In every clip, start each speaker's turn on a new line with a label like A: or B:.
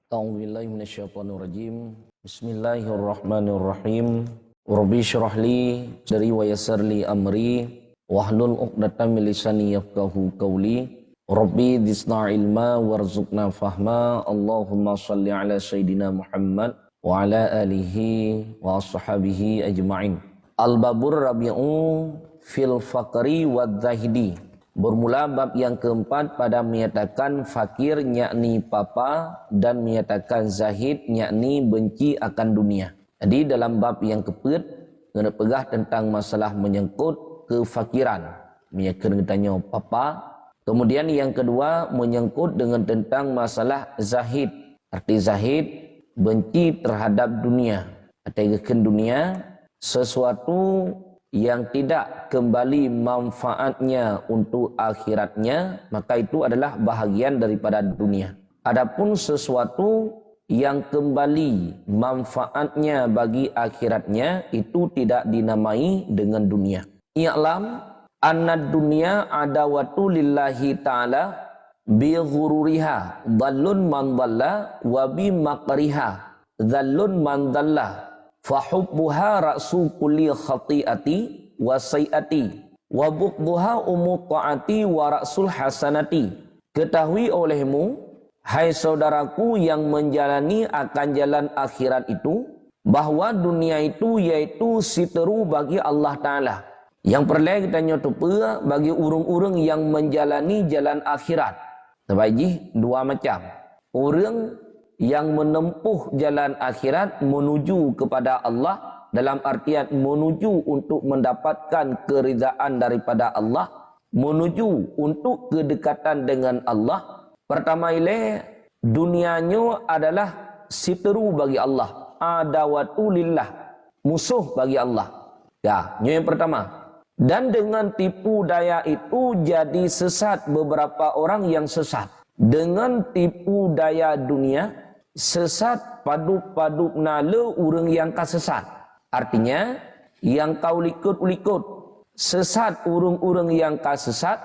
A: A'udzubillahi minasyaitonirrajim. Bismillahirrahmanirrahim. Rabbi shrah li sadri wa yassir li amri wahlul 'uqdatam min lisani yafqahu qawli. Rabbi zidna ilma warzuqna fahma. Allahumma shalli ala sayidina Muhammad wa ala alihi wa ashabihi ajma'in. Al-babur rabi'u fil faqri wad zahidi. Bermula bab yang keempat pada menyatakan fakir yakni papa dan menyatakan zahid yakni benci akan dunia. Jadi dalam bab yang keempat kena pegah tentang masalah menyangkut kefakiran. Kena tanya papa. Kemudian yang kedua menyangkut dengan tentang masalah zahid. Arti zahid benci terhadap dunia. Artikan dunia sesuatu yang tidak kembali manfaatnya untuk akhiratnya, maka itu adalah bahagian daripada dunia. Adapun sesuatu yang kembali manfaatnya bagi akhiratnya, itu tidak dinamai dengan dunia. I'lam anna dunya adawatu lillahi ta'ala bi ghururiha dhallun man dhalla wa bi maqriha dhallun man dhalla. Fahubbuha ra'su kulli khati'ati wa say'ati wa bughduha umuqa'ati wa ra'sul hasanati. Ketahui olehmu, hai saudaraku yang menjalani akan jalan akhirat itu, bahwa dunia itu yaitu siteru bagi Allah Ta'ala. Yang perlu kita nyotopa bagi urang-urang yang menjalani jalan akhirat. Terbagi dua macam. Orang yang menempuh jalan akhirat menuju kepada Allah dalam artian menuju untuk mendapatkan keridaan daripada Allah, menuju untuk kedekatan dengan Allah. Pertama ile dunianya adalah siteru bagi Allah, adawatu lillah, musuh bagi Allah. Ya, yang pertama. Dan dengan tipu daya itu jadi sesat beberapa orang yang sesat. Dengan tipu daya dunia sesat paduk-paduk nala orang yang kasesat. Artinya yang kau likut-likut sesat orang-orang yang kasesat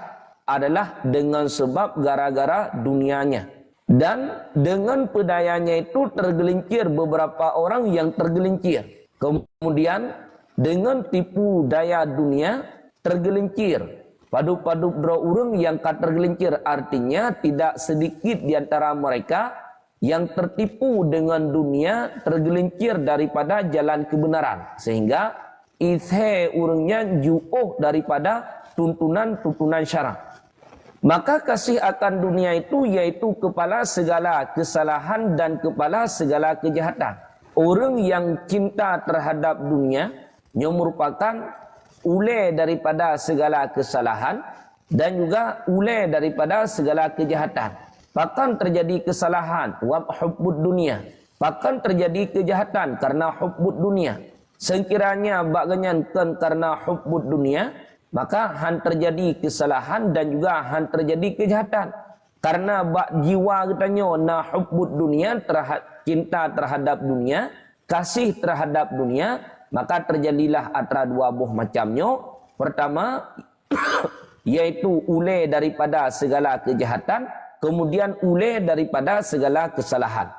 A: adalah dengan sebab gara-gara dunianya. Dan dengan pedayanya itu tergelincir beberapa orang yang tergelincir. Kemudian dengan tipu daya dunia tergelincir paduk-paduk dua orang yang tergelincir. Artinya tidak sedikit di antara mereka yang tertipu dengan dunia tergelincir daripada jalan kebenaran. Sehingga ishe urangnya ju'uh daripada tuntunan-tuntunan syarak. Maka kasih akan dunia itu yaitu kepala segala kesalahan dan kepala segala kejahatan. Orang yang cinta terhadap dunia yang merupakan ule daripada segala kesalahan dan juga ule daripada segala kejahatan. Bahkan terjadi kesalahan wa hubbud dunia. Bahkan terjadi kejahatan karena hubbud dunia. Sekiranya baganyankan karena hubbud dunia, maka han terjadi kesalahan dan juga han terjadi kejahatan. Karena bak jiwa katanya na hubbud dunia, cinta terhadap dunia, kasih terhadap dunia, maka terjadilah antara dua buah macamnya. Pertama yaitu ule daripada segala kejahatan, kemudian ule daripada segala kesalahan.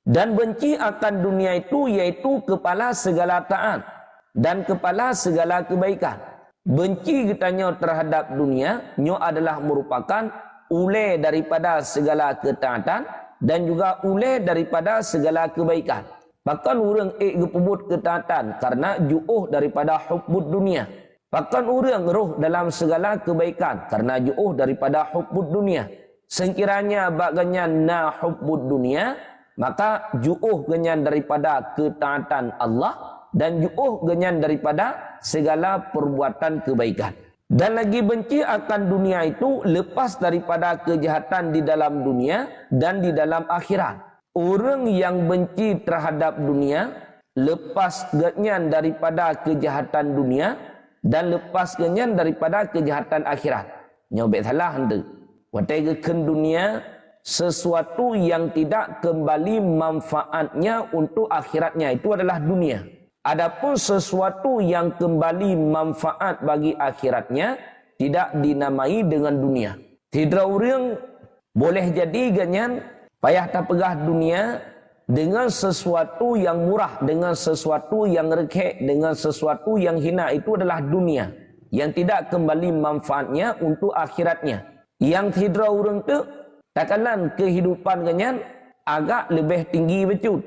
A: Dan benci akan dunia itu yaitu kepala segala taat dan kepala segala kebaikan. Benci katanya terhadap dunia nyo adalah merupakan ule daripada segala ketaatan dan juga ule daripada segala kebaikan. Bahkan orang gepebut ketaatan karena ju'uh daripada hubbud dunia. Bahkan orang roh dalam segala kebaikan karena ju'uh daripada hubbud dunia. Sekiranya baganyan na hubbud dunia, maka ju'uh genyan daripada ketaatan Allah dan ju'uh genyan daripada segala perbuatan kebaikan. Dan lagi benci akan dunia itu lepas daripada kejahatan di dalam dunia dan di dalam akhirat. Orang yang benci terhadap dunia lepas genyan daripada kejahatan dunia dan lepas genyan daripada kejahatan akhirat. Nyobek salah hendak. Wataikakan dunia sesuatu yang tidak kembali manfaatnya untuk akhiratnya, itu adalah dunia. Adapun sesuatu yang kembali manfaat bagi akhiratnya tidak dinamai dengan dunia. Tidak orang boleh jadi ganyan Payah tak pegah dunia dengan sesuatu yang murah, dengan sesuatu yang rekek, dengan sesuatu yang hina. Itu adalah dunia yang tidak kembali manfaatnya untuk akhiratnya. Yang hidra orang tu takalan kehidupan ganyan agak lebih tinggi becut.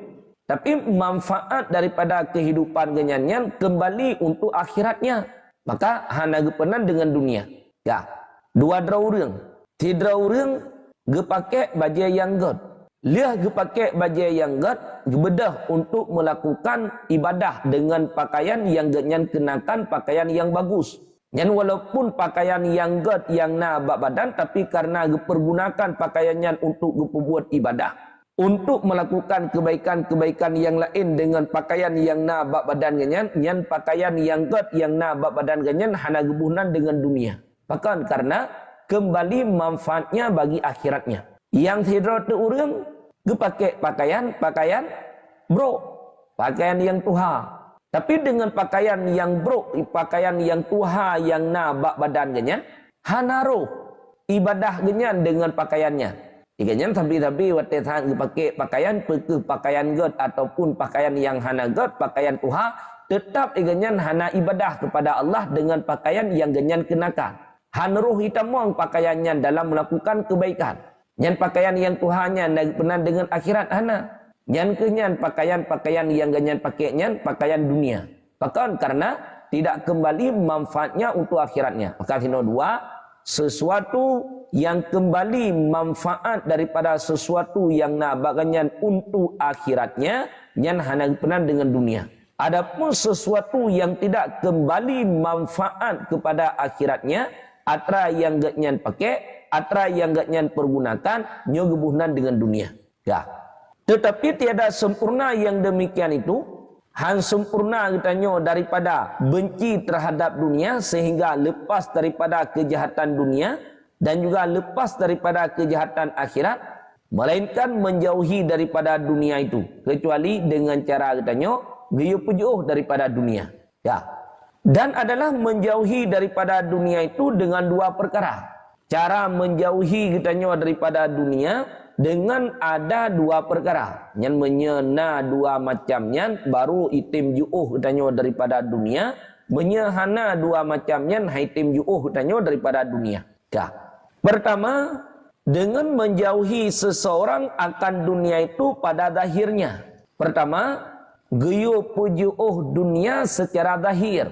A: Tapi manfaat daripada kehidupan ganyan kembali untuk akhiratnya. Maka hana gepenan dengan dunia. Ya, dua dra orang. Hidra orang gepake baju yang god. Liah gepake baju yang god, gebedah untuk melakukan ibadah dengan pakaian yang ganyan kenakan pakaian yang bagus. Dan walaupun pakaian yang god yang na bak badan, tapi karena gepergunakan pakaiannya untuk geperbuat ibadah, untuk melakukan kebaikan-kebaikan yang lain dengan pakaian yang na bak badan ganyan, yang pakaian yang god yang na bak badan ganyan hana gebuhnan dengan dunia. Bahkan karena kembali manfaatnya bagi akhiratnya. Yang hidrat orang gepake pakaian bro, pakaian yang tuha. Tapi dengan pakaian yang bro, pakaian yang tuha yang na bak badan ganyan, hanaro ibadah ganyan dengan pakaiannya. Ganyan tapi wate than gepake pakaian pakaian god ataupun pakaian yang hana god, pakaian tuha, tetap ganyan hana ibadah kepada Allah dengan pakaian yang ganyan kenakan. Hanruh hitamong pakaiannya dalam melakukan kebaikan. Yang pakaian yang Tuhannya pernah dengan akhirat hana. Yang kenyan pakaian-pakaian yang ganyan pakainya pakaian dunia. Bahkan karena tidak kembali manfaatnya untuk akhiratnya. Maka sino dua, sesuatu yang kembali manfaat daripada sesuatu yang nak baganyan untuk akhiratnya, yang hana pernah dengan dunia. Adapun sesuatu yang tidak kembali manfaat kepada akhiratnya, atra yang ganyan pakai, atra yang ganyan pergunakan, nyo gebuhnan dengan dunia. Ya. Tetapi tiada sempurna yang demikian itu. Han sempurna katanya daripada benci terhadap dunia sehingga lepas daripada kejahatan dunia dan juga lepas daripada kejahatan akhirat, melainkan menjauhi daripada dunia itu kecuali dengan cara katanya geyuh-pejeuh daripada dunia. Ya. Dan adalah menjauhi daripada dunia itu dengan dua perkara. Cara menjauhi katanya daripada dunia dengan ada dua perkara. Yang menyena dua macamnya baru itim ju'uh katanya daripada dunia. Menyehana dua macamnya haitim ju'uh katanya daripada dunia. Ya. Pertama, dengan menjauhi seseorang akan dunia itu pada zahirnya. Pertama, geyuh puju'uh dunia secara zahir.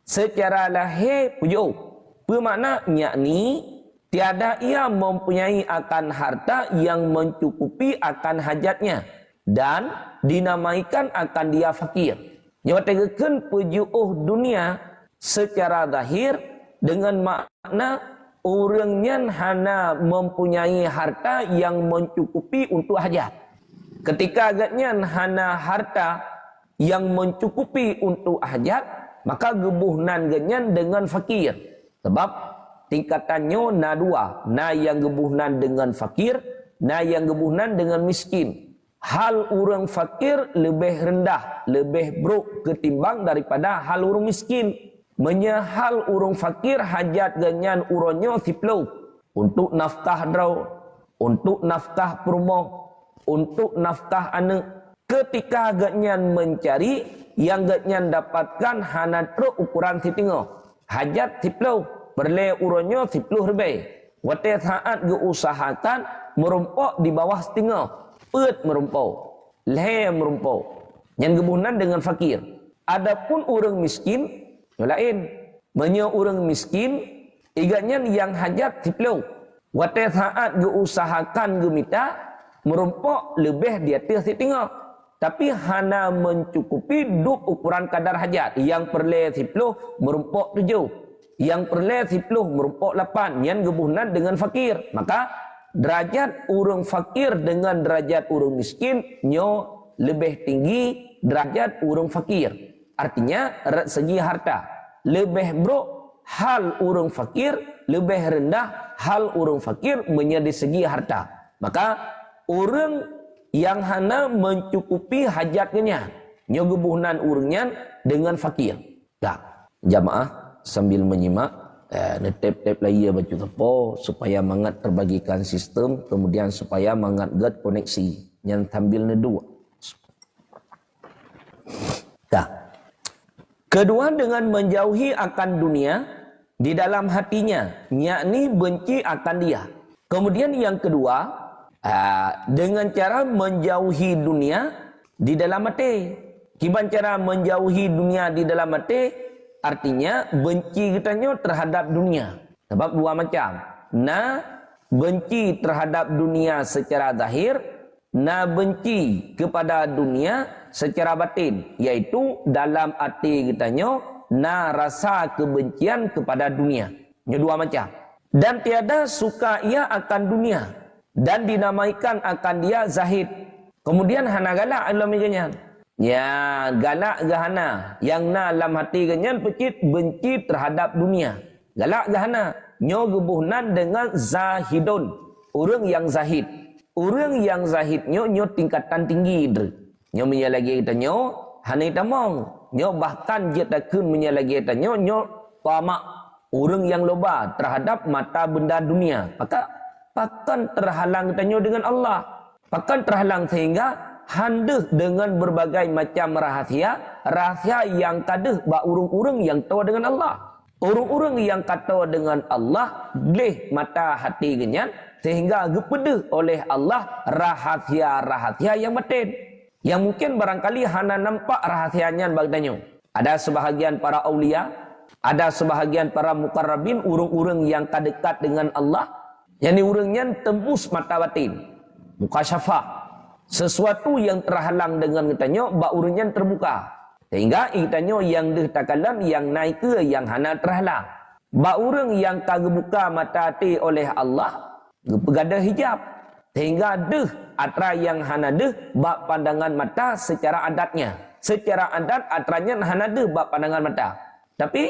A: Secara lahir puju'uh. Bermakna yakni tiada ia mempunyai akan harta yang mencukupi akan hajatnya dan dinamaikan akan dia fakir. Nyatakan puju'uh dunia secara zahir dengan makna orangnya hana mempunyai harta yang mencukupi untuk hajat. Ketika agaknya hana harta yang mencukupi untuk hajat, maka gebuhnan ganyan dengan fakir. Sebab tingkatannya na dua. Na yang gebuhnan dengan fakir, na yang gebuhnan dengan miskin. Hal orang fakir lebih rendah, lebih buruk ketimbang daripada hal orang miskin. Menyehal orang fakir hajat ganyan uronyo siplau. Untuk nafkah draw, untuk nafkah perumah, untuk nafkah anak. Ketika ganyan mencari, yang ganyan dapatkan hana truk ukuran sitingo. Hajat siplau. Berle uronyo 10 lebih. Wate saat geusahakan merumpok di bawah setengah. Peut merumpok. Leher merumpok. Yang gebuhnan dengan fakir. Adapun orang miskin, yang lain. Menye orang miskin, iganya yang hajat 10. Wate saat geusahakan gemita, merumpok lebih di atas setengah. Tapi hana mencukupi duk ukuran kadar hajat. Yang perle 10, merumpok 7. Yang perle 10 merumpok 8. Yang gebuhnan dengan fakir. Maka derajat orang fakir dengan derajat orang miskin nyo lebih tinggi derajat orang fakir. Artinya segi harta. Lebih buruk hal orang fakir, lebih rendah hal orang fakir menjadi segi harta. Maka orang yang hana mencukupi hajatnya nyo gebuhnan orangnya dengan fakir. Ya, jamaah sambil menyimak netep-tep layar baju tepo supaya mangat terbagikan sistem, kemudian supaya mangat get koneksi yang tampil nedua. Dah. Kedua, dengan menjauhi akan dunia di dalam hatinya, yakni benci akan dia. Kemudian yang kedua, dengan cara menjauhi dunia di dalam hati. Kiban cara menjauhi dunia di dalam hati, artinya benci kitanya terhadap dunia. Sebab dua macam. Benci terhadap dunia secara zahir, benci kepada dunia secara batin, yaitu dalam hati kitanya rasa kebencian kepada dunia. Ini dua macam. Dan tiada suka ia akan dunia dan dinamaikan akan dia zahid. Kemudian hana galak dalam kenyan. Ya, galak gahana yang dalam hati kenyan pecit benci terhadap dunia. Galak gahana nyo gebuhnan dengan zahidun, orang yang zahid. Orang yang zahid nyo tingkatan tinggi dre. Nyo menyalagi kita nyo hanai tamong. Nyo bahkan dia takun menyalagi kita nyo tamak. Orang yang loba terhadap mata benda dunia. Maka pakan terhalang kita nyo dengan Allah. Pakan terhalang sehingga handeh dengan berbagai macam rahasia. Rahasia yang kadah ba urung-urung yang tahu dengan Allah. Urung-urung yang kata dengan Allah leh mata hati genyan sehingga gepedeh oleh Allah rahasia-rahasia yang batin. Yang mungkin barangkali hana nampak rahasianya bagdanyo. Ada sebahagian para aulia, ada sebahagian para mukarrabin, urung-urung yang kadekat dengan Allah, yang urungnya tembus mata batin. Mukasyafah. Sesuatu yang terhalang dengan kitanya, bak urungnya terbuka. Sehingga kitanya yang ditakalan, yang naik ke, yang hana terhalang. Bak urung yang kagebuka mata hati oleh Allah, gada hijab. Sehingga deh atra yang hana deh bak pandangan mata secara adatnya. Secara adat atranya hana deh bak pandangan mata. Tapi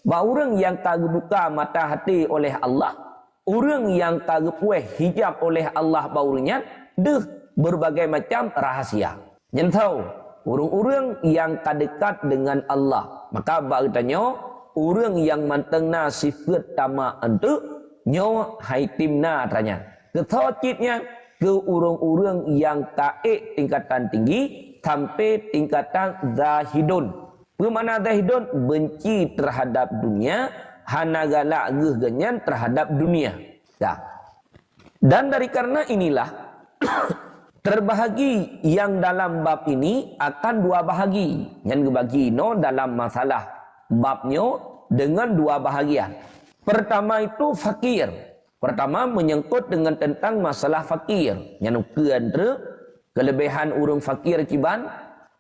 A: bak urung yang kagebuka mata hati oleh Allah, urung yang kagepueh hijab oleh Allah bak urungnya deh berbagai macam rahasia. Nyentau urung-urung yang kadekat dengan Allah. Maka bak tanya urung yang mantengna sifat tamak entu nyo haitimna tanya. Ketocitnya ke urung-urung yang kaik tingkatan tinggi sampai tingkatan zahidun. Bermakna zahidun benci terhadap dunia, hana galak genyan terhadap dunia. Dah. Dan dari karena inilah terbahagi yang dalam bab ini akan dua bahagi. Yang dibagi no dalam masalah babnya dengan dua bahagian. Pertama itu fakir. Pertama menyangkut dengan tentang masalah fakir. Yang keandre kelebihan urung fakir kiban,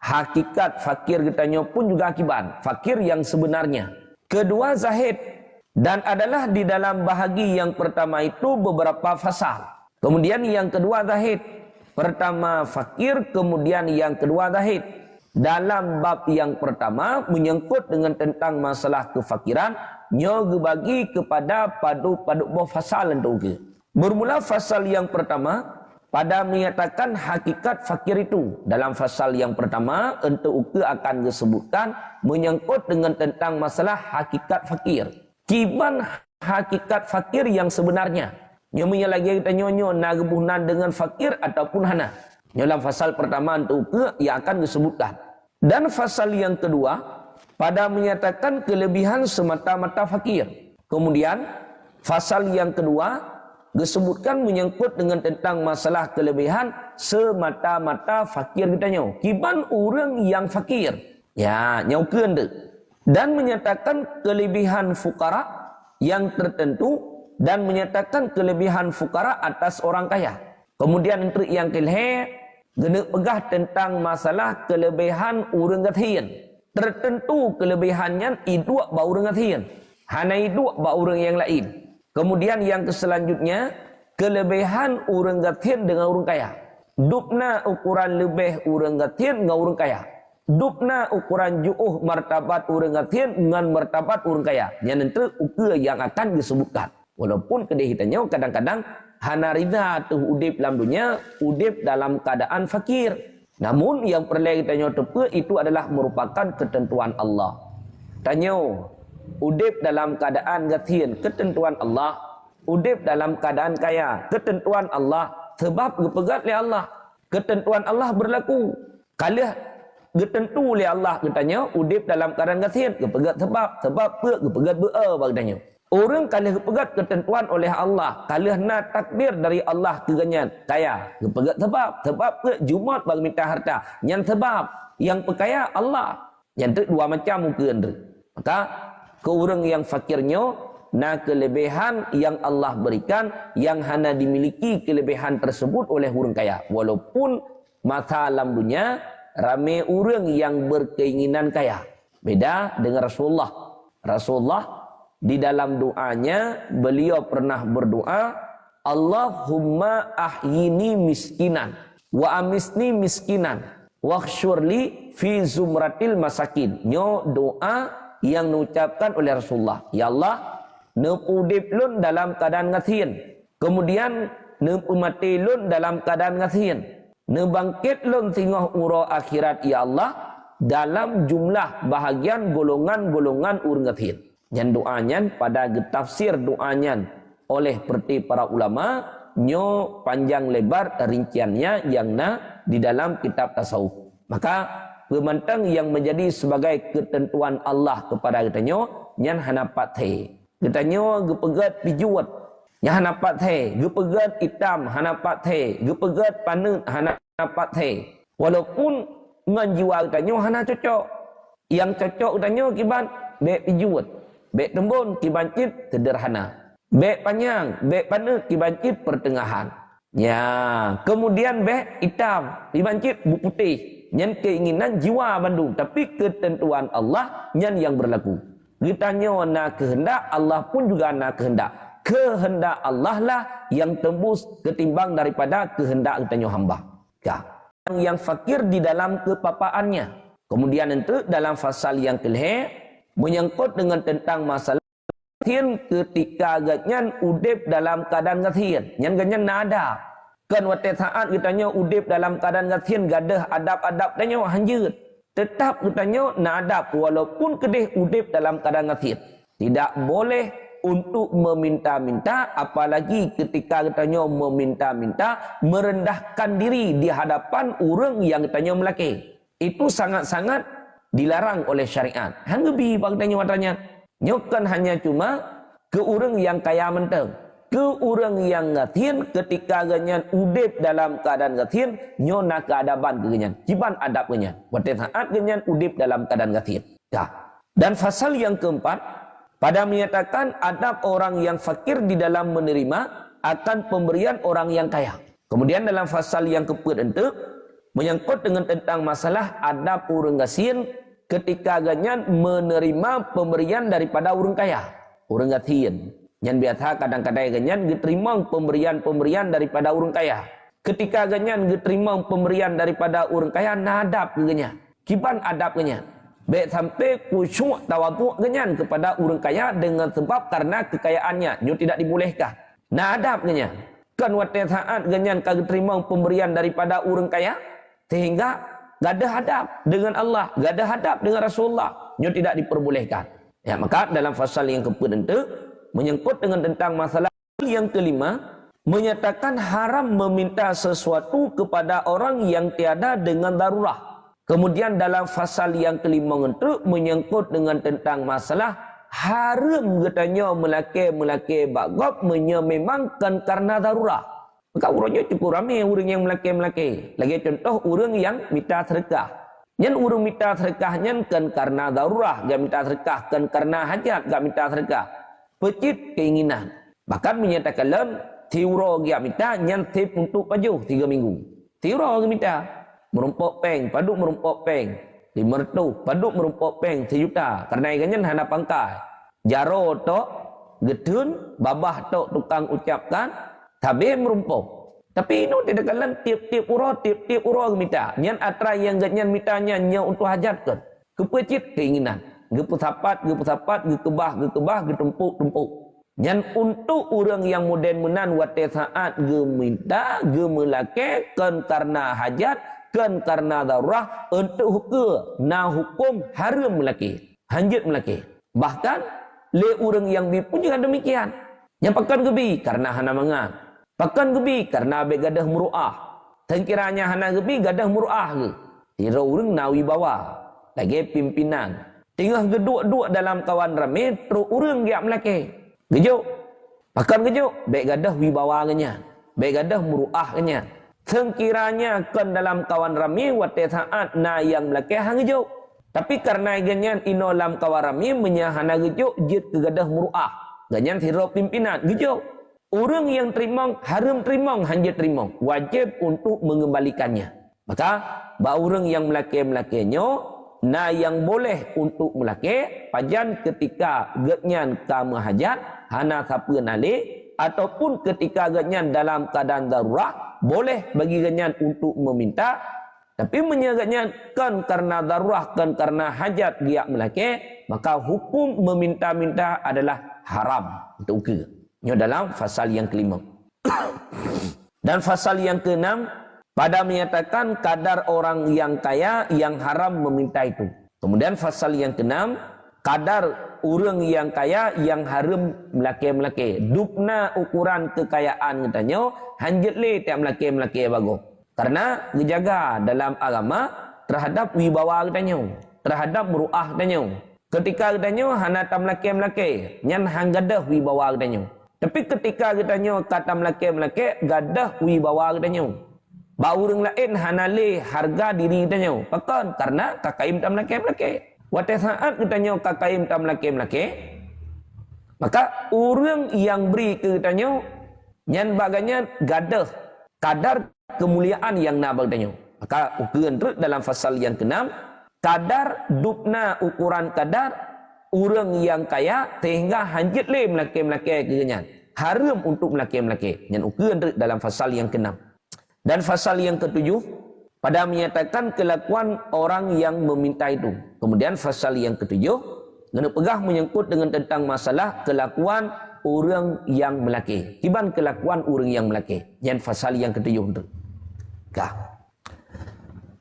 A: hakikat fakir kitanya pun juga kiban. Fakir yang sebenarnya. Kedua zahid. Dan adalah di dalam bahagi yang pertama itu beberapa fasal. Kemudian yang kedua zahid. Pertama fakir, kemudian yang kedua zahid. Dalam bab yang pertama menyangkut dengan tentang masalah kefakiran, nyo bagi kepada padu-padu fasal itu. Bermula fasal yang pertama pada menyatakan hakikat fakir itu. Dalam fasal yang pertama untuk akan disebutkan menyangkut dengan tentang masalah hakikat fakir. Kiban hakikat fakir yang sebenarnya. Nyo lagi kita nyonyo nagebuhnan dengan fakir ataupun hana. Dalam fasal pertama untuk yang akan disebutkan. Dan fasal yang kedua pada menyatakan kelebihan semata-mata fakir. Kemudian fasal yang kedua disebutkan menyangkut dengan tentang masalah kelebihan semata-mata fakir kitanya. Kiban orang yang fakir. Ya, nyaukeun deh. Dan menyatakan kelebihan fukara yang tertentu dan menyatakan kelebihan fukara atas orang kaya. Kemudian untuk yang kelih gena pegah tentang masalah kelebihan urang gathian. Tertentu kelebihannya iduk ba urang gathian. Hana iduk ba urang yang lain. Kemudian yang selanjutnya kelebihan urang gathian dengan urang kaya. Dupna ukuran lebih urang gathian dengan urang kaya. Dupna ukuran juuh martabat urang gathian dengan martabat urang kaya. Yang nanti ukur yang akan disebutkan. Walaupun kedehitannya kadang-kadang hana ridha tu udip dalam dunia, udip dalam keadaan fakir. Namun yang perlu kita tepu itu adalah merupakan ketentuan Allah. Tanyo, udip dalam keadaan gathien, ketentuan Allah. Udip dalam keadaan kaya, ketentuan Allah. Sebab gepegat oleh Allah. Ketentuan Allah berlaku. Kalau getentu oleh Allah katanya, udip dalam keadaan gathien, gepegat sebab pe gepegat katanya. Orang kalau gepegat ketentuan oleh Allah, kalau nak takdir dari Allah keganyan kaya, gepegat sebab pe jumat bagi minta harta. Yang sebab yang perkaya Allah. Yang tu dua macam muka anda. Maka ke orang yang fakirnya, na kelebihan yang Allah berikan yang hanya dimiliki kelebihan tersebut oleh orang kaya. Walaupun masa alam dunia ramai orang yang berkeinginan kaya. Beda dengan Rasulullah. Rasulullah di dalam doanya beliau pernah berdoa, Allahumma ahyini miskinan wa amisni miskinan wakhsyurli fi zumratil masakin. Nyo doa yang diucapkan oleh Rasulullah. Ya Allah, nepudip lun dalam keadaan ngathien. Kemudian nepumati lun dalam keadaan ngathien. Nebangkit lun tingah uro akhirat ya Allah dalam jumlah bahagian golongan-golongan urang ngathien. Yang doanya pada tafsir doanya oleh seperti para ulama nyo panjang lebar rinciannya yang di dalam kitab tasawuf. Maka pemantang yang menjadi sebagai ketentuan Allah kepada kita nyo nyan hanapat he. Katanya gepegat pijuat. Yang hanapat he. Gepegat hitam hanapat he. Gepegat panut hanapat he. Walaupun ngan jiwa katanya hana cocok. Yang cocok katanya kiban bek pijuat. Bek tembun kibancit sederhana. Bek panjang, bek panut kibancit pertengahan. Ya, kemudian bek hitam kibancit bu putih. Nyan keinginan jiwa Bandung, tapi ketentuan Allah nyan yang berlaku. Kitanya nak kehendak, Allah pun juga nak kehendak. Kehendak Allah lah yang tembus ketimbang daripada kehendak kitanya hamba. Ya. Yang fakir di dalam kepapaannya. Kemudian itu dalam fasal yang kelih menyangkut dengan tentang masalah ketika ganyan udip dalam keadaan gathien. Nyan ganyan nada. Kan waktu saat kitanya udip dalam keadaan gathien gadah adab-adab tanya hanjut. Tetap katanya nak adab walaupun kedih udip dalam keadaan ngathir. Tidak boleh untuk meminta-minta, apalagi ketika katanya meminta-minta, merendahkan diri di hadapan orang yang katanya melaki. Itu sangat-sangat dilarang oleh syariat. Hanggebi katanya watanya. Nyokan hanya cuma ke orang yang kaya menteng. Ke orang yang ngathir ketika ganyan udip dalam keadaan ngathir nyona keadaban ganyan jiban adab ganyan waktu saat ganyan udip dalam keadaan ngathir ya. Dan fasal yang keempat pada menyatakan adab orang yang fakir di dalam menerima akan pemberian orang yang kaya. Kemudian dalam fasal yang keempat itu menyangkut dengan tentang masalah adab orang gasin ketika ganyan menerima pemberian daripada orang kaya orang gathien. Yang biasa kadang-kadang ganyan diterima pemberian-pemberian daripada orang kaya. Ketika ganyan diterima pemberian daripada orang kaya, nadab ganyan. Kiban adab ganyan. Baik sampai khusyuk tawaduk ganyan kepada orang kaya dengan sebab karena kekayaannya. Nyo tidak dibolehkan. Nadab ganyan. Kan waktu saat ganyan kagak terima pemberian daripada orang kaya, sehingga gak ada hadap dengan Allah, gak ada hadap dengan Rasulullah. Nyo tidak diperbolehkan. Ya, maka dalam fasal yang keempat itu menyangkut dengan tentang masalah yang kelima, menyatakan haram meminta sesuatu kepada orang yang tiada dengan darurah. Kemudian dalam fasal yang kelima itu menyangkut dengan tentang masalah haram katanya melaki bagop menyememangkan karena darurah. Maka orangnya cukup ramai orang yang melaki. Lagi contoh orang yang minta sedekah. Yang orang minta sedekahnya kan karena darurah, gak minta sedekah kan karena hajat, gak minta sedekah. Pecit keinginan. Bahkan menyatakan dalam tiuro dia minta nyantip untuk baju 3 minggu. Tiuro dia minta merumpok peng, paduk merumpok peng 500, paduk merumpok peng 1 juta. Karena ikannya hana pangkai. Jaro tok gedun, babah tok tukang ucapkan, tabe merumpok. Tapi itu tidak kalah tiap-tiap uro minta. Nyan atra yang ganyan mintanya nya untuk hajat kan. Kepecit keinginan. Gepusapat, gekebah, getempuk. Yang untuk orang yang moden menan waktu saat geminta, gemelake, kan karena hajat, kan karena darurah, untuk hukum haram melaki, hanjut melaki. Bahkan Le urang yang bi pun juga demikian. Yang pakan gebi karena hana mangan. Pakan gebi karena be gadah muruah. Tengkiranya hana gebi gadah muruah ke. Tira urang nawi bawa. Lagi pimpinan. Tengah geduk-duk dalam kawan ramai, teruk urang giap melaki. Gejuk. Pakan gejuk, baik gadah wibawa kenya. Baik gadah muruah kenya. Tengkiranya kan dalam kawan ramai, wate saat na yang melaki hang gejuk. Tapi karena ganyan ino dalam kawan ramai, menyahana gejuk, jid ke gadah muruah. Ganyan tira pimpinan, gejuk. Orang yang terimang, haram terimang, hanjit terimang. Wajib untuk mengembalikannya. Maka, orang yang melaki-melakinya, na yang boleh untuk melaki, pajan ketika genyan kamu hajat, hana siapa nalik, ataupun ketika genyan dalam keadaan darurat, boleh bagi genyan untuk meminta, tapi menyeganyan kan karena darurat, kan karena hajat dia melaki, maka hukum meminta-minta adalah haram. Itu ke. Ini dalam fasal yang kelima. Dan fasal yang keenam, pada menyatakan kadar orang yang kaya yang haram meminta itu. Kemudian fasal yang keenam, kadar orang yang kaya yang haram melaki-melaki. Dupna ukuran kekayaan katanya, hanjit le tiap melaki-melaki bagus. Karena dijaga dalam agama terhadap wibawa katanya, terhadap muruah katanya. Ketika katanya hana tam melaki-melaki, nyan hang gadah wibawa katanya. Tapi ketika katanya kata melaki-melaki, gadah wibawa katanya. Bau orang lain hanale harga diri katanya. Pakan karena kakaim tam laki-laki. Waktu saat katanya kakaim tam laki-laki, maka orang yang beri katanya nyan baganya gadah kadar kemuliaan yang nabag katanya. Maka ukuran terus dalam fasal yang keenam, kadar dupna ukuran kadar orang yang kaya sehingga hanjit le melaki-melaki katanya. Haram untuk melaki-melaki. Nyan ukuran terus dalam fasal yang keenam. Dan fasal yang ketujuh, pada menyatakan kelakuan orang yang meminta itu. Kemudian fasal yang ketujuh, kena pegah menyangkut dengan tentang masalah kelakuan orang yang melaki. Kiban kelakuan orang yang melaki. Yang fasal yang ketujuh itu.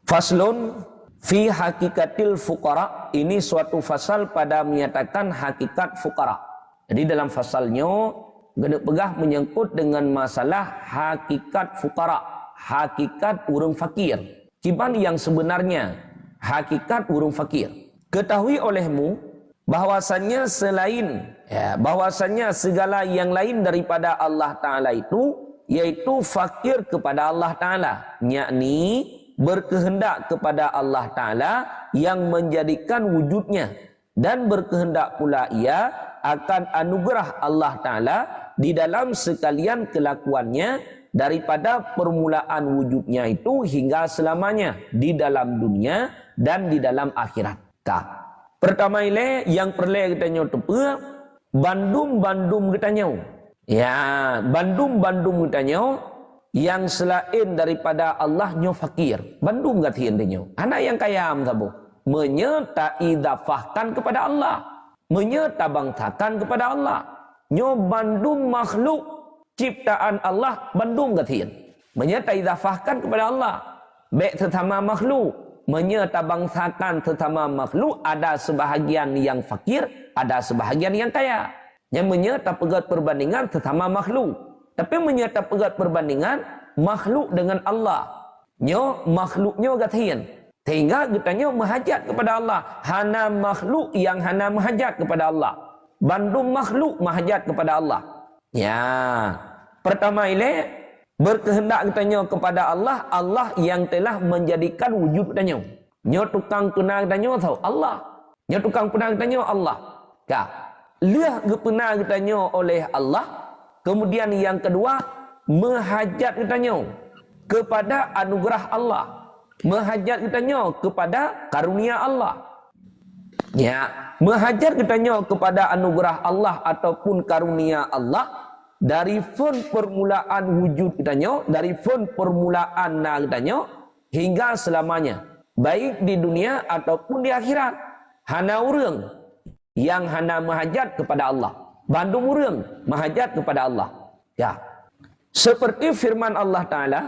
A: Faslun fi hakikatil fuqara. Ini suatu fasal pada menyatakan hakikat fuqara. Jadi dalam fasalnya, kena pegah menyangkut dengan masalah hakikat fuqara. Hakikat orang fakir. Kiban yang sebenarnya hakikat orang fakir. Ketahui olehmu bahwasannya bahwasannya segala yang lain daripada Allah Ta'ala itu, yaitu fakir kepada Allah Ta'ala, yakni berkehendak kepada Allah Ta'ala yang menjadikan wujudnya, dan berkehendak pula ia akan anugerah Allah Ta'ala di dalam sekalian kelakuannya daripada permulaan wujudnya itu hingga selamanya di dalam dunia dan di dalam akhirat. Pertama ile yang perlu kita nyotepe bandum-bandum kita nyo. Ya, bandum-bandum kita nyo yang selain daripada Allah nyo fakir. Bandum gatiin nyo. Anak yang kaya amsabo menyetaidafahkan kepada Allah, menyetabangsakan kepada Allah. Nyo bandum makhluk ciptaan Allah bandung gatiin. Menyetaidafahkan kepada Allah. Baik sesama makhluk. Menyetabangsakan sesama makhluk. Ada sebahagian yang fakir. Ada sebahagian yang kaya. Yang menyetapegat perbandingan sesama makhluk. Tapi menyetapegat perbandingan makhluk dengan Allah. Nyo makhluknya gatiin. Sehingga kitanya menghajat kepada Allah. Hana makhluk yang hana menghajat kepada Allah. Bandung makhluk menghajat kepada Allah. Ya, pertama ini berkehendak katanya kepada Allah, Allah yang telah menjadikan wujud katanya. Nyo tukang kenal katanya tahu Allah. Nyo tukang kenal katanya Allah. Liah gepena katanya oleh Allah. Kemudian yang kedua, menghajat katanya kepada anugerah Allah. Menghajat katanya kepada karunia Allah. Ya, menghajat katanya kepada anugerah Allah ataupun karunia Allah dari fun permulaan wujud katanya, dari fun permulaan katanya hingga selamanya, baik di dunia ataupun di akhirat. Hana urang yang hana menghajat kepada Allah, bandung urang menghajat kepada Allah. Ya, seperti firman Allah Ta'ala,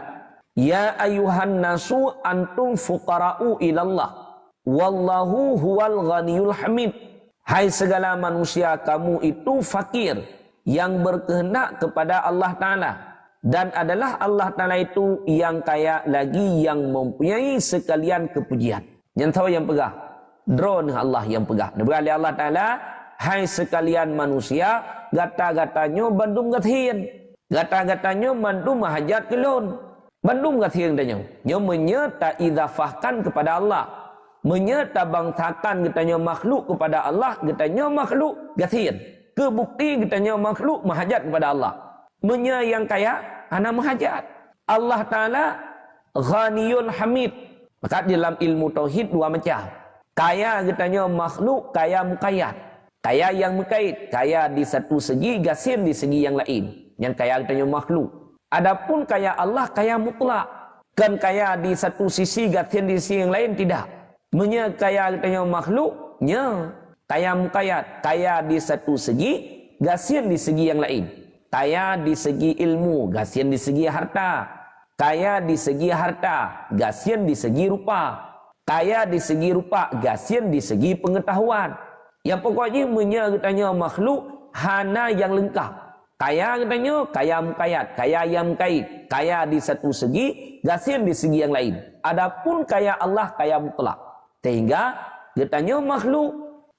A: ya ayuhan nasu antum fuqara'u ilallah wallahu huwal ghaniyul hamid. Hai segala manusia, kamu itu fakir yang berkehendak kepada Allah Ta'ala. Dan adalah Allah Ta'ala itu yang kaya lagi, yang mempunyai sekalian kepujian. Yang tahu yang pegah. Drone Allah yang pegah. Berkali Allah Ta'ala, hai sekalian manusia, gata-gatanya bandum gathin. Gata-gatanya bandum mahajat kelon. Bandum gathin tanya. Dia menyerta idafahkan kepada Allah. Menyerta bangsakan katanya makhluk kepada Allah, katanya makhluk gathin. Kebukti katanya makhluk mahajat kepada Allah. Menya yang kaya, ana mahajat. Allah Ta'ala ghaniyun hamid. Maka dalam ilmu tauhid dua macam. Kaya katanya makhluk, kaya mukayat. Kaya yang mukait, kaya di satu segi, gasin di segi yang lain. Yang kaya katanya makhluk. Adapun kaya Allah, kaya mutlak. Kan kaya di satu sisi, gasin di sisi yang lain, tidak. Menya kaya katanya makhluknya, kaya mukayat. Kaya di satu segi, gasin di segi yang lain. Kaya di segi ilmu, gasin di segi harta. Kaya di segi harta, gasin di segi rupa. Kaya di segi rupa, gasin di segi pengetahuan. Yang pokoknya menyertanya makhluk hana yang lengkap. Kaya katanya kaya mukayat, kaya yang mukait. Kaya di satu segi, gasin di segi yang lain. Adapun kaya Allah, kaya mutlak. Sehingga katanya makhluk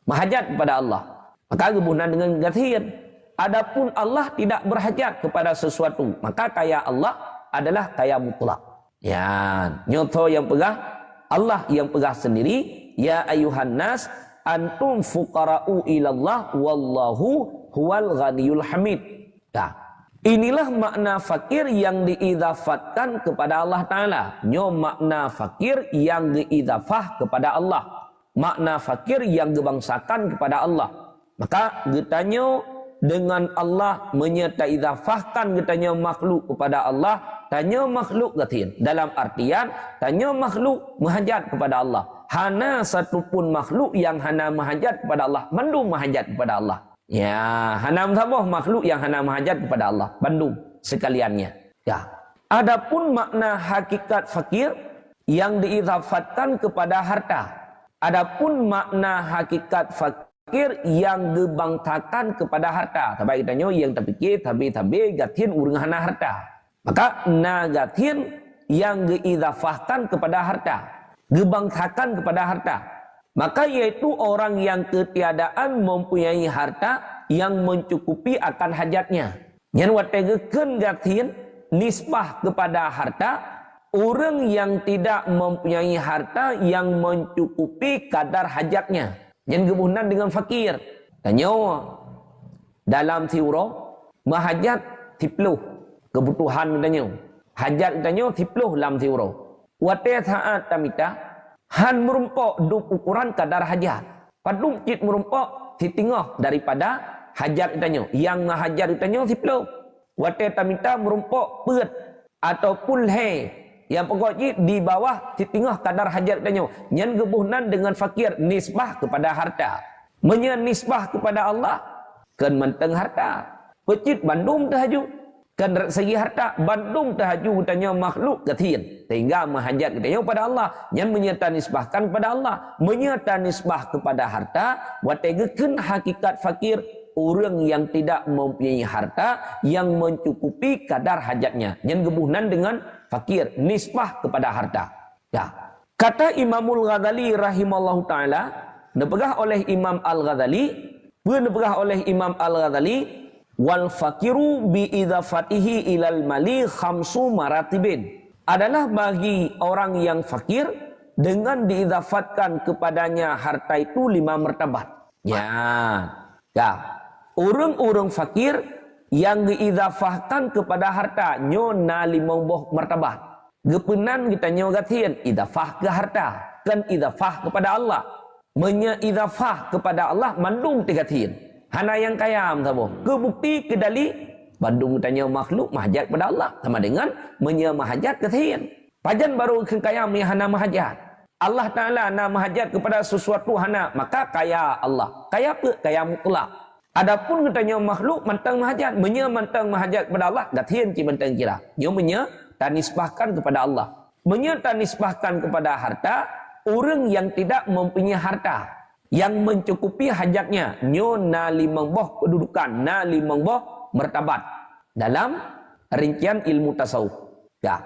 A: mahajat kepada Allah. Maka hubungan dengan gasin. Adapun Allah tidak berhajat kepada sesuatu, maka kaya Allah adalah kaya mutlak. Ya, nyoto yang pegah, Allah yang pegah sendiri. Ya ayuhan nas, antum fuqara'u ilallah, wallahu huwal ghaniyul hamid. Ya, inilah makna fakir yang diidhafatkan kepada Allah Ta'ala. Nyo makna fakir yang diidhafah kepada Allah. Makna fakir yang dibangsakan kepada Allah. Maka getanyo dengan Allah menyertai idhafahkan katanya makhluk kepada Allah, tanya makhluk gatin. Dalam artian tanya makhluk mahajat kepada Allah. Hana satupun makhluk yang hana mahajat kepada Allah, bandung mahajat kepada Allah. Ya, hana sabah makhluk yang hana mahajat kepada Allah, bandung sekaliannya. Ya. Adapun makna hakikat fakir yang diidhafatkan kepada harta. Adapun makna hakikat fakir yang dibangtakan kepada harta. Tapi kita nyo yang terpikir tabi gatin urang hana harta. Maka na gatin yang diidhafahkan kepada harta, dibangtakan kepada harta. Maka yaitu orang yang ketiadaan mempunyai harta yang mencukupi akan hajatnya. Yang wategekeun gatin nisbah kepada harta, orang yang tidak mempunyai harta yang mencukupi kadar hajatnya. Yang kebunan dengan fakir. Tanya dalam tiuro mahajat tipluh kebutuhan tanya. Hajat tanya tipluh dalam tiuro. Wate saat tamita han merumpok duk ukuran kadar hajat. Padum cit merumpok titingah daripada hajat tanya. Yang mahajat tanya tipluh. Wate tamita merumpok peut ataupun he. Yang pokoknya di bawah titingah kadar hajat tanya. Yang kebunan dengan fakir nisbah kepada harta. Menyenisbah kepada Allah kan menteng harta. Pecit bandung tahaju. Kan segi harta bandung tahaju tanya makhluk gatin. Sehingga mahajat tanya kepada Allah. Yang menyerta nisbahkan kepada Allah. Menyerta nisbah kepada harta. Wategekeun hakikat fakir. Orang yang tidak mempunyai harta yang mencukupi kadar hajatnya. Yang kebunan dengan fakir, nisbah kepada harta. Ya. Kata Imamul Ghazali rahimallahu ta'ala, dipegah oleh Imam Al-Ghazali, dipegah oleh Imam Al-Ghazali, wal fakiru bi idhafatihi ilal mali khamsu maratibin. Adalah bagi orang yang fakir dengan diidhafatkan kepadanya harta itu 5 martabat. Ya. Ya. Orang-orang fakir yang diidhafahkan kepada harta nyona 5 buah martabat. Gepenan kita nyogatin idhafah ke harta, kan idhafah kepada Allah. Menyeidhafah kepada Allah mandung tigatin. Hana yang kaya sabo. Kebukti kedali bandung tanya makhluk mahajat kepada Allah sama dengan menyemahajat ketin. Pajan baru kaya hana mahajat. Allah Taala na mahajat kepada sesuatu hana, maka kaya Allah. Kaya apa? Kaya mutlak. Adapun katanya makhluk mantang mahajat, mantang mahajat kepada Allah, gatin ci mantang kira. Nyo tanisbahkan kepada Allah. Tanisbahkan kepada harta, orang yang tidak mempunyai harta. yang mencukupi hajatnya. Nyo na limang boh kedudukan, na limang boh martabat dalam rincian ilmu tasawuf. Ya.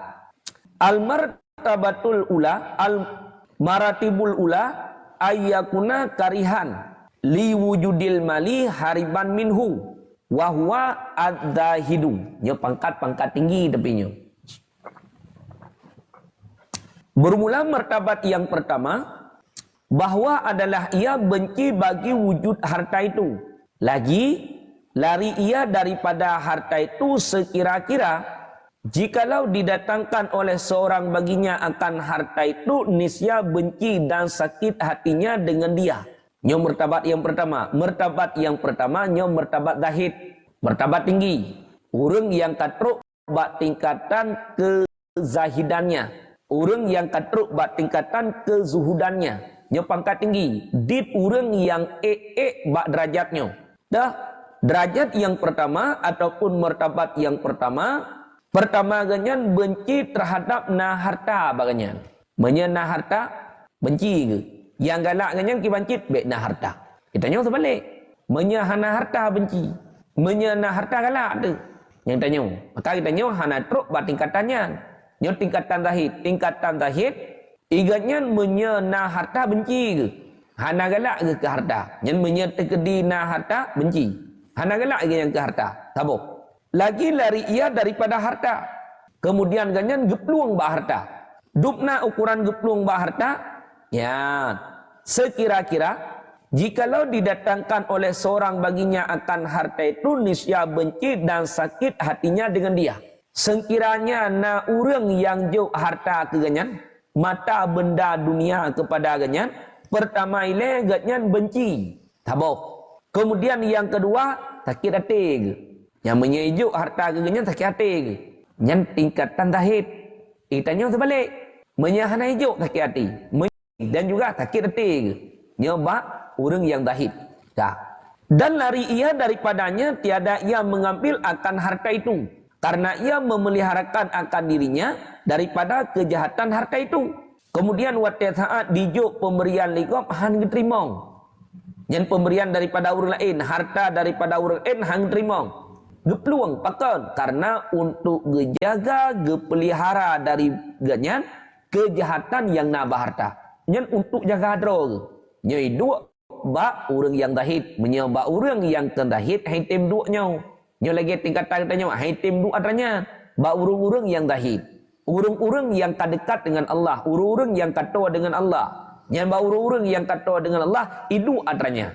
A: Al-martabatul ula, al-maratibul ula ayyakuna karihan li wujudil mali hariban minhu wa huwa ad-dahidu. Nyo pangkat-pangkat tinggi tepinya. Bermula martabat yang pertama, bahwa adalah ia benci bagi wujud harta itu. Lagi, lari ia daripada harta itu sekira-kira, jikalau didatangkan oleh seorang baginya akan harta itu, niscaya benci dan sakit hatinya dengan dia. Nyo martabat yang pertama. Martabat yang pertama, nyo martabat zahid. Martabat tinggi. Orang yang katruk bak tingkatan kezahidannya. Orang yang katruk bak tingkatan kezuhudannya. Nyo pangkat tinggi. Dit orang yang bak derajatnya. Dah, derajat yang pertama ataupun martabat yang pertama, pertama ganyan benci terhadap na harta baganyan. Menyena harta benci ke? Yang galak ganyan ki bancit bek na harta. Kita nyo sebalik. Menyahana harta benci. Menyena harta galak tu. Yang tanya. Maka kita nyo hana truk bak tingkatannya. Nyo tingkatan zahid. Tingkatan zahid igatnya menyena harta benci ke? Hana galak ke harta? Yang menyetekedi na harta benci. Hana galak ke yang ke harta? Tabuk. Lagi lari ia daripada harta. Kemudian ganyan gepluang bah harta. Dupna ukuran gepluang bah harta. Ya. Sekira-kira jikalau didatangkan oleh seorang baginya akan harta itu, niscaya benci dan sakit hatinya dengan dia. Sekiranya na urang yang jauh harta ke ganyan, mata benda dunia kepada ganyan, pertama ile ganyan benci. Tabuk. Kemudian yang kedua, sakit hati ke. Yang menyejuk harta ke ganyan sakit hati ke. Yang tingkatan zahid. Itanya sebalik. Menyahana hijuk sakit hati. Dan juga sakit hati ke. Nyoba orang yang zahid. Dah. Dan lari ia daripadanya, tiada ia mengambil akan harta itu. Karena ia memeliharakan akan dirinya daripada kejahatan harta itu. Kemudian waktu saat dijuk pemberian ligop hang terima. Yang pemberian daripada orang lain, harta daripada orang lain hang terima. Gepeluang pakon karena untuk gejaga, gepelihara dari ganyan kejahatan yang nabah harta. Yang untuk jaga hadro. Nyai dua ba orang yang zahid, menyebab orang yang tendahid haitim duanya. Nyo lagi tingkatan tanya haitim du adanya ba urung-urung yang zahid. Urung-urung yang dekat dengan Allah, urung-urung yang katawa dengan Allah. Yang ba urung-urung yang katawa dengan Allah itu adanya.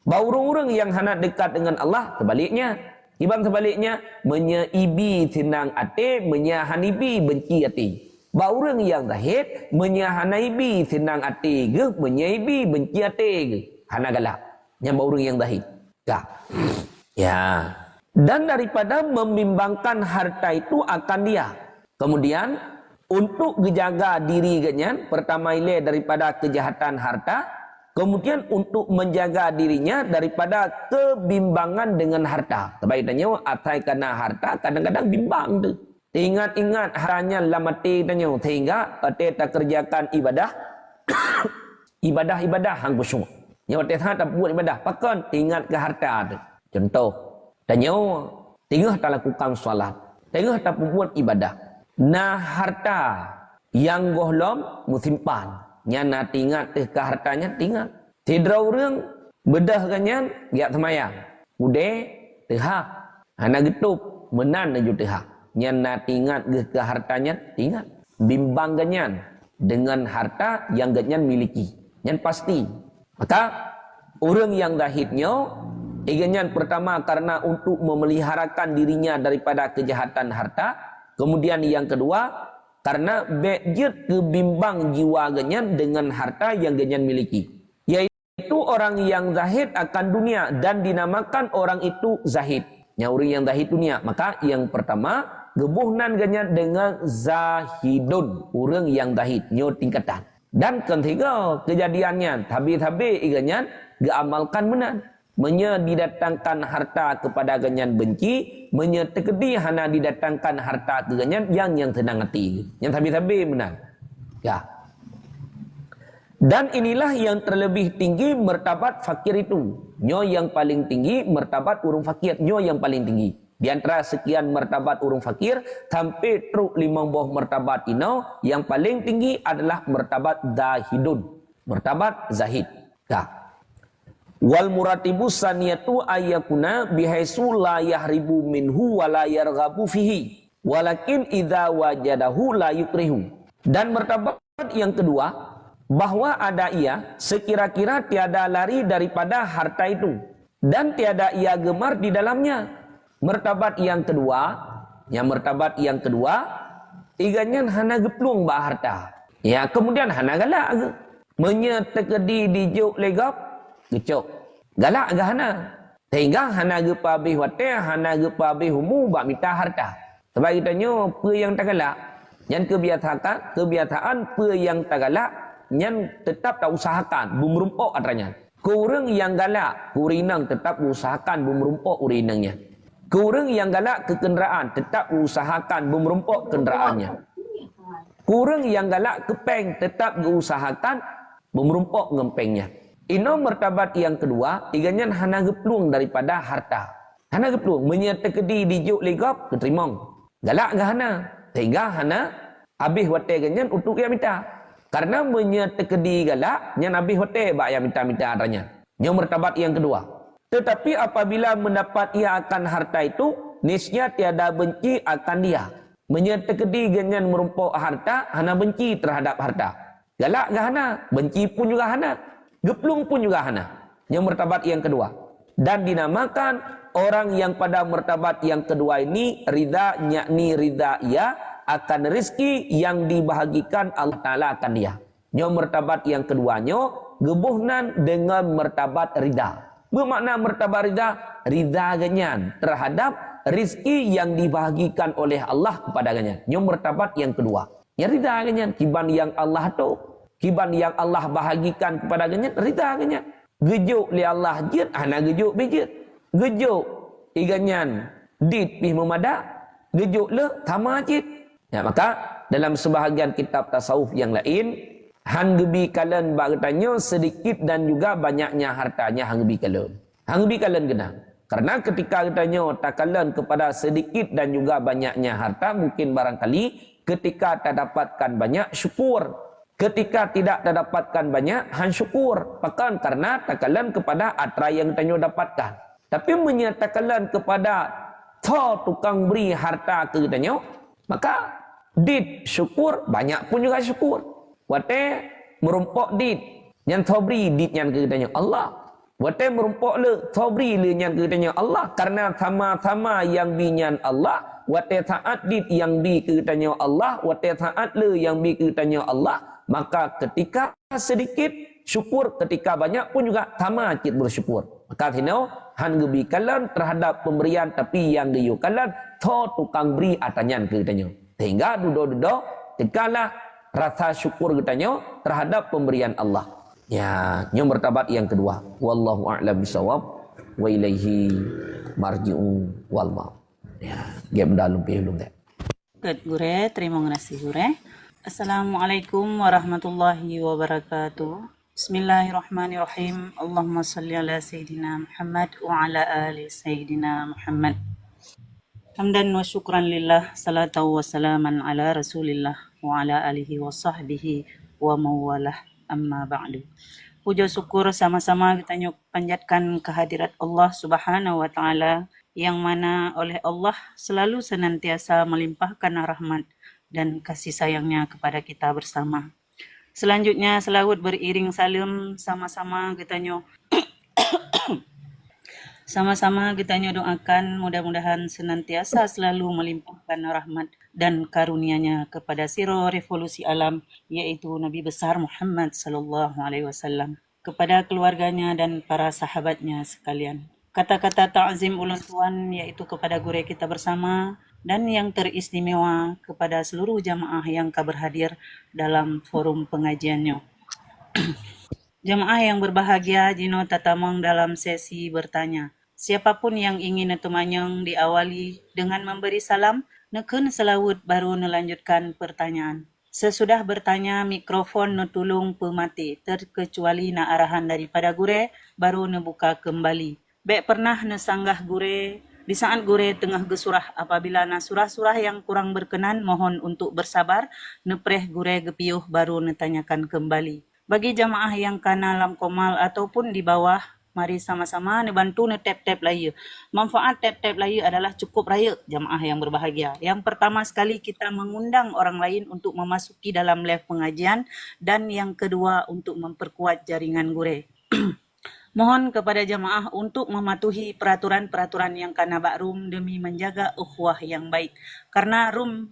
A: Ba urung-urung yang hana dekat dengan Allah sebaliknya. Ibang sebaliknya menyaibi senang ate, menyahanibi benci ate. Ba urang yang zahid menyahanaibi senang ate ke, menyaibi benci ate ke. Hana galak. Yang ba urang yang zahid. Ya. Dan daripada membimbangkan harta itu akan dia. Kemudian untuk menjaga diri ganyan, pertama ile daripada kejahatan harta, kemudian untuk menjaga dirinya daripada kebimbangan dengan harta. Sebab tanya atai kena harta kadang-kadang bimbang tu. Ingat-ingat haranya lamati tanya sehingga ate tak kerjakan ibadah ibadah hang khusyuk. Yang ate tak buat ibadah, pakon ingat ke harta tu. Contoh tanya, tengah tak lakukan solat, tengah tak buat ibadah. Nah harta yang gohlom musimpan, nyana tingat ke hartanya tingat. Tidra orang bedah kanyan, giat semayang. Udah tehak, anak getup menan aju tehak. Nyana tingat ke hartanya tingat. Bimbang ganyan dengan harta yang ganyan miliki, yang pasti. Maka orang yang zahidnya iganyan pertama karena untuk memeliharakan dirinya daripada kejahatan harta. Kemudian yang kedua karena bejut kebimbang jiwa ganyan dengan harta yang ganyan miliki. Yaitu orang yang zahid akan dunia dan dinamakan orang itu zahid. Yang orang yang zahid dunia. Maka yang pertama gebuhnan ganyan dengan zahidun. Orang yang zahid. Nyo tingkatan. Dan ketiga kejadiannya. Tabi-tabi iganyan geamalkan menan. Didatangkan harta kepada ganyan benci, menyetekedi hana didatangkan harta ke ganyan yang tenang hati, yang tabi-tabi benar. Ya. Dan inilah yang terlebih tinggi martabat fakir itu. Nyo yang paling tinggi martabat urung fakir. Nyo yang paling tinggi. Di antara sekian martabat urung fakir, sampai truk 5 buah martabat ino, yang paling tinggi adalah martabat zahidun. Martabat zahid. Nah. Wal muratibu saniyatu ayyakuna bihaisu la yahribu minhu wa la yarghabu fihi walakin idza wajadahu la yukrihu. Dan martabat yang kedua, bahwa ada ia sekira-kira tiada lari daripada harta itu dan tiada ia gemar di dalamnya. Martabat yang kedua, iganya hana geplung ba harta. Ya, kemudian hana galak menyetekedi di juk legap gecok. Galak agak hana. Sehingga hana gepa bih wate, hana gepa bih humu bak minta harta. Sebab kita nyo pe yang tak galak. Yang kebiasaan pe yang tak galak, yang tetap tak usahakan bumerumpok atranya. Kurang yang galak, kurinang tetap usahakan bumerumpok urinangnya. Kurang yang galak ke kenderaan, tetap usahakan bumerumpok kenderaannya. Kurang yang galak ke peng, tetap usahakan bumerumpok ngempengnya. Ino martabat yang kedua, iganya hana geplung daripada harta. Hana geplung, menyetekedi di juk legap, keterimong. Galak gak hana. Sehingga hana, habis wate ganyan untuk yang minta. Karena menyetekedi galak, yang habis wate bak yang minta-minta adanya. Ini martabat yang kedua. Tetapi apabila mendapat ia akan harta itu, nisnya tiada benci akan dia. Menyetekedi ganyan merumpok harta, hana benci terhadap harta. Galak gak hana, benci pun juga hana. Geplung pun juga hana. Yang martabat yang kedua. Dan dinamakan orang yang pada martabat yang kedua ini ridha, yakni ridha ia akan rezeki yang dibahagikan Allah Ta'ala akan dia. Yang martabat yang keduanya gebuhnan dengan martabat ridha. Bermakna martabat ridha, ridha ganyan terhadap rezeki yang dibahagikan oleh Allah kepada ganyan. Yang martabat yang kedua. Yang ridha ganyan kiban yang Allah tu. Kiban yang Allah bahagikan kepada ganyan, rida ganyan. Gejuk li Allah jid, hana gejuk bijit. Gejuk iganyan dit pih memada, gejuk le tama jid. Ya, maka dalam sebahagian kitab tasawuf yang lain, hang gebi kalen bagtanya sedikit dan juga banyaknya hartanya hang gebi kalen. Hang gebi kalen genang. Karena ketika katanya takalan kepada sedikit dan juga banyaknya harta, mungkin barangkali ketika tak dapatkan banyak syukur. Ketika tidak terdapatkan banyak, han syukur. Bahkan karena takalan kepada atra yang tanyo dapatkan. Tapi menyatakan kepada tukang beri harta ke tanyo, maka dit syukur, banyak pun juga syukur. Wate merumpok dit, yang beri dit yang ke tanyo Allah. Wate merumpok le, beri le yang ke tanyo Allah. Karena sama-sama yang binyan Allah. Wate taat dit yang bi ke tanyo Allah. Wate taat le yang bi ke tanyo Allah. Maka ketika sedikit syukur, ketika banyak pun juga sama kita bersyukur. Maka tinau han gebi kalan terhadap pemberian, tapi yang geyu kalan tukang beri atanyan ke kitanya. Sehingga dudo-dudo tekalah rasa syukur kitanya terhadap pemberian Allah. Ya, yang martabat yang kedua. Wallahu a'lam bisawab wa ilaihi marji'u wal ma'ab. Ya, game dalam pelung deh.
B: Good gure, terima kasih gure. Assalamualaikum warahmatullahi wabarakatuh. Bismillahirrahmanirrahim. Allahumma salli ala Sayyidina Muhammad wa ala ali Sayyidina Muhammad. Hamdan wa syukran lillah, salatu wa salaman ala Rasulillah wa ala alihi wa sahbihi wa mawalah, amma ba'du. Puja syukur sama-sama kita panjatkan kehadirat Allah Subhanahu wa taala yang mana oleh Allah selalu senantiasa melimpahkan rahmat dan kasih sayangnya kepada kita bersama. Selanjutnya selawat beriring salam sama-sama kita doakan mudah-mudahan senantiasa selalu melimpahkan rahmat dan karunia-Nya kepada siro revolusi alam, yaitu Nabi besar Muhammad sallallahu alaihi wasallam, kepada keluarganya dan para sahabatnya sekalian. Kata-kata ta'zim ulun tuan yaitu kepada guru kita bersama dan yang teristimewa kepada seluruh jamaah yang berhadir dalam forum pengajiannya. Jamaah yang berbahagia, jino tatamong dalam sesi bertanya. Siapapun yang ingin netumanyong diawali dengan memberi salam, neken selawut baru melanjutkan pertanyaan. Sesudah bertanya mikrofon netulung pemati, terkecuali na arahan daripada gure, baru nebuka kembali. Bek pernah nesanggah gure, di saat gure tengah gesurah apabila na surah-surah yang kurang berkenan, mohon untuk bersabar, nepreh gure gepiuh baru netanyakan kembali. Bagi jamaah yang kana lam komal ataupun di bawah, mari sama-sama nebantu tap-tap layu. Manfaat tap-tap layu adalah cukup raya jamaah yang berbahagia. Yang pertama sekali kita mengundang orang lain untuk memasuki dalam live pengajian dan yang kedua untuk memperkuat jaringan gure. Mohon kepada jamaah untuk mematuhi peraturan-peraturan yang kana bak room demi menjaga ukhuwah yang baik. Karena room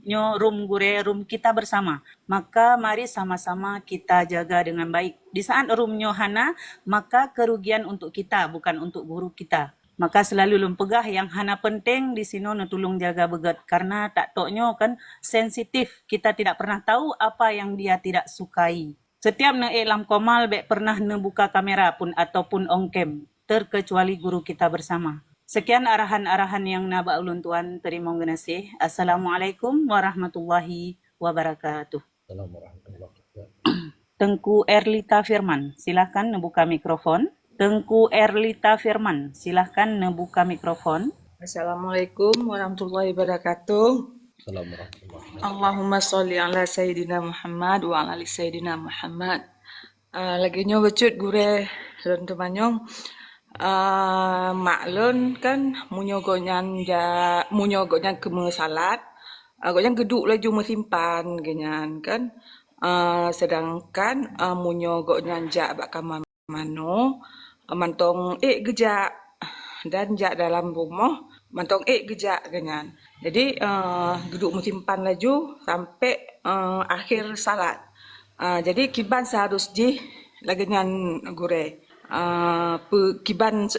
B: gure room kita bersama. Maka mari sama-sama kita jaga dengan baik. Di saat room nyo hana, maka kerugian untuk kita bukan untuk guru kita. Maka selalu lumpegah yang hana penting di sini tolong jaga begat. Karena tak toknyo kan sensitif. Kita tidak pernah tahu apa yang dia tidak sukai. Setiap na lam komal bek pernah buka kamera pun ataupun on cam, terkecuali guru kita bersama. Sekian arahan-arahan yang naba ulun tuan, terima kasih. Assalamualaikum warahmatullahi wabarakatuh. Tengku Erlita Firman, silakan membuka mikrofon. Tengku Erlita Firman, silakan membuka mikrofon.
C: Assalamualaikum warahmatullahi wabarakatuh. Allahumma sholli ala Sayyidina Muhammad wa ala ali Sayyidina Muhammad. Lagi nyo becut gure lon temanyong. Maklun kan munyo gonyan kemu salat. Gonyan geduk laju mesimpan genyan kan. Sedangkan munyo gonyan jak bak kamar mano mantong gejak dan jak dalam rumah mantong gejak genyan. Jadi geduk mesimpan laju sampai akhir salat. Jadi kiban seharusnya lagi nyan gure. Kiban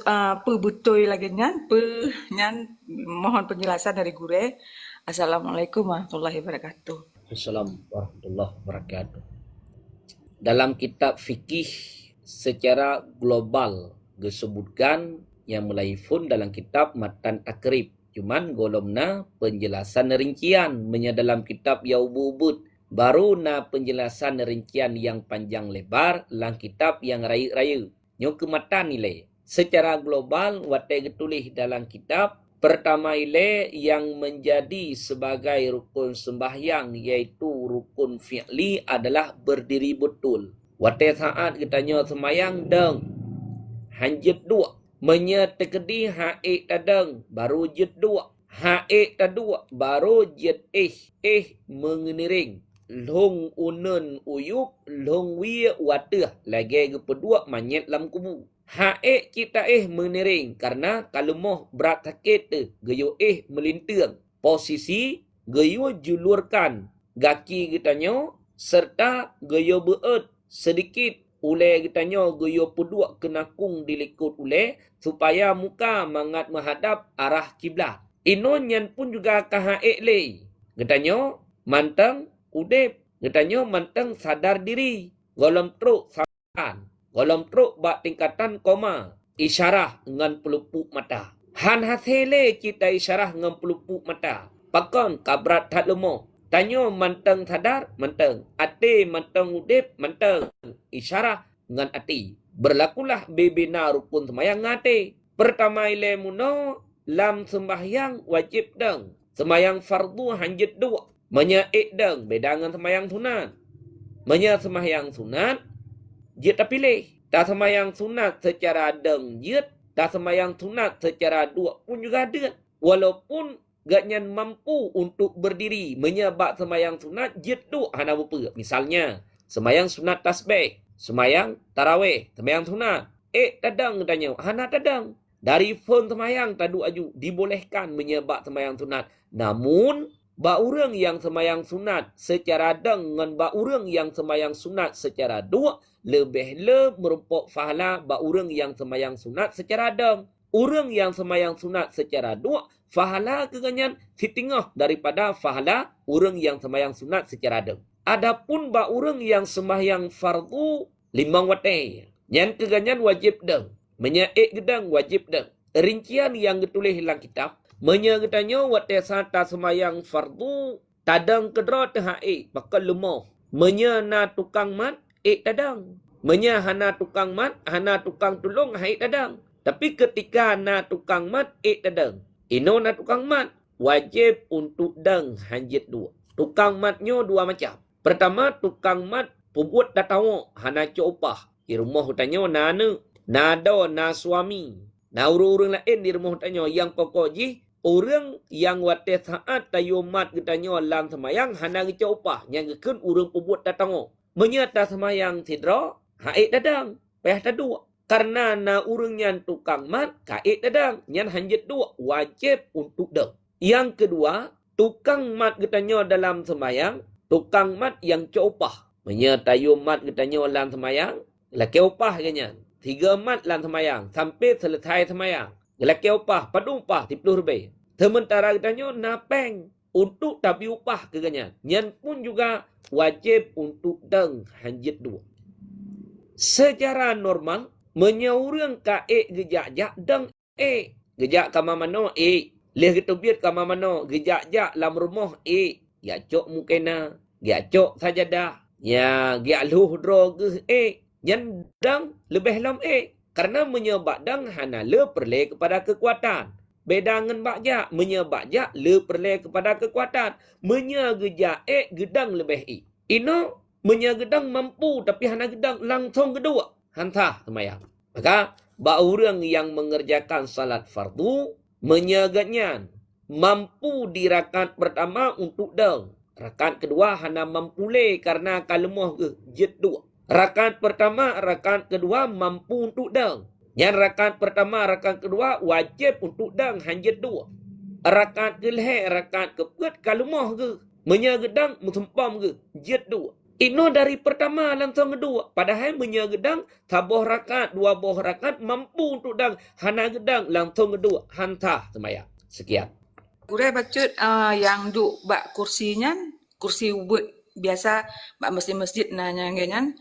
C: betul lagi nyan mohon penjelasan dari gure. Assalamualaikum warahmatullahi wabarakatuh.
A: Assalamualaikum warahmatullahi wabarakatuh. Dalam kitab fikih secara global disebutkan yang melaifun dalam kitab Matan Takrib. Cuman golomna penjelasan rincian menya dalam kitab Yaububud. Baru na penjelasan rincian yang panjang lebar dalam kitab yang raya-raya. Nyo kematan nilai. Secara global watai getulih dalam kitab. Pertama ile yang menjadi sebagai rukun sembahyang iaitu rukun fi'li adalah berdiri betul. Watai saat kita nyo sembahyang deng. Hanjit dua. Menyetekedi haik tadeng baru jet dua. Haik tadua baru jet mengeniring. Long unen uyuk, long wi wateh. Lagi kedua manyet lam kubu. Haik kita mengeniring. Karena kalau moh berat sakit gayo melintang. Posisi gayo julurkan gaki kita nyo serta gayo beut sedikit. Ule kita nyo goyo pedua kenakung dilikut ule supaya muka mangat menghadap arah kiblat. Ino nyan pun juga kahaek le. Kita nyo manteng udep. Kita nyo manteng sadar diri. Golom truk saban. Golom truk bak tingkatan koma. Isyarah dengan pelupuk mata. Han hasele kita isyarah dengan pelupuk mata. Pakon kabrat tak lemoh. Tanyo manteng sadar, manteng. Ati manteng udip, manteng. Isyarah dengan ati. Berlakulah bebina rukun sembahyang ati. Pertama ile muno, lam sembahyang wajib deng. Sembahyang fardu hanjit dua. Menyaik deng, beda dengan sembahyang sunat. Sembahyang sunat, jit tak pilih. Tak sembahyang sunat secara deng jit. Tak sembahyang sunat secara dua pun juga ada. Walaupun gaknyan mampu untuk berdiri menyebab sembahyang sunat jitu hana bupa. Misalnya, sembahyang sunat tasbih, sembahyang tarawih, sembahyang sunat. Tadang tanya, hana tadang. Dari phone sembahyang tadu aju dibolehkan menyebab sembahyang sunat. Namun, ba urang yang sembahyang sunat secara dang dengan ba urang yang sembahyang sunat secara dua lebih merupakan pahala ba urang yang sembahyang sunat secara dang. Urang yang sembahyang sunat secara dua fahala keganyan sitingah daripada fahala urang yang sembahyang sunat secara deng. Adapun ba urang yang sembahyang fardu limang watay. Yang keganyan wajib deng. Menyaik gedang wajib deng. Rincian yang ditulis dalam kitab. Menyagetanya watay sata sembahyang fardu
D: Tadang kedra teh bakal lemah. Menya na tukang mat, tadang. Menya hana tukang mat, hana tukang tolong, tadang. Tapi ketika na tukang mat, tadang. Ino na tukang mat, wajib untuk dang hanjit dua. Tukang matnya dua macam. Pertama, tukang mat pubut datang, hana copah. Di rumah hutannya nada na suami. Na urang lain di rumah hutannya yang pokok ji, orang yang watih saat tayo mat katanya lang semayang hana copah. Yang gekun urang pubut datang. Menyata semayang tidra, dadang. Payah tadua. Karena na urang yang tukang mat, dadang. Yang hanjit dua, wajib untuk dang. Yang kedua, tukang mat katanya dalam semayang, tukang mat yang copah. Menyatayo mat katanya dalam semayang, laki upah ganyan. 3 mat dalam semayang, sampai selesai semayang. Laki upah, padu upah, 10 lebih. Sementara katanya napeng untuk tapi upah ke ganyan. Yang pun juga wajib untuk deng hanjit dua. Secara normal, menyaurang gejak-jak deng gejak kama mano leh ketubit kama mano gejak-jak lam rumah ya cok mukena ya cok sajadah ya ya luh dro yan dang lebih lam karena menyebab dang hana le perle kepada kekuatan. Beda dengan bakja, menyebakja le perle kepada kekuatan. Menyegejak gedang lebih Ino menyegedang mampu tapi hana gedang langsung kedua. Hantah semayang. Maka bak orang yang mengerjakan salat fardu menyegatnya mampu di rakaat pertama untuk dang. Rakaat kedua hana mampu le karena kalemah ke jet dua. Rakaat pertama, rakaat kedua mampu untuk dang. Yang rakaat pertama, rakaat kedua wajib untuk dang hanjit dua. Rakaat kelih, rakaat keput kalemah ke menyegedang musempam ke jet dua. Ino dari pertama langsung kedua. Padahal menyegedang sabuh rakaat, 2 buah rakaat mampu untuk dang hana gedang langsung kedua. Hantah semayang. Sekian.
C: Gure bacut yang duk bak kursinya, kursi biasa bak masjid-masjid nanya ngenyan.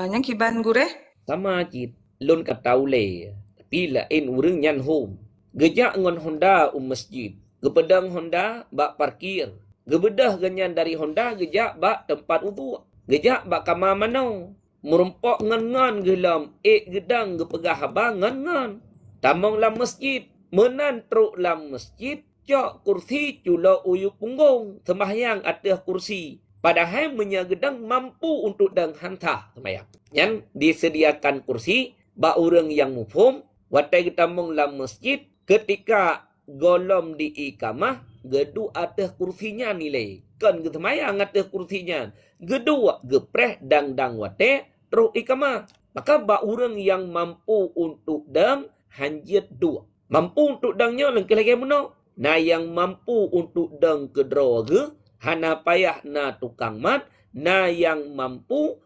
C: Yang kiban gure?
D: Sama cip. Lun katau le. Tapi lain urang nyan home. Gejak ngon Honda masjid. Gepedang Honda bak parkir. Gebedah ganyan dari Honda gejak bak tempat wudu. Gejak bak kamar mano. Merumpok ngan-ngan gelam. Gedang gepegah abang ngan-ngan. Tamang lam masjid. Menan truk lam masjid. Cok kursi cula uyu punggung. Sembahyang atas kursi. Padahal menyegedang mampu untuk dang hantah sembahyang. Yang disediakan kursi. Ba orang yang mufhum. Watai kita mong lam masjid. Ketika golom di ikamah. Gedu atas kursinya nilai. Kan kesemayang atas kursinya. Gedua gepreh dang watai. Terus ikamah. Maka ba orang yang mampu untuk dang. Hanjit dua. Mampu untuk dangnya lengkah lagi mana? Na yang mampu untuk dang kedra ke. Hana payah na tukang mat. Na yang mampu.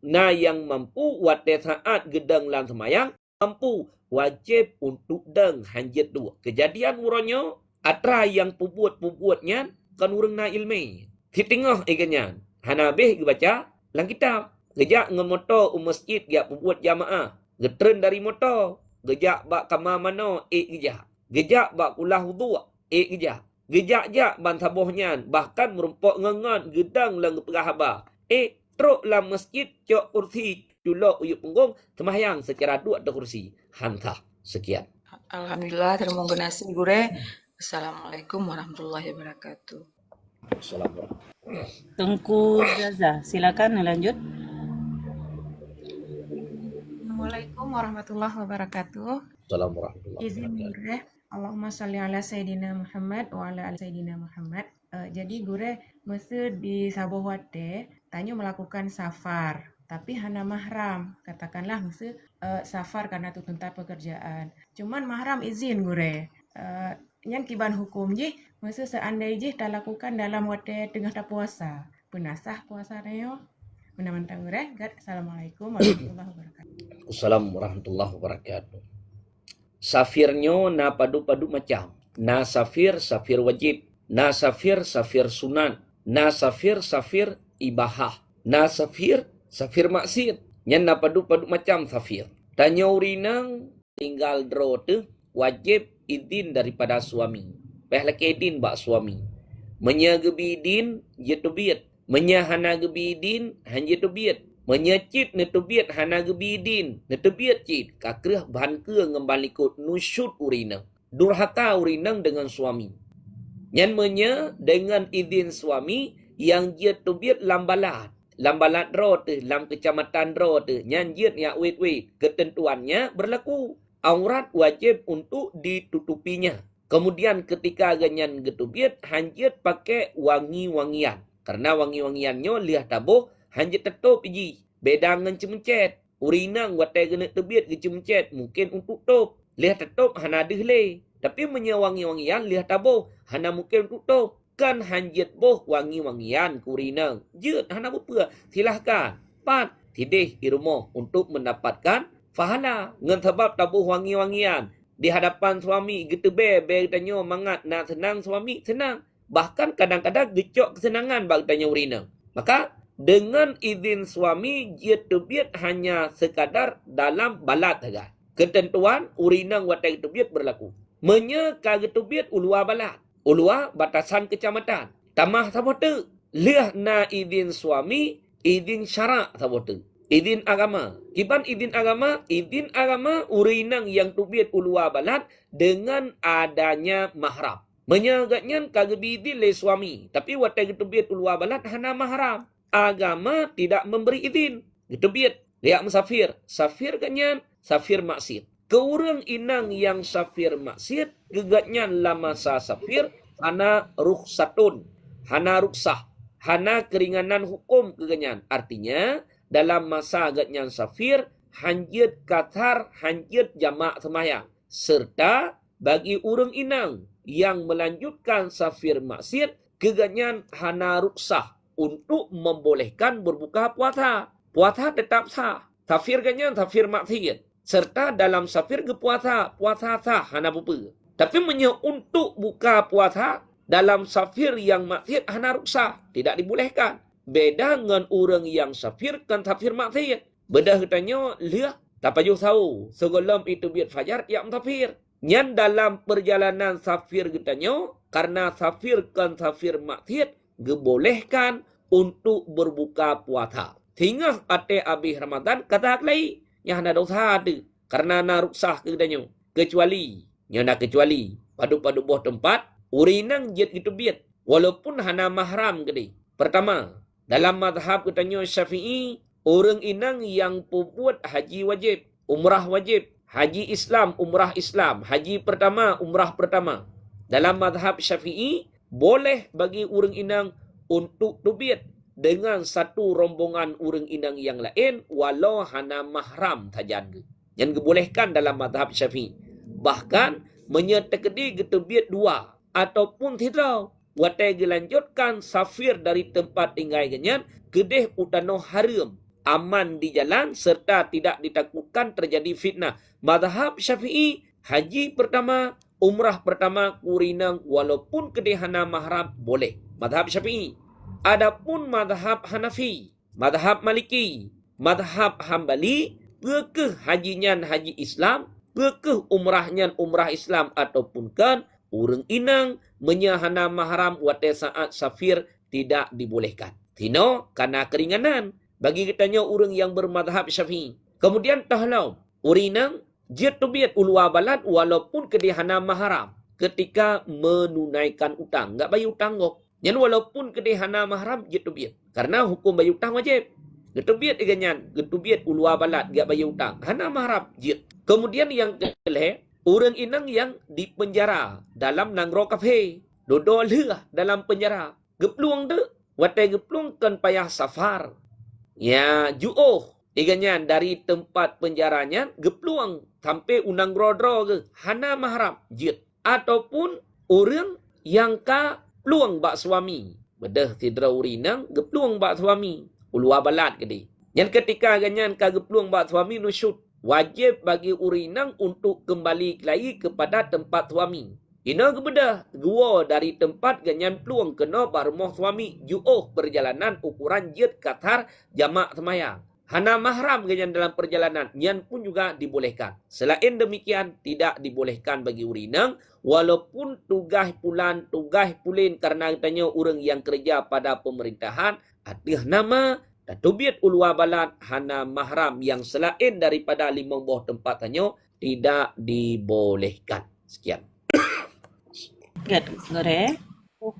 D: Na yang mampu watai saat gedang lang semayang. Mampu wajib untuk dang hanjit dua. Kejadian urangnya. Atra yang pubuat-pubuatnya. Kan urang na ilmi. Hitingah ikannya. Hana beh baca. Lang kitab. Gejak ngemotor masjid. Gejak pubuat jamaah. Getren dari motor. Gejak bak kamar mano. Gejak. Gejak bak kulah wudu. Gejak. Gejak-jak ban sabohnya. Bahkan merumpok ngengan. Gedang lang perahaba. Truk lam masjid. Cok kursi. Culok uyuk punggung. Semayang secara dua ada kursi. Hantah. Sekian.
C: Alhamdulillah, terima kasih gure. Assalamualaikum warahmatullahi wabarakatuh.
D: Assalamualaikum.
B: Tengku Zaza, silakan lanjut.
E: Assalamualaikum warahmatullahi wabarakatuh.
D: Assalamualaikum.
E: Izin gure, Allahumma salli ala Sayyidina Muhammad wa ala ali Sayyidina Muhammad. Jadi gure mesti di Sabah Wate tanya melakukan safar, tapi hana mahram. Katakanlah mesti safar karena tuntutan pekerjaan. Cuman mahram izin gure. Yang kiban hukum ji, mesti seandainya ji tak lakukan dalam Wate tengah tak puasa. Penasah puasa reo. Menamantang gure. Assalamualaikum warahmatullahi wabarakatuh.
D: Assalamualaikum warahmatullahi wabarakatuh. Safirnya na padu-padu macam. Na safir wajib. Na safir sunan. Na safir ibahah. Na safir maksiat. Yang na padu-padu macam safir. Tanya urinang tinggal dro tu wajib izin daripada suami. Peh laki izin bak suami. Menya gebidin jetubit. Menya hana gebidin han jetubit. Menya cit netubit hana gebidin netubit cit. Kakrah bahan ke ngembalikut nusyut urinang. Durhaka urinang dengan suami. Yang menya dengan izin suami yang jetubit lambalat. Lambalat ro tu, lam kecamatan ro tu. Yang jet ya wait. Ketentuannya berlaku. Aurat wajib untuk ditutupinya. Kemudian ketika ganyan getubit, hanjit pakai wangi-wangian. Karena wangi-wangiannya liah tabuh, hanjit tetup iji. Beda dengan cemencet. Urinang watai gena tebit ke cemencet, mungkin untuk tutup. Liah tetup, hana dihleh. Tapi menya wangi-wangian, liah tabuh, hana mungkin untuk tutup. Kan hanjit boh wangi-wangian ke urinang. Jut, hana apa? Silahkan. Pat, tidih di rumah untuk mendapatkan fahala. Ngan sebab tabuh wangi-wangian. Di hadapan suami getebe bertanya mangat nak senang suami senang, bahkan kadang-kadang gecok kesenangan bertanya urina. Maka dengan izin suami getebit hanya sekadar dalam balat saja. Ketentuan urina watai getebit berlaku. Menya ka getebit ulua balat, ulua batasan kecamatan. Tamah sabote liah na izin suami, izin syarak sabote. Izin agama. Kiban izin agama urinang yang tubit ulua balat dengan adanya mahram. Menyagatnya kagebidi le suami. Tapi watai getubit ulua balat hana mahram. Agama tidak memberi izin. Getubit. Lihat musafir. Safir ganyan. Safir maksir. Keurang inang yang safir maksir. Gegatnya lama safir. Hana rukhsatun. Hana ruksah. Hana keringanan hukum keganyan. Artinya, dalam masa agaknya safir, hanjit kathar, hanjit jamak semayang. Serta bagi urang inang yang melanjutkan safir maksir, keganyan hana ruksah untuk membolehkan berbuka puasa. Puasa tetap sah. Safir ganyan, safir maksir. Serta dalam safir ke puasa sah, hana bupa. Tapi untuk buka puasa, dalam safir yang maksir hana ruksah, tidak dibolehkan. Beda dengan orang yang safir kan safir maksir. Bedah katanya, lihat, tak payah tahu. Sebelum itu biar fajar, yang safir. Yang dalam perjalanan safir katanya, karena safir kan safir maksir, dibolehkan untuk berbuka puasa. Hingga ate abis Ramadan, kata lagi, yang ada dosa ada. Karena naruksah katanya. Kecuali, yang nak kecuali, padu-padu buah tempat, urinang jet gitu biat. Walaupun hana mahram gede. Pertama, dalam madhab katanya Syafi'i, orang inang yang buat haji wajib, umrah wajib, haji Islam, umrah Islam, haji pertama, umrah pertama. Dalam madhab Syafi'i, boleh bagi orang inang untuk tubit dengan satu rombongan orang inang yang lain, walau hana mahram sajan. Yang dibolehkan dalam madhab Syafi'i. Bahkan, menyetekedi getubit dua, ataupun tidak. Watai dilanjutkan safir dari tempat tinggal ganyan, kedeh utano haram, aman di jalan serta tidak ditakutkan terjadi fitnah. Madhab Syafi'i, haji pertama, umrah pertama, kurinang walaupun kedeh hana mahram boleh. Madhab Syafi'i. Adapun madhab Hanafi, madhab Maliki, madhab Hambali, bekeh hajinya haji Islam, bekeh umrahnya umrah Islam ataupun kan orang inang menyahana mahram watai saat safir tidak dibolehkan. Tino karena keringanan bagi katanya orang yang bermadhab Syafi'i. Kemudian tahlau urinang jetubit ulwa balat walaupun kedihana mahram ketika menunaikan utang, enggak bayar utang kok. Yang walaupun kedihana mahram jetubit karena hukum bayar utang wajib. Getubit iganyan, getubit ulwa balat enggak bayar utang, hana mahram jet. Kemudian yang kelih orang inang yang dipenjara dalam nangro kafe. Dodo leh dalam penjara. Gepluang de. Watai gepluang kan payah safar. Ya juoh. Iganyan dari tempat penjaranya. Gepluang sampai unang rodro ke. Hana mahram. Jit. Ataupun orang yang ka peluang bak suami. Bedah tidra urinang. Gepluang bak suami. Ulua balat ke di. Yang ketika ganyan ka gepluang bak suami nusyut. Wajib bagi urinang untuk kembali lagi kepada tempat suami. Ina kebedah gua dari tempat ganyan peluang kena barmoh suami juoh perjalanan ukuran jet kathar jamak semayang. hana mahram dengan dalam perjalanan, nyan pun juga dibolehkan. Selain demikian, tidak dibolehkan bagi urinang, walaupun tugas pulin karena katanya orang yang kerja pada pemerintahan, ada nama, Datubiyat ulwa balat hana mahram yang selain daripada 5 buah tempat hanya tidak dibolehkan. Sekian.
B: Good, Gure.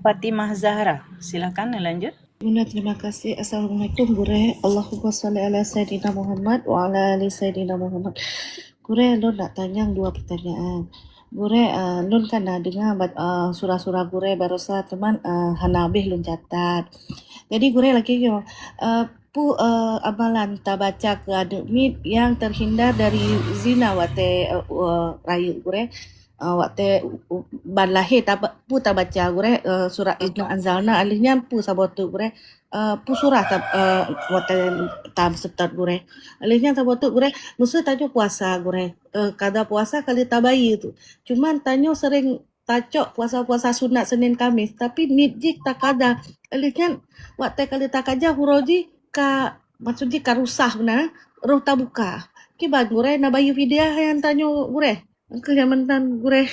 B: Fatimah Zahra, silakan lanjut.
F: Bunda, terima kasih. Assalamualaikum, Gure. Allahumma salli ala Sayyidina Muhammad wa ala ali Sayyidina Muhammad. Gure, Lun nak tanya 2 pertanyaan. Gure, Lun kan dengar surah-surah Gure barusan teman Hanabih Lun catat. Jadi Gure lagi amalan tak baca ke ademit yang terhindar dari zina wate rayu Gure. Waktu ban lahir tak baca Gure surah Inna Anzalna alihnya pu sabotu Gure pu surah waktu tam setat Gure alihnya sabotu Gure musuh tanya puasa Gure kada puasa kali tabayi tu cuman tanya sering tacok puasa-puasa sunat Senin Kamis tapi nijik tak kada alihnya waktu kali tak aja huroji ka maksudnya ka rusah benar roh tak buka kiban Gure nabayu video yang tanya Gure kenyamanan Gure.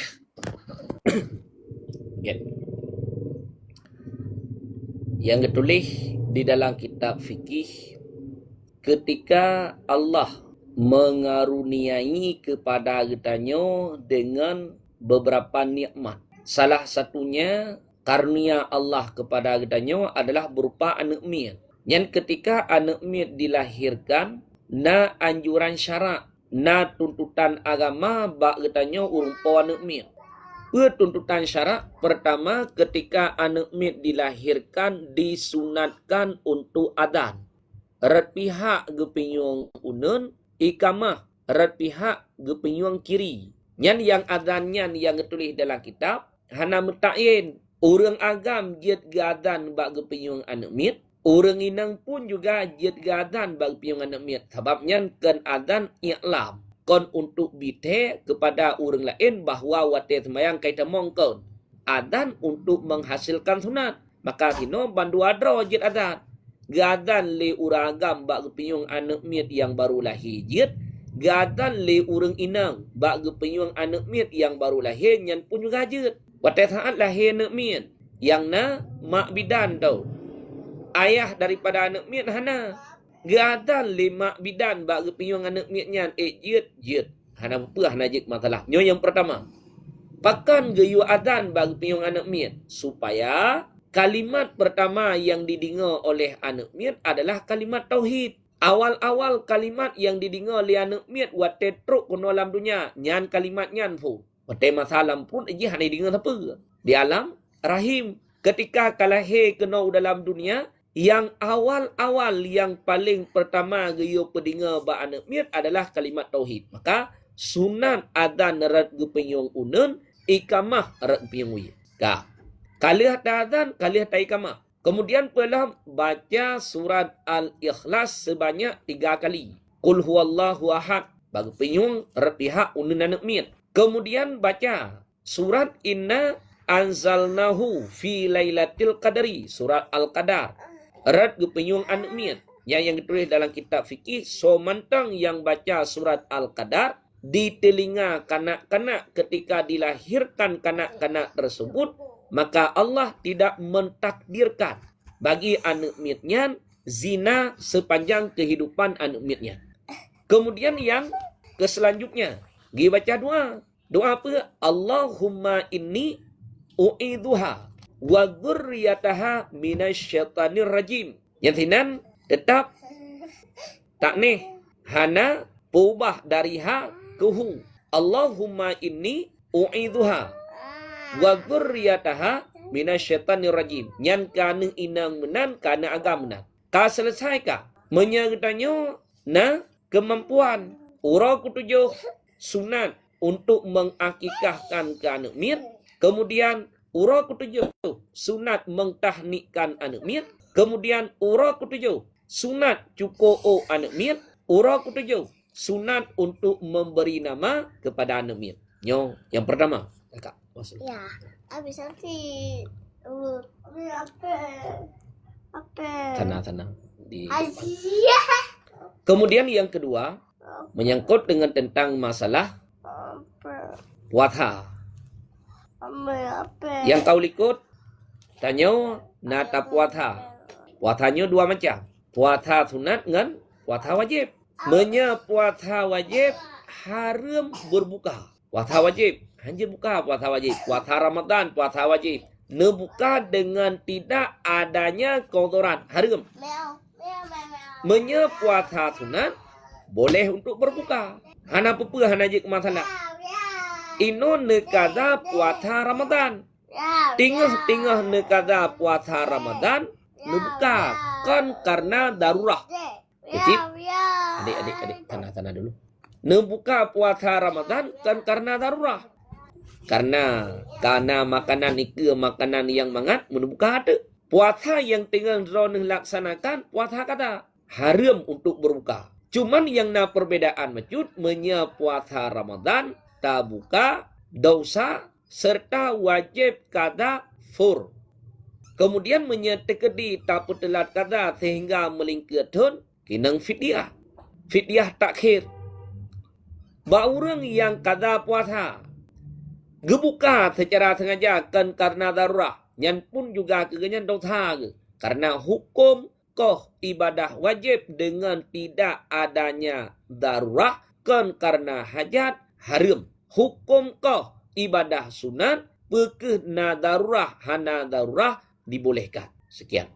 D: Yang ditulis di dalam kitab fikih, ketika Allah mengaruniai kepada kitanya dengan beberapa nikmat. Salah satunya karunia Allah kepada kitanya adalah berupa anak miat. Yang ketika anak miat dilahirkan, na anjuran syarak, na tuntutan agama bak kitanya urumpa anak miat. Tuntutan syarak pertama ketika anak miat dilahirkan disunatkan untuk adan. Rat pihak gepenyuang unun ikamah, rat pihak gepenyuang kiri. Yang adannya yang ditulis dalam kitab hana mutayin orang agam jiat gadan bak gepenyuang anak miat. Orang inang pun juga jiat gadan bak gepenyuang anak miat. Sebabnya kan adan i'lam. Kon untuk bite kepada orang lain bahawa wate semayang kaita mongkon. Adan untuk menghasilkan sunat. Maka kino bandu adro jit adan. Gadan le uragam bak gepenyung anak miat yang baru lahir jit. Gadan le orang inang bak gepenyung anak miat yang baru lahir nyan pun juga jit. Wate saat lahir anak miat. Yang na mak bidan tau. Ayah daripada anak miat hana. Gadan lima bidan bagi penyuang anak miatnya jit hana apa hana jit masalah nyo yang pertama pakan geyu adan bagi penyuang anak miat supaya kalimat pertama yang didengar oleh anak miat adalah kalimat tauhid. Awal-awal kalimat yang didengar oleh anak miat wate truk kuno alam dunia nyan kalimat nyan pu wate masalah pun aja hana dengar apa di alam rahim ketika kalahir kena dalam dunia. Yang awal-awal yang paling pertama geyo pedinga ba anak miat adalah kalimat tauhid. Maka sunat adan rat gepenyong unun ikamah rat gepenyong wi. Kalih adan kalih ta ikamah. Kemudian pula baca surat Al-Ikhlas sebanyak 3 kali. Qul huwallahu ahad bagi penyong rat pihak unun anak miat. Kemudian baca surat Inna Anzalnahu fi Lailatul Qadri surat Al-Qadar. Rat gepenyung anak miat. Yang ditulis dalam kitab fikih. So mantang yang baca surat Al-Qadar. Di telinga kanak-kanak ketika dilahirkan kanak-kanak tersebut. Maka Allah tidak mentakdirkan. Bagi anak miatnya. Zina sepanjang kehidupan anak miatnya. Kemudian yang keselanjutnya. Gi baca doa. Doa apa? Allahumma inni u'idhuha wa dzurriyyataha minasyaitonir rajim. Yang tinan tetap tak nih hana ubah dari ha ke hu. Allahumma inni u'idhuha wa dzurriyyataha minasyaitonir rajim. Nyan kana inang menan kana agam menan. Ka selesai ka menyertanya na kemampuan ura ketujuh sunat untuk mengakikahkan ke anak miat. Kemudian urah ketujuh, sunat mentahnikkan anak miat. Kemudian urah ketujuh, sunat cukup anak miat. Urah ketujuh, sunat untuk memberi nama kepada anak miat. Nyo, yang pertama. Kakak, masuk.
G: Ya, habis nanti apa?
D: Tenang. Di
G: Asia.
D: Kemudian yang kedua, menyangkut dengan tentang masalah puasa. Yang kau likut, tanya nata puasa. Puasanya dua macam. Puasa sunat dengan puasa wajib. Puasa wajib haram berbuka. Puasa wajib hanya buka puasa wajib. Puasa Ramadan puasa wajib. Buka dengan tidak adanya kotoran haram. Puasa sunat boleh untuk berbuka. Hana apa hana je masalah. Ino nekada puasa Ramadan. Tingah nekada puasa Ramadan buka kan karena darurah. Kecil. Adik, tanah dulu. Buka puasa Ramadan kan karena darurah. Karena makanan ike makanan yang mangat buka ada. Puasa yang tinggal drone laksanakan puasa kata haram untuk berbuka. Cuman yang na perbedaan maksud puasa Ramadan tak buka dosa serta wajib kada fur. Kemudian tekedi tak telat kada sehingga melingkatkan kinang fidyah. Fidyah takhir. Ba orang yang kada puasa gebuka secara sengaja kan karena darurat. Yang pun juga kegenyan dosa ke. Karena hukum koh ibadah wajib dengan tidak adanya darurat kan karena hajat haram. Hukum koh ibadah sunat pekeh na darurat hana darurat dibolehkan. Sekian.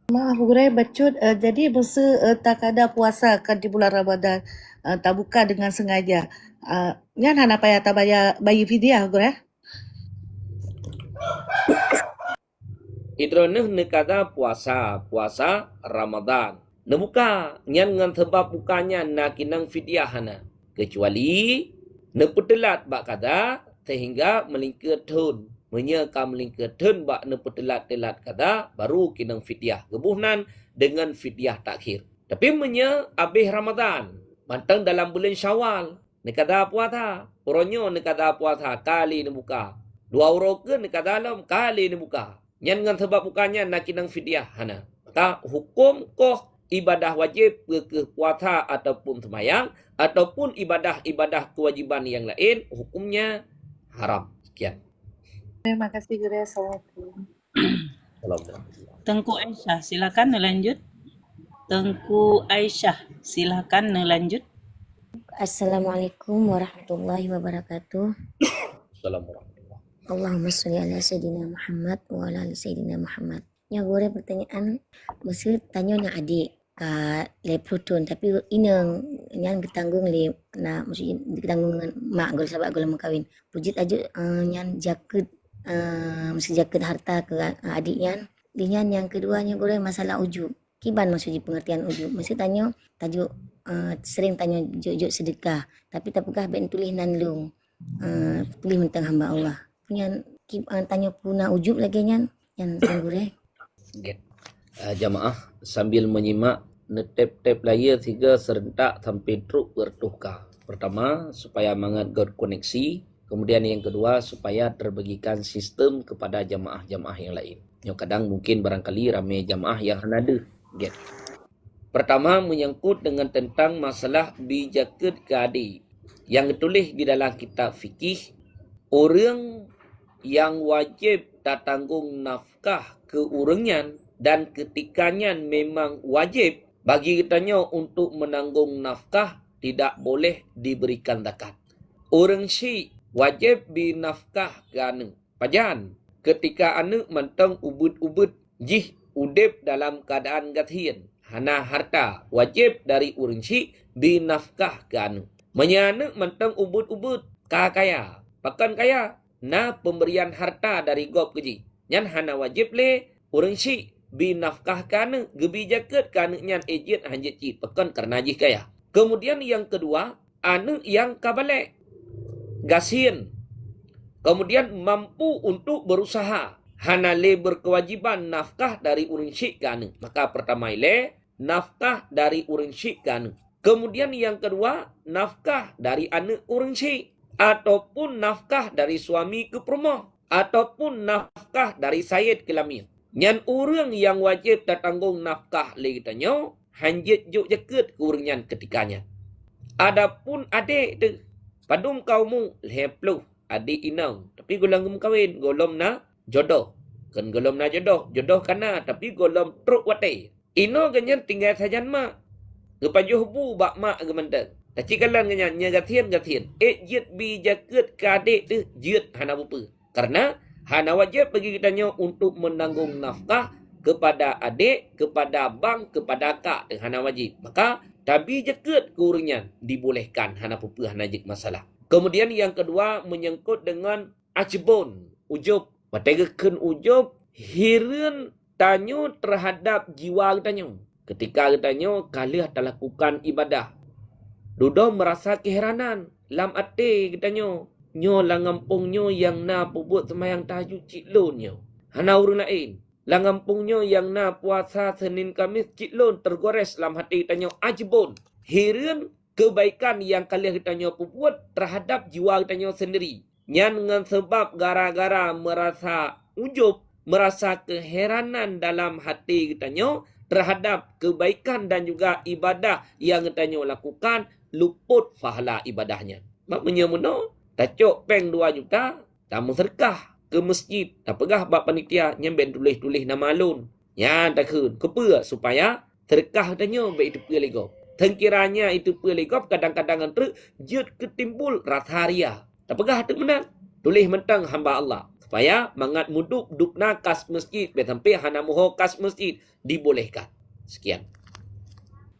F: Maaf Gure bacut, jadi masa tak ada puasa kan di bulan Ramadan, tak buka dengan sengaja. Nyan hana payah tak bayi fidyah Gure?
D: Idroneh nekada puasa Ramadan. Nebuka nyan ngan sebab bukanya na kinang fidyah hana. Kecuali nepetelat bak kada sehingga melingkatun. Menyekam melingkatun bak nepetelat-telat kada baru kinang fidyah. Gebuhnan dengan fidyah takhir. Tapi habis Ramadan. Mantang dalam bulan Syawal. Nekada puasa. Orangnya nekada puasa kali nebuka. 2 orang ke nekada dalam kali nebuka. Yang dengan sebab bukanya nak kinang fidyah hana. Maka hukum koh ibadah wajib ke puasa ataupun sembahyang ataupun ibadah-ibadah kewajiban yang lain hukumnya haram. Sekian.
F: Terima kasih Gure. Assalamualaikum.
B: Tengku Aisyah, silakan lanjut. Tengku Aisyah, silakan lanjut.
G: Assalamualaikum warahmatullahi wabarakatuh.
D: Assalamualaikum.
G: Allahumma sholli ala sayyidina Muhammad wa ala ali sayyidina Muhammad. Yang gore pertanyaan mesti tanya nya adik ka le Pluton tapi inang nyan ketanggung le na mesti ketanggung dengan mak gore sabak gore kawin. Pujit aja nyan jaket mesti jaket harta ke adik nyan. Dinyan yang keduanya gore masalah ujub. Kiban maksudnya pengertian ujub. Mesti tanya tajuk sering tanya juk sedekah tapi tapukah ben tulis nan lung. Tulis mentang hamba Allah. Yang tanya puna ujub lagi nyan yang gure.
D: Jamaah sambil menyimak netep-tep layar 3 serentak sampai truk bertukar. Pertama supaya mangat god koneksi, kemudian yang kedua supaya terbagikan sistem kepada jamaah-jamaah yang lain. Yang kadang mungkin barangkali ramai jamaah yang ada. Pertama menyangkut dengan tentang masalah bijaket kadi yang ditulis di dalam kitab fikih. Orang yang wajib tak tanggung nafkah ke orangnya dan ketikanya memang wajib bagi kitanya untuk menanggung nafkah tidak boleh diberikan zakat. Orang Syekh wajib binafkah kan pajan ketika anak mentang ubud-ubud jih udip dalam keadaan gatian hana harta wajib dari orang Syekh binafkah kan menyanak mentang ubud-ubud kaya pakan kaya na pemberian harta dari gop keji. Nyan hana wajib le orang Syekh binafkahkan gebi jaket kan nyan ejit hanjit ci pekan karena jih kaya. Kemudian yang kedua, anu yang kabale gasin. Kemudian mampu untuk berusaha. Hana le berkewajiban nafkah dari orang Syekh kan. Maka pertama le nafkah dari orang Syekh kan. Kemudian yang kedua, nafkah dari anak orang Syekh. Ataupun nafkah dari suami ke perempuan, ataupun nafkah dari sayyid ke lamir. Nyan orang yang wajib tertanggung nafkah lagi tanya, hanjit juk jakut kurunyan ketikanya. Adapun adik tu, padum kaumu lepluh adik inang, tapi golong kawin, golom na jodoh. Kan golom na jodoh, jodoh kana tapi golom truk wate. Ino ganyan tinggal sajan mak. Gepajuh bu bak mak gemendeng. Tapi kalan ganyan nya gatien. Jit bi jakut ka adik tu jit hana bupa. Karena hana wajib bagi kitanya untuk menanggung nafkah kepada adik, kepada abang, kepada akak dengan hana wajib. Maka tabi jakut kurunyan dibolehkan hana pupa hana jik masalah. Kemudian yang kedua menyangkut dengan ajbun, ujub. Mategakeun ujub hireun tanyo terhadap jiwa tanyo. Ketika tanyo kalih lakukan ibadah. Dudo merasa keheranan lam ate tanyo. Nyo langampungnyo yang na pubut semayang tahajud ciklonyo. Hana urun lain. Langampungnyo yang na puasa Senin Kamis ciklon tergores lam hati tanyo ajbun. Hireun kebaikan yang kalian tanyo pubut terhadap jiwa tanyo sendiri. Nyan dengan sebab gara-gara merasa ujub, merasa keheranan dalam hati tanyo terhadap kebaikan dan juga ibadah yang tanyo lakukan, luput pahala ibadahnya. Maknanya muno, tacok peng 2 juta, tamu sedekah ke masjid, tak pegah bab panitia nyemben tulis-tulis nama alun. Yan takun, kepua supaya sedekah tanyo baik itu peligop. Tengkiranya itu peligop kadang-kadang antara jut ketimbul rasa ria. Tak pegah tu menang. Tulis mentang hamba Allah. Supaya mangat muduk dukna kas masjid. Sampai hana muho kas masjid. Dibolehkan. Sekian.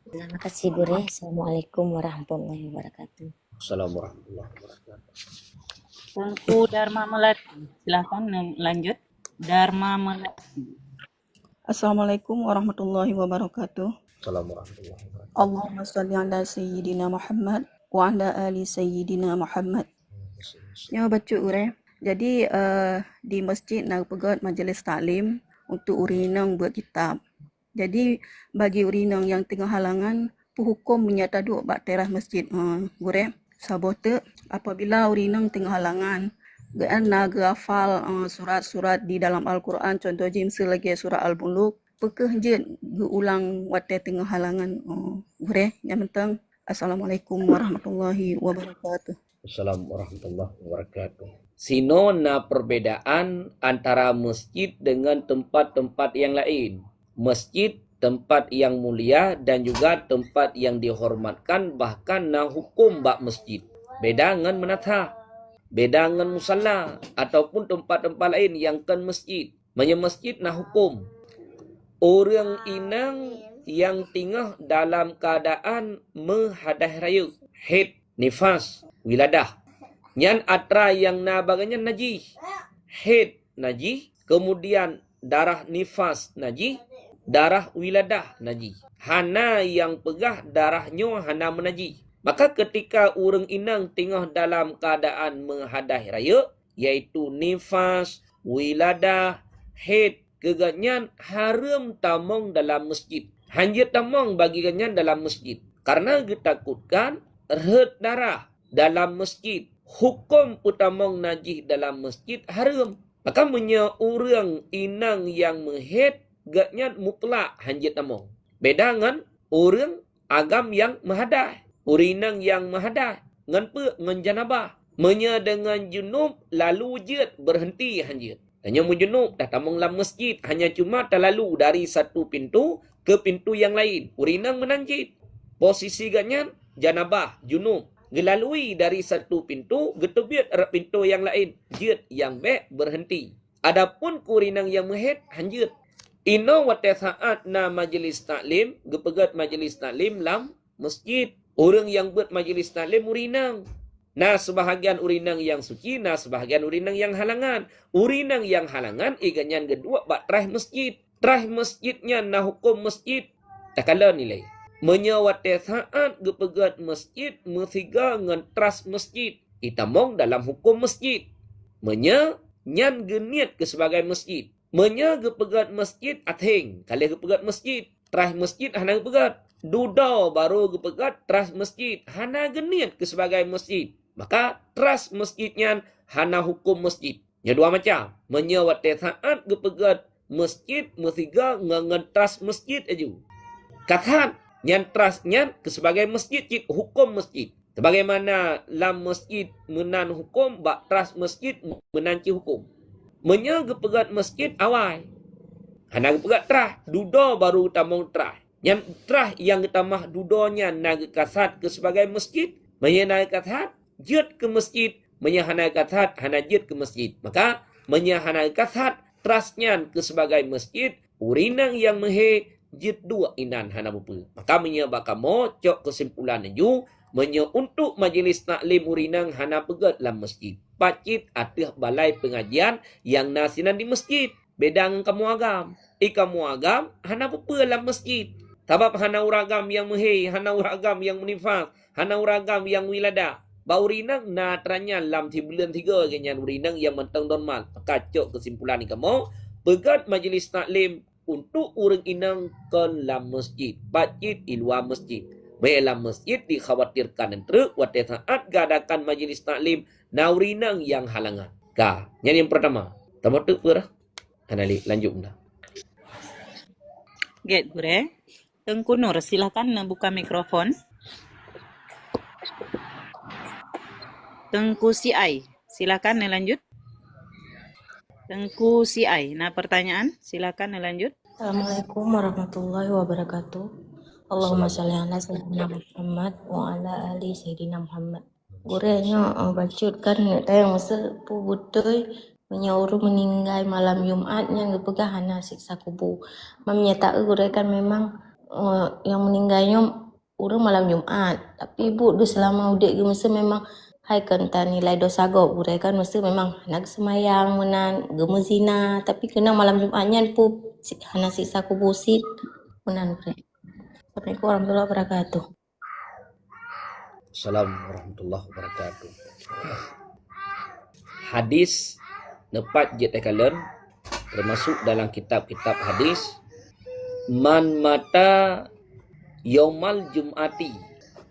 G: Terima kasih Gure. Assalamualaikum warahmatullahi wabarakatuh.
D: Assalamualaikum warahmatullahi wabarakatuh.
B: Tungku Dharma Melati. Silahkan lanjut. Dharma Melati.
H: Assalamualaikum warahmatullahi wabarakatuh.
D: Assalamualaikum warahmatullahi wabarakatuh.
H: Allahumma salli ala Sayyidina Muhammad wa ala ali Sayyidina Muhammad. Ya baca urang. Jadi di masjid nak pegat majlis taklim untuk urinang buat kitab. Jadi bagi urinang yang tengah halangan, hukum menyata duk bak teras masjid. Urang sabote apabila urinang tengah halangan, gaan nak hafal surat-surat di dalam Al-Quran, contoh jim selagi surah Al-Muluk, pekeh je ulang wate tengah halangan. Urang yang penting Assalamualaikum warahmatullahi wabarakatuh.
D: Assalamualaikum warahmatullahi wabarakatuh. Sino na perbedaan antara masjid dengan tempat-tempat yang lain. Masjid tempat yang mulia dan juga tempat yang dihormatkan, bahkan na hukum bak masjid. Beda dengan menata, beda dengan musalla ataupun tempat-tempat lain yang kan masjid. Manya masjid na hukum. Orang inang yang tinggal dalam keadaan menghadah raya, haid, nifas, wiladah. Nyan atra yang nabaganya najis. Haid najis, kemudian darah nifas najis, darah wiladah najis. Hana yang pegah darahnya hana menajis. Maka ketika orang inang tengah dalam keadaan menghadah raya, iaitu nifas, wiladah, haid, keganyan haram tamong dalam masjid. Hanjit tamong bagi ganyan dalam masjid. Karena ditakutkan red darah dalam masjid. Hukum utamong najis dalam masjid haram. Maka punya orang inang yang menghaid gaknya mutlak hanjit tamong. Beda dengan orang agam yang mahadah. Orang inang yang mahadah ngan pe ngan janabah. Menya dengan junub lalu jet berhenti hanjit. Hanya menjunub dah tamong dalam masjid, hanya cuma terlalu dari satu pintu ke pintu yang lain. Urinang menanjit. Posisi ganyan janabah, junub. Gelalui dari satu pintu, getubiat arah pintu yang lain. Jid yang baik berhenti. Adapun kurinang yang mehid, hanjit. Ino wate saat na majlis taklim, gepegat majlis taklim lam masjid. Orang yang buat majlis taklim urinang. Nah sebahagian urinang yang suci, nah sebahagian urinang yang halangan. Urinang yang halangan, iganyan kedua bak terah masjid. Terah masjidnya nah hukum masjid. Tak kala nilai. Menyawate saat gepegat masjid, mesiga ngan teras masjid. Itamong dalam hukum masjid. Nyan geniat ke sebagai masjid. Gepegat masjid athing. Kali gepegat masjid, terah masjid hana gepegat. Duda baru gepegat teras masjid. Hana geniat ke sebagai masjid. Maka teras masjidnya hana hukum masjid. Ya dua macam. Menyawate saat gepegat masjid, mesiga ngan teras masjid aja. Katakan Nyan trust nyan ke sebagai masjid cit hukum masjid. Sebagaimana lam masjid menan hukum, bak trust masjid menanci hukum. Menya gepegat masjid awal. Hana gepegat trah, dudo baru tamong trah. Yang trah yang tamah dudonya naga kasat ke sebagai masjid, menya naga kasat jut ke masjid, menya hana kasat hana jut ke masjid. Maka menya hana kasat trustnya ke sebagai masjid, urinang yang mehe jut dua inan hana bupu. Maka menya bakamo cok kesimpulan ju, menya untuk majlis taklim urinang hana pegat dalam masjid. Pacit atih balai pengajian yang nasinan di masjid. Beda dengan kamu agam. Kamu agam hana bupu dalam masjid. Tabab hana uragam yang mehe, hana uragam yang menifas, hana uragam yang wilada. Ba urinang na teranya lam ti bulan 3 ganyan urinang yang mentang normal. Kacok kesimpulan ni kamu. Pegat majlis taklim untuk urang inang kon lam masjid. Pacit di luar masjid. Dalam masjid dikhawatirkan entre wate saat gadakan majlis taklim naurinang yang halangan. Yang pertama. Tamat tu pura. Anali lanjut dah.
B: Get Gure. Tengku Nur, silakan buka mikrofon. Tengku CI, silakan lanjut. Tengku CI, nah pertanyaan, silakan lanjut.
I: Assalamualaikum warahmatullahi wabarakatuh. Allahumma sholli ala sayyidina Muhammad wa ala ali sayyidina Muhammad. Gurenya bacut kan tayang masa pu butuh menyauru meninggal malam Jumatnya ngepegah hana siksa kubur. Mamnya tak gure kan memang yang meninggalnya urang malam Jumat. Tapi ibu du selama udik ge masa memang hai kenta nilai dosa go gure kan masa memang hana semayang menan gemu zina tapi kena malam Jumatnya pu hana siksa kubur sit menan gure. Assalamualaikum warahmatullahi wabarakatuh.
D: Assalamualaikum warahmatullahi wabarakatuh. Hadis nepat jet ekalen termasuk dalam kitab-kitab hadis, man mata yaumal jum'ati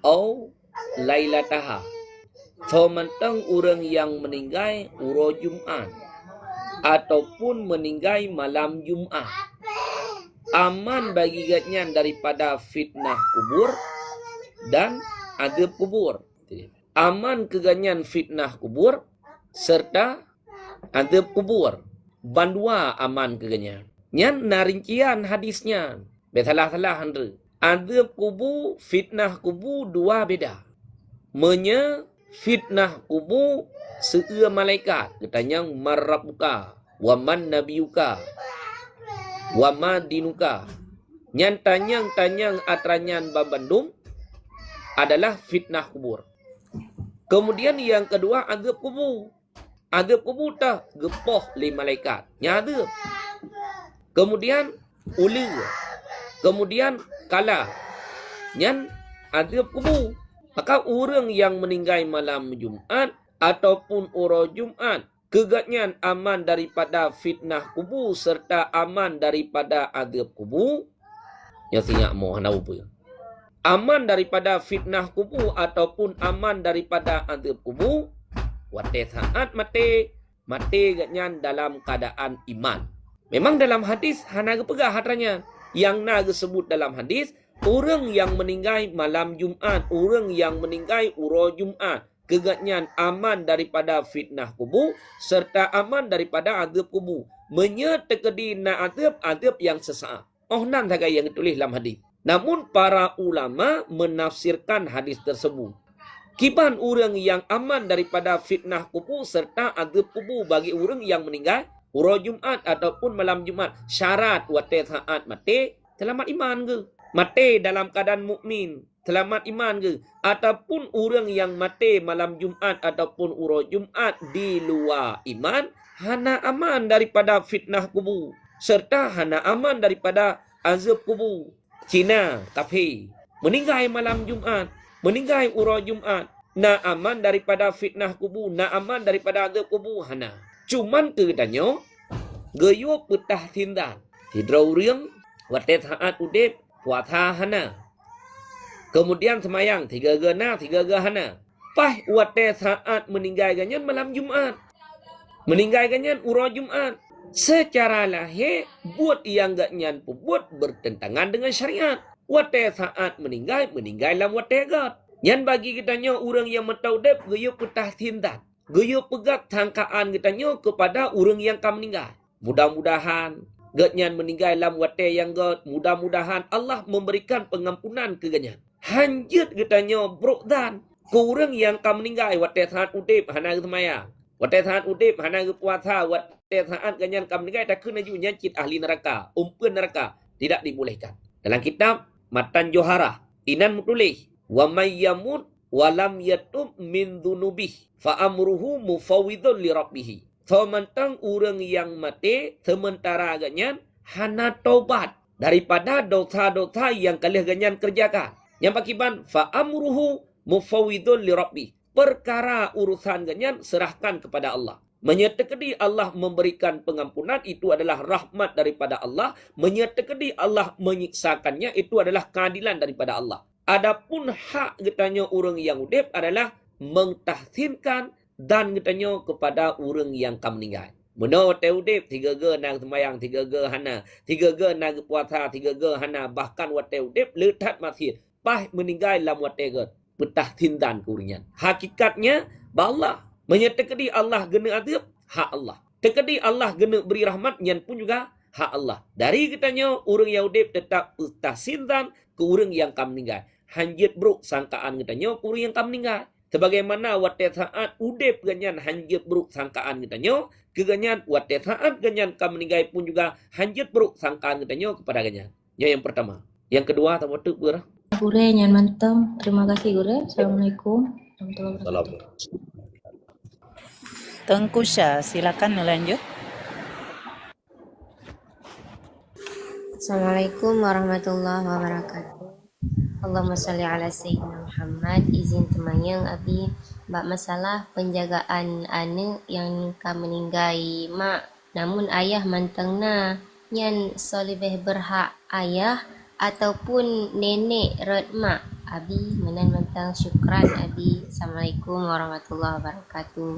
D: au lailataha. So mentang orang yang meninggal uro Jumat ataupun meninggal malam Jumat. Aman bagi gatnya daripada fitnah kubur dan azab kubur. Aman keganyan fitnah kubur serta azab kubur. Bandua aman keganyan. Nyan narincian hadisnya. Besalah-salah andre. Azab kubur, fitnah kubur dua beda. Menya fitnah kubur seua malaikat. Katanya marrabuka wa man nabiyuka wa ma dinuka. Nyan tanyang atranyan babandum adalah fitnah kubur. Kemudian yang kedua azab kubur. Azab kubur tah gepoh li malaikat. Nya azab. Kemudian uli. Kemudian kala. Nyan azab kubur. Maka orang yang meninggal malam Jumat ataupun uro Jumat kegatnya aman daripada fitnah kubur serta aman daripada azab kubur. Yang sinyak mau hana apa? Aman daripada fitnah kubur ataupun aman daripada azab kubur. Wate saat mati gatnya dalam keadaan iman. Memang dalam hadis hana gepegah hatranya. Yang naga sebut dalam hadis, orang yang meninggal malam Jumat, orang yang meninggal uro Jumat, kegatnya aman daripada fitnah kubur serta aman daripada azab kubur. Menyetekedi na azab yang sesaat. Oh nan saja yang ditulis dalam hadis. Namun para ulama menafsirkan hadis tersebut. Kiban orang yang aman daripada fitnah kubur serta azab kubur bagi orang yang meninggal uro Jumat ataupun malam Jumat. Syarat wate saat mati selamat iman ke? Mati dalam keadaan mukmin selamat iman ke? Ataupun orang yang mati malam Jumat ataupun uro Jumat di luar iman, hana aman daripada fitnah kubur serta hana aman daripada azab kubur. Cina tapi meninggal malam Jumat, meninggal uro Jumat, na aman daripada fitnah kubur, na aman daripada azab kubur hana. Cuman kedanyo gayo petah tindan. Hidrau riang wate saat udip puasa hana. Kemudian semayang 3 gana 3 hana. Pah wate saat meninggal ganyan malam Jumat. Meninggal ganyan uro Jumat. Secara lahir buat yang ganyan buat bertentangan dengan syariat. Wate saat meninggal lam wate gat. Yan bagi kitanya orang yang mentaudep gaya petah tindan. Gaya pegat sangkaan kitanya kepada orang yang kam meninggal. Mudah-mudahan gatnyan meninggal lam wate yang gat. Mudah-mudahan Allah memberikan pengampunan ke ganyan. Hanjut kitanya brokdan ke orang yang kam meninggal wate saat udip hana semayang. Wate saat udip hana puasa. Wate saat ganyan kam meninggal tak kena juga cit ahli neraka. Umpun neraka. Tidak dibolehkan. Dalam kitab Matan Johara Inan menulis wa may yamut wa lam yatub min dhunubih fa amruhu mufawwidun li rabbih. Sementang orang yang mati sementara ganyan hana taubat daripada dosa-dosa yang kalian ganyan kerjakan. Yang pakiban fa amruhu mufawwidun li rabbih. Perkara urusan ganyan serahkan kepada Allah. Menyertai Allah memberikan pengampunan itu adalah rahmat daripada Allah. Menyertai Allah menyiksakannya itu adalah keadilan daripada Allah. Adapun hak getanya orang yang udip adalah mentahsinkan dan getanya kepada orang yang kam meninggal. Menurut udip 3 nak semayang, 3 hana, 3 nak puasa, 3 hana, bahkan wate udip letat masih pah meninggal lam wate get petahsindan kuringan. Hakikatnya Allah menyertai Allah gena adab, hak Allah. Tekadi Allah gena beri rahmat, yang pun juga hak Allah. Dari kitanya, orang yang udip tetap tahsindan ke orang yang kam meninggal. Hanjit bro sangkaan kitanya ke orang yang kam meninggal. Sebagaimana wate saat udip ganyan hanjit bro sangkaan kitanya, ke ganyan wate saat ganyan kam meninggal pun juga hanjit bro sangkaan kitanya kepada ganyan. Yang pertama. Yang kedua, tak waktu berah.
I: Gure nyan mantap. Terima kasih gure. Assalamualaikum warahmatullahi wabarakatuh.
B: Tengku Syah, silakan lanjut.
G: Assalamualaikum warahmatullahi wabarakatuh. Allahumma salli ala Sayyidina Muhammad. Izin temayang abi bab masalah penjagaan anak yang kam meninggal mak, namun ayah mantengna nyan solibeh berhak ayah ataupun nenek red mak. Abi menan mantang syukran abi. Assalamualaikum warahmatullahi wabarakatuh.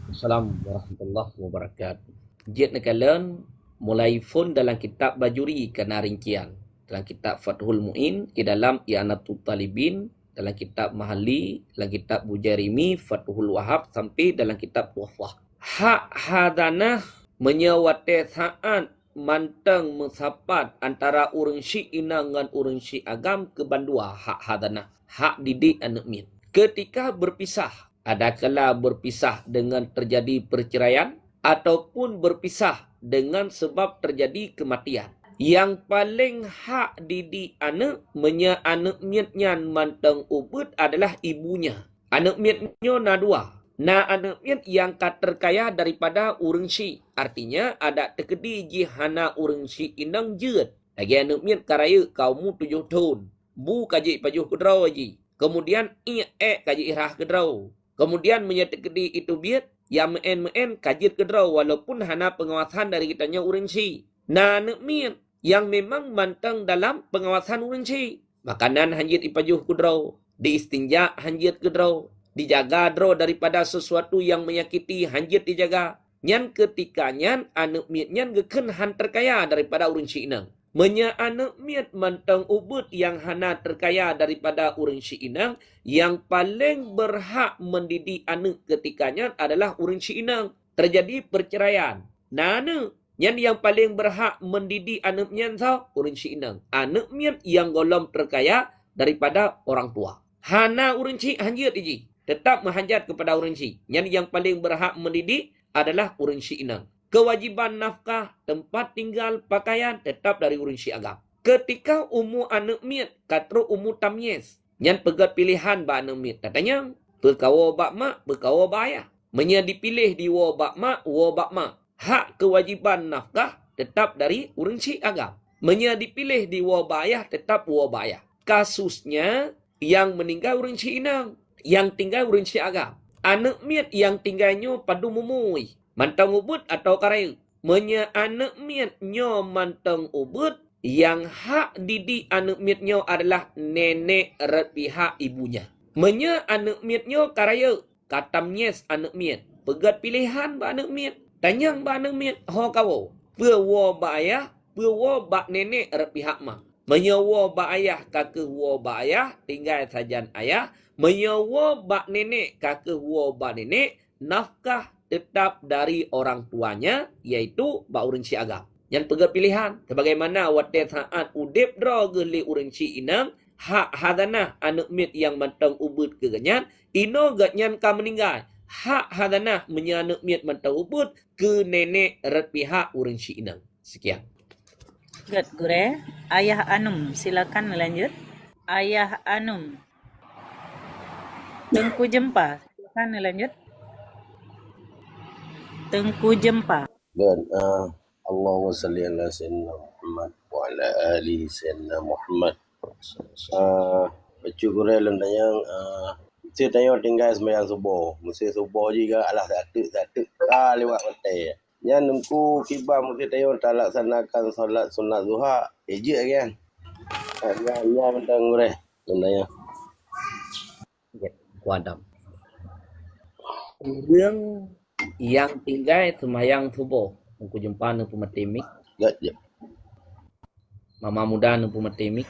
D: Assalamualaikum warahmatullahi wabarakatuh. Jid nekalan mulai fun dalam kitab Bajuri kena rincian. Dalam kitab Fathul Mu'in, di dalam I'anatul Talibin, dalam kitab Mahali, dalam kitab Bujairimi, Fathul Wahab, sampai dalam kitab Tuhfah. Hak hadanah menyawate saat mantang mensapat antara orang syi'ina dengan orang syi'agam ke bandua hak hadanah. Hak didik anak min. Ketika berpisah, adakala berpisah dengan terjadi perceraian ataupun berpisah dengan sebab terjadi kematian. Yang paling hak didik anak menya anak miatnya mantang ubud adalah ibunya. Anak miatnya na dua. Na anak miat yang terkaya daripada orang syi. Artinya ada tekedi jihana orang syi inang jut. Lagi anak miat karaya kaumu 7 tahun. Bu kaji pajuh kedrau aji. Kemudian kaji irah kedrau. Kemudian menyertai itu biat, yang meen kajit kedrau walaupun hana pengawasan dari kitanya orang syi. Nah, nekmin yang memang mantang dalam pengawasan orang syi. Makanan hanjit ipajuh kedrau, diistinja hanjit kedrau, dijaga draw daripada sesuatu yang menyakiti hanjit dijaga. Nyan ketikanya anak miat nyan geken han terkaya daripada orang syi inang. Menya anak miat mantang ubud yang hana terkaya daripada orang syi inang, yang paling berhak mendidik anak ketikanya adalah orang syi inang. Terjadi perceraian. Nana, yang paling berhak mendidik anak miat sah orang syi inang. Anak miat yang golong terkaya daripada orang tua. Hana orang syi hanjat iji. Tetap menghanjat kepada orang syi. Yang paling berhak mendidik adalah orang syi inang. Kewajiban nafkah, tempat tinggal, pakaian tetap dari orang syi agam. Ketika umur anak miat, katro umur tamyiz, yang pegat pilihan ba anak miat. Katanya, berkawa bak mak, berkawa bak ayah. Menya dipilih di wa bak mak, wa bak mak. Hak kewajiban nafkah tetap dari orang syi agam. Menya dipilih di wa bak ayah, tetap wa bak ayah. Kasusnya, yang meninggal orang syi inang, yang tinggal orang syi agam. Anak miat yang tinggalnya padu mumui. Mantang ubud atau karaya. Menya anak miat nyo mantang ubud, yang hak didik anak miat nyo adalah nenek red pihak ibunya. Menya anak miat nyo karaya. Katam nyes anak miat. Pegat pilihan ba anak miat. Tanyang ba anak miat. Ho kawo. Pewa ba ayah. Pewa ba nenek red pihak ma. Menyewa bak ayah kakek wa bak ayah, tinggal sajan ayah. Menyewa bak nenek kakek wa bak nenek, nafkah tetap dari orang tuanya, iaitu bak urinci agam. Yang pegat pilihan, sebagaimana wate saat udip dra geli urinci inang, hak hadanah anak mit yang mantang ubud keganyan, ino gatnyan ka meninggal. Hak hadanah menyanak mit mantang ubud ke nenek rat pihak urinci inang. Sekian.
B: Good, Gure. Ayah Anum, silakan lanjut. Ayah Anum. Tengku Jempa, silakan lanjut. Tengku Jempa.
J: Dan Allahumma salli ala sayyidina Muhammad wa ala ali sayyidina Muhammad. Baca Quran lendayang mesti tanya tinggal sembahyang subuh. Mesti subuh juga alah satu lewat hotel. Yang nungku kibah mesti tanya tak laksanakan solat sunat zuhur. Eje kan. Ya bentang Quran lendayang.
D: Kuadam. Orang yang tinggal sembahyang subuh, aku jumpa nu pematemik.
J: Ya.
D: Mama muda nu pematemik.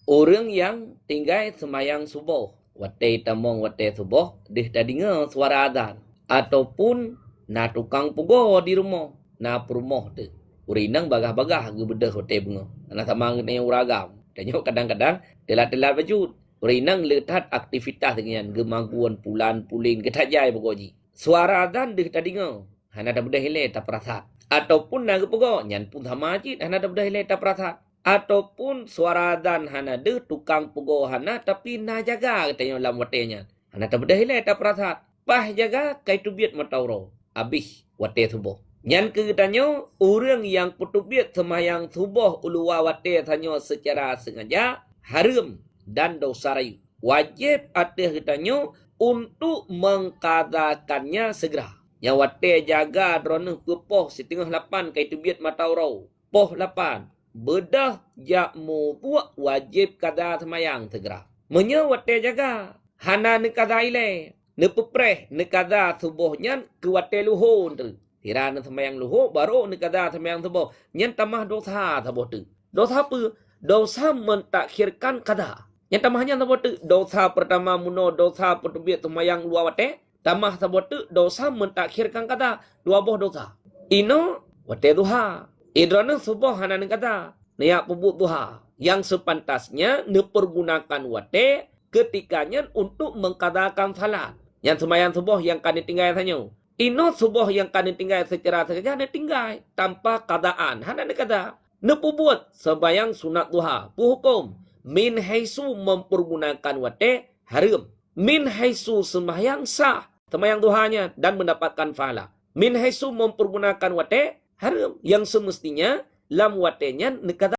D: Orang yang tinggal sembahyang subuh, wate tamong wate subuh, dia dah dengar suara azan ataupun na tukang pugo di rumah, na perumah tu. Urinang bagah-bagah ge bedah hotel bunga. Anak sama dengan uragam. Tanya kadang-kadang telat-telat baju. Urinang letat aktivitas dengan gemaguan pulan pulin ketajai pokoji. Suara azan dia tak dengar. Hana dah bedah hilai tak perasa. Ataupun naga pogo nyan pun sama ajit hana dah bedah hilai tak perasa. Ataupun suara azan hana de tukang pogo hana tapi na jaga katanya dalam watenya. Hana tak bedah hilai tak perasa. Pah jaga kai tubiat matauro. Habis wate subuh. Nyan katanya orang yang putubiat semayang subuh ulua wate tanya secara sengaja haram dan dosa rayu. Wajib atas katanya untuk mengkadakannya segera. Yang wate jaga drone kepoh setengah 8 kai tubiat matauro. Poh 8. Bedah jakmu buat wajib kada semayang segera. Menya wate jaga. Hana nekada ile. Nepepreh nekada subuhnya ke wate luhur tu. Tirana semayang luhur baru nekada semayang subuh. Nyan tamah dosa subuh tu. Dosa apa? Dosa mentakhirkan kada. Yang tamahnya subuh tu. Dosa pertama muno dosa pertubiat semayang luar wate. Tamah subuh tu dosa mentakhirkan kada. Dua buah dosa. Ino wate duha. Idrana subuh hana nekada. Niat pebut duha. Yang sepantasnya nepergunakan wate ketikanya untuk mengkadakan salat. Yang semayang subuh yang kami tinggal tanya. Ino subuh yang kami tinggal secara sengaja hana tinggal tanpa kadaan. Hana nekada. Nepubuat sebayang sunat duha. Puhukum. Min haisu mempergunakan wate haram. Min haisu semayang sah. Semayang duhanya dan mendapatkan pahala. Min haisu mempergunakan wate haram. Yang semestinya lam watenya nekada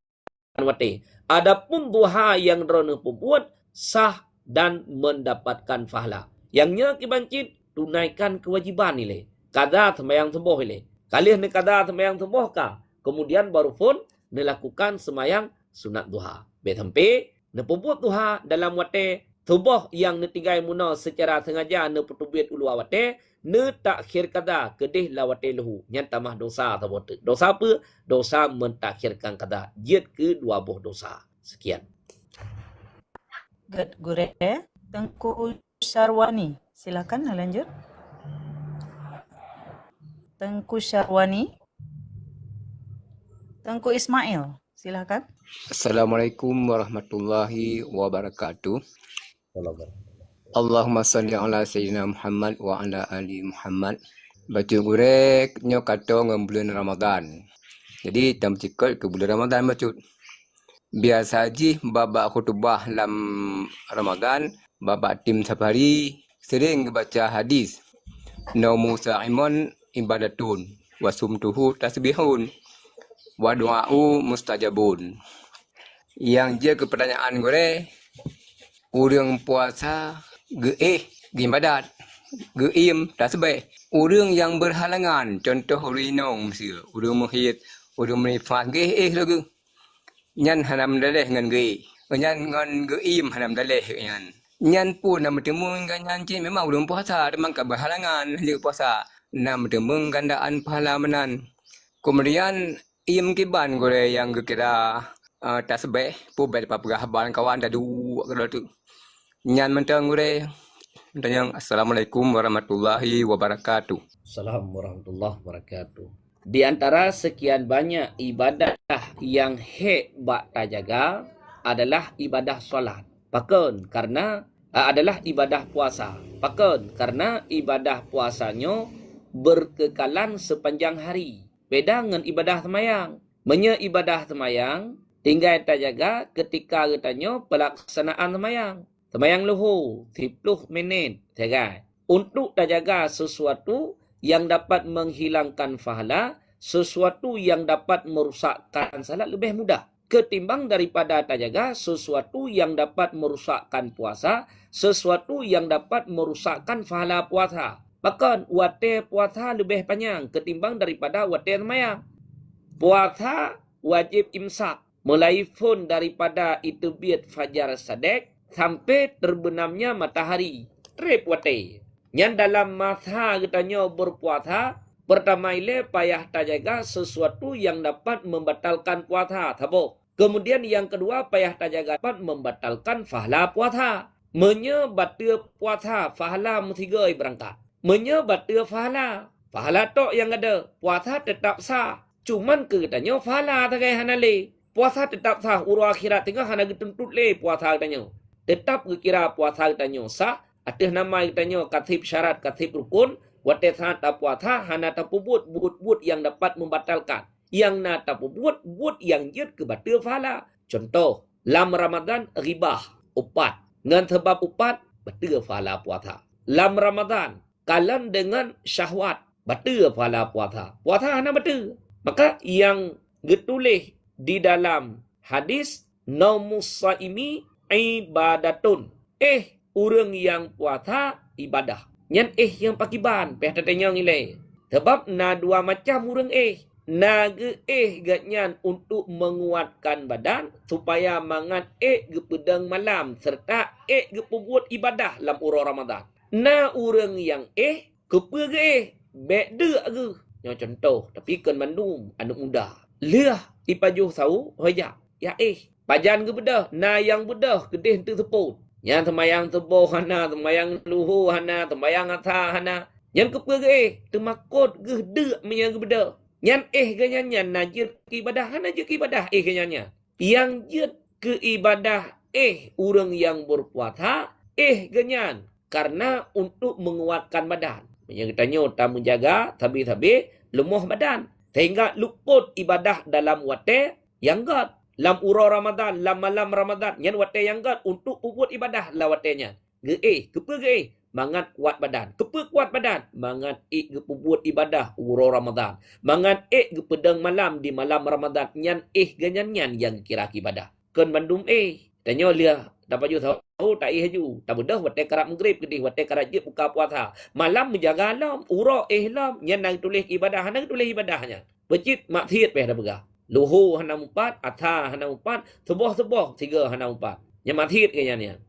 D: wate. Adapun duha yang drone pembuat sah dan mendapatkan pahala. Yangnya kibancit tunaikan kewajiban ile. Kada semayang subuh ile. Kalih ne kada semayang subuh ka. Kemudian baru pun melakukan semayang sunat duha. Betampe ne pembuat duha dalam wate subuh yang ne tinggal muna secara sengaja ne pertubiat ulu wate ne takhir kada kedih lawate lehu. Nyan tamah dosa tabote. Dosa apa? Dosa mentakhirkan kada. Jid ke dua buah dosa. Sekian.
B: Good, Gure. Tengku Syarwani, silakan lanjut. Tengku Syarwani. Tengku Ismail, silakan.
K: Assalamualaikum warahmatullahi wabarakatuh. Allahumma salli ala sayyidina Muhammad wa ala ali Muhammad. Baca gurek nyo kata ngam bulan Ramadan. Jadi tam cikal ke bulan Ramadan baca. Biasa haji babak khutbah dalam Ramadan, babak tim safari sering baca hadis. Naumu sa'imun ibadatun wa sumtuhu tasbihun wa du'a'u mustajabun. Yang je ke pertanyaan gue, orang puasa ibadat, geim tasbih. Orang yang berhalangan, contoh rinong sia, orang muhid, orang menifas lagi. Nyan hanam daleh ngan gei. Nyan ngan geim hanam daleh nyan. Nyan pun nama temu ngan cik memang belum puasa, memang keberhalangan dia puasa. Nama temu gandaan pahala menan. Kemudian im kiban gore yang kira tak sebab pun baik dapat perhaban kawan dah dua kalau tu. Nyan mentang gure. Tanya Assalamualaikum warahmatullahi wabarakatuh.
D: Assalamualaikum warahmatullahi wabarakatuh. Di antara sekian banyak ibadah yang hebat terjaga adalah ibadah solat. Pakon karena adalah ibadah puasa. Pakon karena ibadah puasanya berkekalan sepanjang hari. Beda dengan ibadah semayang. Menya ibadah semayang tinggal terjaga ketika katanya pelaksanaan semayang. Semayang luhur 10 minit jaga. Untuk terjaga sesuatu yang dapat menghilangkan pahala, sesuatu yang dapat merusakkan salat lebih mudah ketimbang daripada terjaga sesuatu yang dapat merusakkan puasa, sesuatu yang dapat merusakkan pahala puasa. Bahkan waktu puasa lebih panjang ketimbang daripada waktu semayang. Puasa wajib imsak mulai pun daripada terbit fajar sadek sampai terbenamnya matahari. Trip wate. Yang dalam masa katanya berpuasa, pertama ile payah terjaga sesuatu yang dapat membatalkan puasa. Tabo. Kemudian yang kedua payah terjaga dapat membatalkan pahala puasa. Menya batal puasa, pahala mutiga berangkat. Menya batal pahala. Pahala tok yang ada, puasa tetap sah. Cuman katanya pahala tagai hanale. Puasa tetap sah, uru akhirat tinggal hana getentut le puasa katanya. Tetap kira puasa katanya sah, atas nama katanya katib syarat, katib rukun, wate saat puasa hana tapubut but yang dapat membatalkan. Yang na tapubut but yang jid kebatal pahala. Contoh, lam Ramadan ribah, upat. Dengan sebab upat, batal pahala puasa. Lam Ramadan, kalan dengan syahwat, batal pahala puasa. Puasa hana batal. Maka yang getulih di dalam hadis, naumus saimi ibadatun. Orang yang puasa ibadah. Yang yang pakiban. Peh tatanya ngilai. Sebab na dua macam orang Naga gatnyan untuk menguatkan badan. Supaya mangan gepedang malam. Serta gepebut ibadah dalam urang Ramadan. Na orang yang kepe ge beda ge. Yang contoh. Tapi kan mandum anak muda. Liah ipajuh sau. Hoyak. Ya pajan ke bedah. Na yang bedah. Kedih tu seput. Yang semayang subuh hana. Semayang luhur hana. Semayang asar hana. Yang kepa ke temakut ke dek punya ke bedah. Yang ganyannya najir ke ibadah. Hana je ke ibadah ganyannya. Yang je ke ibadah orang yang berpuasa. Ganyan. Karena untuk menguatkan badan. Yang kitanya tamu jaga. Tabi-tabi lemah badan. Sehingga luput ibadah dalam wate yang gat. Lam urau Ramadan, lam malam Ramadan. Yang wate yang gat untuk ubut ibadah lah watenya. Kepa mangat kuat badan. Kepa kuat badan. Mangat gepubut ibadah urau Ramadan. Mangat gepedang malam di malam Ramadan. Yang ganyan yang kira ibadah. Kan bandum tanya liah. Dapat ju tahu tak haju. Tak bedah wate karat maghrib kedih wate karat je buka puasa. Malam menjaga lam, urau lam. Yang nang tulis ibadah, nang tulis ibadahnya. Becit maksiat peh dah begah. Luhur hana empat, athar hana empat, sebuah tiga hana empat. Yang maksiat kayaknya.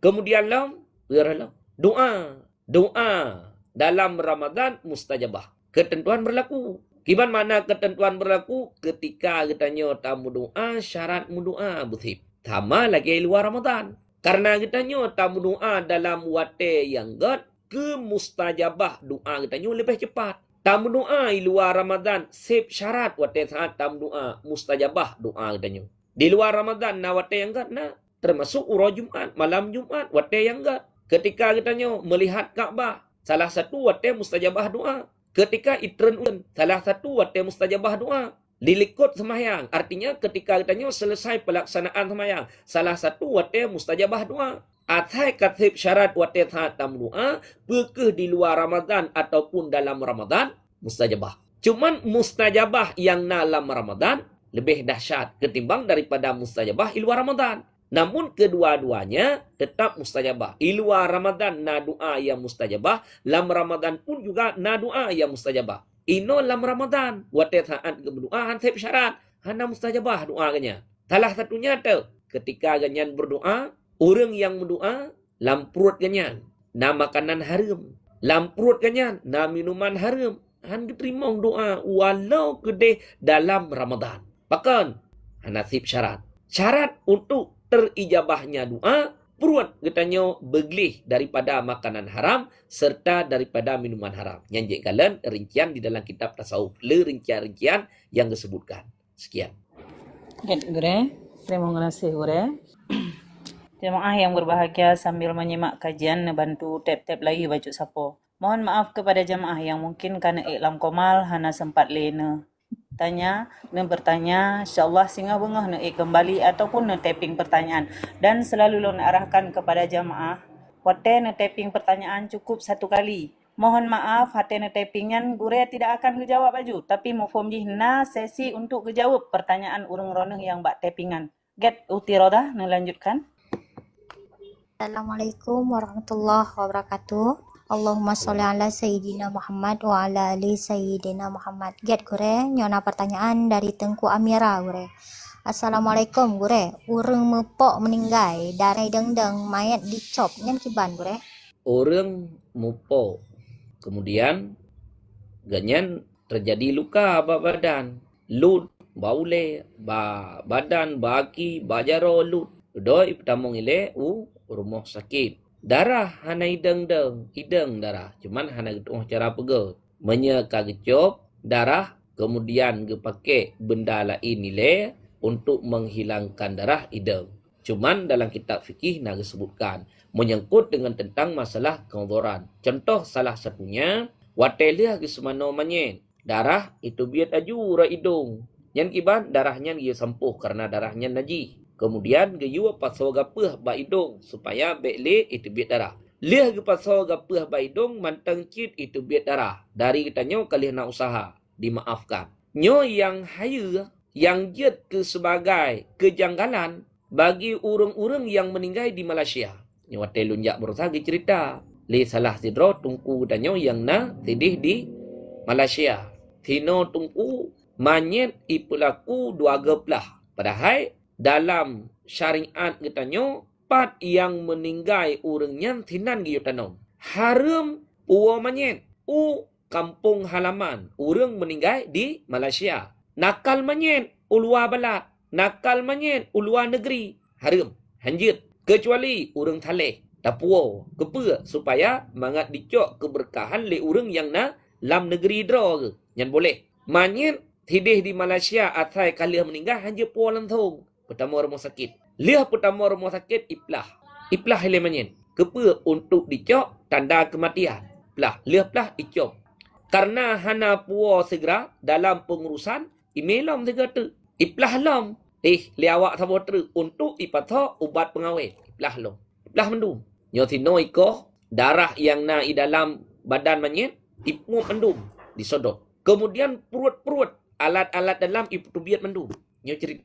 D: Kemudian lam, doa dalam Ramadan mustajabah. Ketentuan berlaku. Kiban mana ketentuan berlaku? Ketika katanya tamu doa, syarat doa bersih. Sama lagi luar Ramadan. Karena katanya tamu doa dalam wate yang gad, ke mustajabah doa katanya lebih cepat. Tamu doa di luar Ramadan, sip syarat wate saat tamu doa, mustajabah doa katanya. Di luar Ramadan, na wate yang gad, na termasuk urau Jumat, malam Jumat, wate yang gad. Ketika katanya melihat Kaabah, salah satu wate mustajabah doa. Ketika itren salah satu wate mustajabah doa. Lilikut semayang, artinya ketika katanya selesai pelaksanaan semayang, salah satu wate mustajabah doa. Atai katib syarat wate saat tamu doa, berkeh di luar Ramadan ataupun dalam Ramadan, mustajabah. Cuman mustajabah yang dalam Ramadan lebih dahsyat ketimbang daripada mustajabah di luar Ramadan. Namun kedua-duanya tetap mustajabah. Di luar Ramadan na doa yang mustajabah, dalam Ramadan pun juga na doa yang mustajabah. Ino dalam Ramadan, wate saat berdoa katib syarat, hana mustajabah doanya. Salah satunya tu, ketika ganyan berdoa, orang yang berdoa, lam perut ganyan, na makanan haram. Lam perut ganyan, na minuman haram. Han diterima doa, walau kedih dalam Ramadan. Bahkan, Hanasib syarat. Syarat untuk terijabahnya doa, perut katanya beglih daripada makanan haram serta daripada minuman haram. Yang kalian rincian di dalam kitab tasawuf. Rincian-rincian yang disebutkan. Sekian.
B: Gure, terima kasih Gure. Jemaah yang berbahagia sambil menyimak kajian bantu tap-tap lagi baju sapo. Mohon maaf kepada jemaah yang mungkin karena iklam komal hana sempat lena. Bertanya, insyaAllah singa bengah kembali ataupun tapping pertanyaan. Dan selalu arahkan kepada jemaah, wate tapping pertanyaan cukup satu kali. Mohon maaf, hati tappingan Gure tidak akan kejawab baju. Tapi mufum jihna sesi untuk kejawab pertanyaan urung roneh yang bak tappingan. Get uti roda, lanjutkan.
G: Assalamualaikum warahmatullahi wabarakatuh. Allahumma sholli ala Sayyidina Muhammad wa ala ali Sayyidina Muhammad. Get Gure, nyona pertanyaan dari Tengku Amira Gure. Assalamualaikum Gure. Urang mepok meninggal dari deng-deng mayat dicop nyan kiban Gure.
D: Orang mupok. Kemudian ganyan terjadi luka badan. Lut, baule, badan, baki, bajaro, lut. Doi pertama ngile rumah sakit. Darah hana ideng darah. Cuman hana getong cara pegel. Menyeka gecop darah, kemudian pakai benda lain nilai untuk menghilangkan darah ideng. Cuman dalam kitab fikih nak disebutkan menyangkut dengan tentang masalah keodoran. Contoh salah satunya watelia ke semano manyen. Darah itu biat aju ra hidung. Yang kiban darahnya dia sempuh karena darahnya najis. Kemudian gayu pasal gapah ba hidung supaya bekle itu biat darah. Liah ke pasal gapah ba hidung mantang cit itu biat darah. Dari kitanya kali nak usaha dimaafkan. Nyo yang haya yang jet ke sebagai kejanggalan bagi orang-orang yang meninggal di Malaysia. Nyo telun jak berusaha cerita. Li salah sidro tungku danyo yang na tidih di Malaysia. Tino tungku manyet ipulaku 2 geplah. Padahal dalam syariat katanya, pat yang meninggal orangnya tinan giyo tanom. Haram uwa manyet. Kampung halaman. Orang meninggal di Malaysia. Nakal manyet ulua balat. Nakal manyet ulua negeri. Haram. Hanjit. Kecuali orang taleh. Tapuo. Kepa supaya mangat dicok keberkahan le orang yang na lam negeri draw ke. Yang boleh. Manyet tidih di Malaysia atai kali meninggal hanya pualan thong. Pertama rumah sakit. Lihat pertama rumah sakit iplah. Iplah hele manyen. Kepa untuk dicok tanda kematian. Plah. Lihat plah icop. Karena hana puas segera dalam pengurusan imelam segera tu. Iplah lam. Liawak sama tu untuk ipatha ubat pengawet. Iplah lam. Iplah mendum. Nyotino iko darah yang na di dalam badan manyen ipu mendum disodok. Kemudian perut-perut alat-alat dalam ipu biat mendum. Nyo cerita.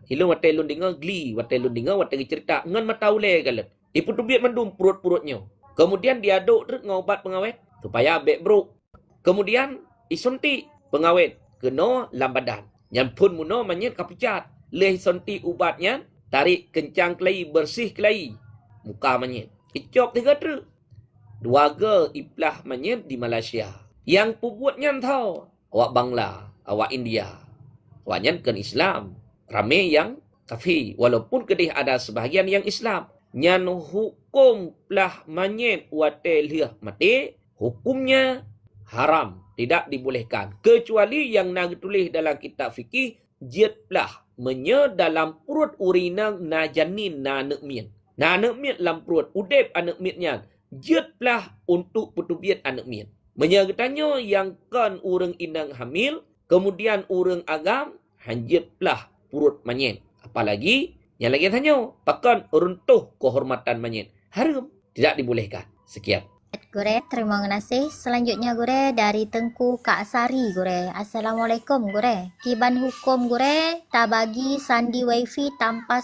D: Hilo wate lun dengar gli, wate lun dengar wate cerita ngan mataule galet. Ipu tu biat mendum perut-perutnya. Kemudian diaduk truk ngobat pengawet supaya bek bruk. Kemudian isunti pengawet kena lam badan. Yang pun muno manyet kapucat. Leh sunti ubatnya tarik kencang kelai bersih kelai. Muka manyet. Icop 3 truk. 2 ge iplah manyet di Malaysia. Yang pubuatnya tahu awak Bangla, awak India. Awaknya kan Islam. Ramai yang kafir. Walaupun kedih ada sebahagian yang Islam. Nyan hukum plah manyet wate liah mati. Hukumnya haram. Tidak dibolehkan. Kecuali yang nak tulis dalam kitab fikih. Jiat plah. Menye dalam perut urinang na janin na anak mian. Na anak mian dalam perut. Udep anak miannya. Jiat plah untuk petubiat anak mian. Menyagatanya yang kan orang inang hamil. Kemudian orang agam hanjit plah perut manyet. Apalagi yang lagi tanya, pakan runtuh kehormatan manyet. Haram, tidak dibolehkan. Sekian.
G: Gure, terima kasih. Selanjutnya Gure dari Tengku Kak Sari Gure. Assalamualaikum Gure. Kiban hukum Gure tak bagi sandi wifi tanpa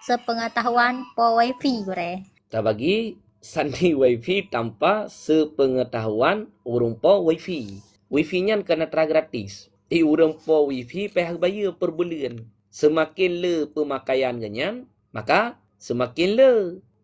G: sepengetahuan po wifi Gure.
D: Tak bagi sandi wifi tanpa sepengetahuan orang po wifi. Wifi-nya kena tera gratis. Orang po wifi payah bayar per bulan. Semakin le pemakaian ganyan, maka semakin le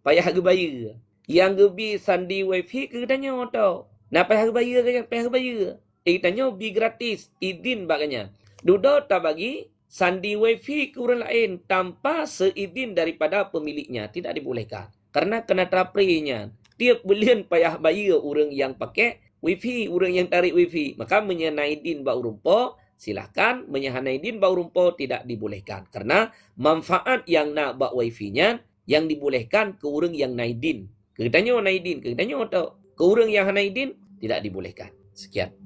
D: payah bayar. Yang gebi sandi wifi ke tanya tau. Nak payah bayar ganyan, payah bayar. Tanya bi gratis, izin baganya. Duda tak bagi sandi wifi ke orang lain tanpa seizin daripada pemiliknya tidak dibolehkan. Karena kena traprinya. Tiap bulan payah bayar orang yang pakai wifi, orang yang tarik wifi. Maka menyenaidin bau rumpo, silahkan. Menyenaidin bau rumpo tidak dibolehkan. Karena manfaat yang nak bak wifi-nya yang dibolehkan ke orang yang naidin. Kegitannya naidin, kegitannya atau ke orang yang naidin tidak dibolehkan. Sekian.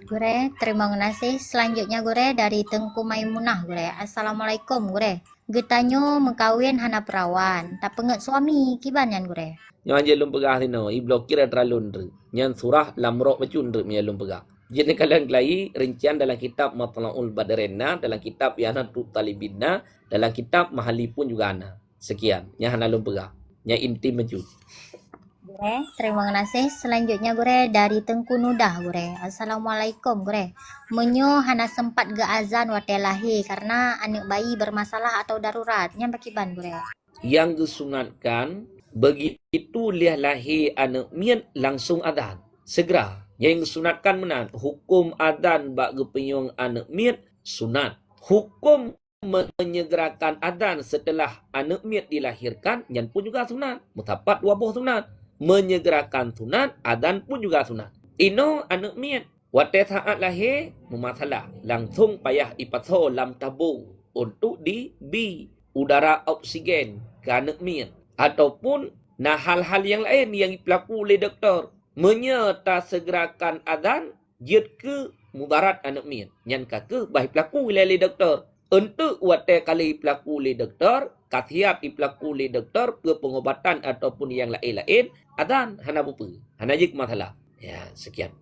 G: Gure, terima kasih. Selanjutnya gure dari Tengku Maimunah gure. Assalamualaikum gure. Getanyo mengkawin hana perawan. Tak penget suami kiban yan gure.
D: Yang aja lum pegah ni no, i blokir terlalu ndre. Yang surah lamrok macun ndre mi lum pegah. Jadi kalian kelai rincian dalam kitab Matlaul Badrina, dalam kitab Yana Talibina, dalam kitab Mahali pun juga ana. Sekian, yang hana lum pegah. Yang inti macun.
G: Gure, terima kasih. Selanjutnya gure dari Tengku Nudah gure. Assalamualaikum gure. Menyo hana sempat ge azan wate lahir karena anak bayi bermasalah atau darurat. Yang bakiban gure.
D: Yang disunatkan begitu liah lahir anak mian langsung adan. Segera. Yang disunatkan menan hukum adan bak gepenyong anak mian sunat. Hukum menyegerakan adan setelah anak miat dilahirkan yang pun juga sunat. Mutapat wabuh sunat. Menyegerakan sunat, adan pun juga sunat. Ino anak miat. Wate saat lahir, memasalah. Langsung payah ipatho lam tabung untuk diberi udara oksigen ke anak miat. Ataupun nah hal-hal yang lain yang berlaku oleh doktor. Menyerta segerakan adan, jid ke mudarat anak miat. Yang kata, baik berlaku oleh doktor. Untuk wate kali berlaku oleh doktor, kasiap berlaku oleh doktor ke pengobatan ataupun yang lain-lain, adan hana bupa. Hana jik masalah. Ya, sekian.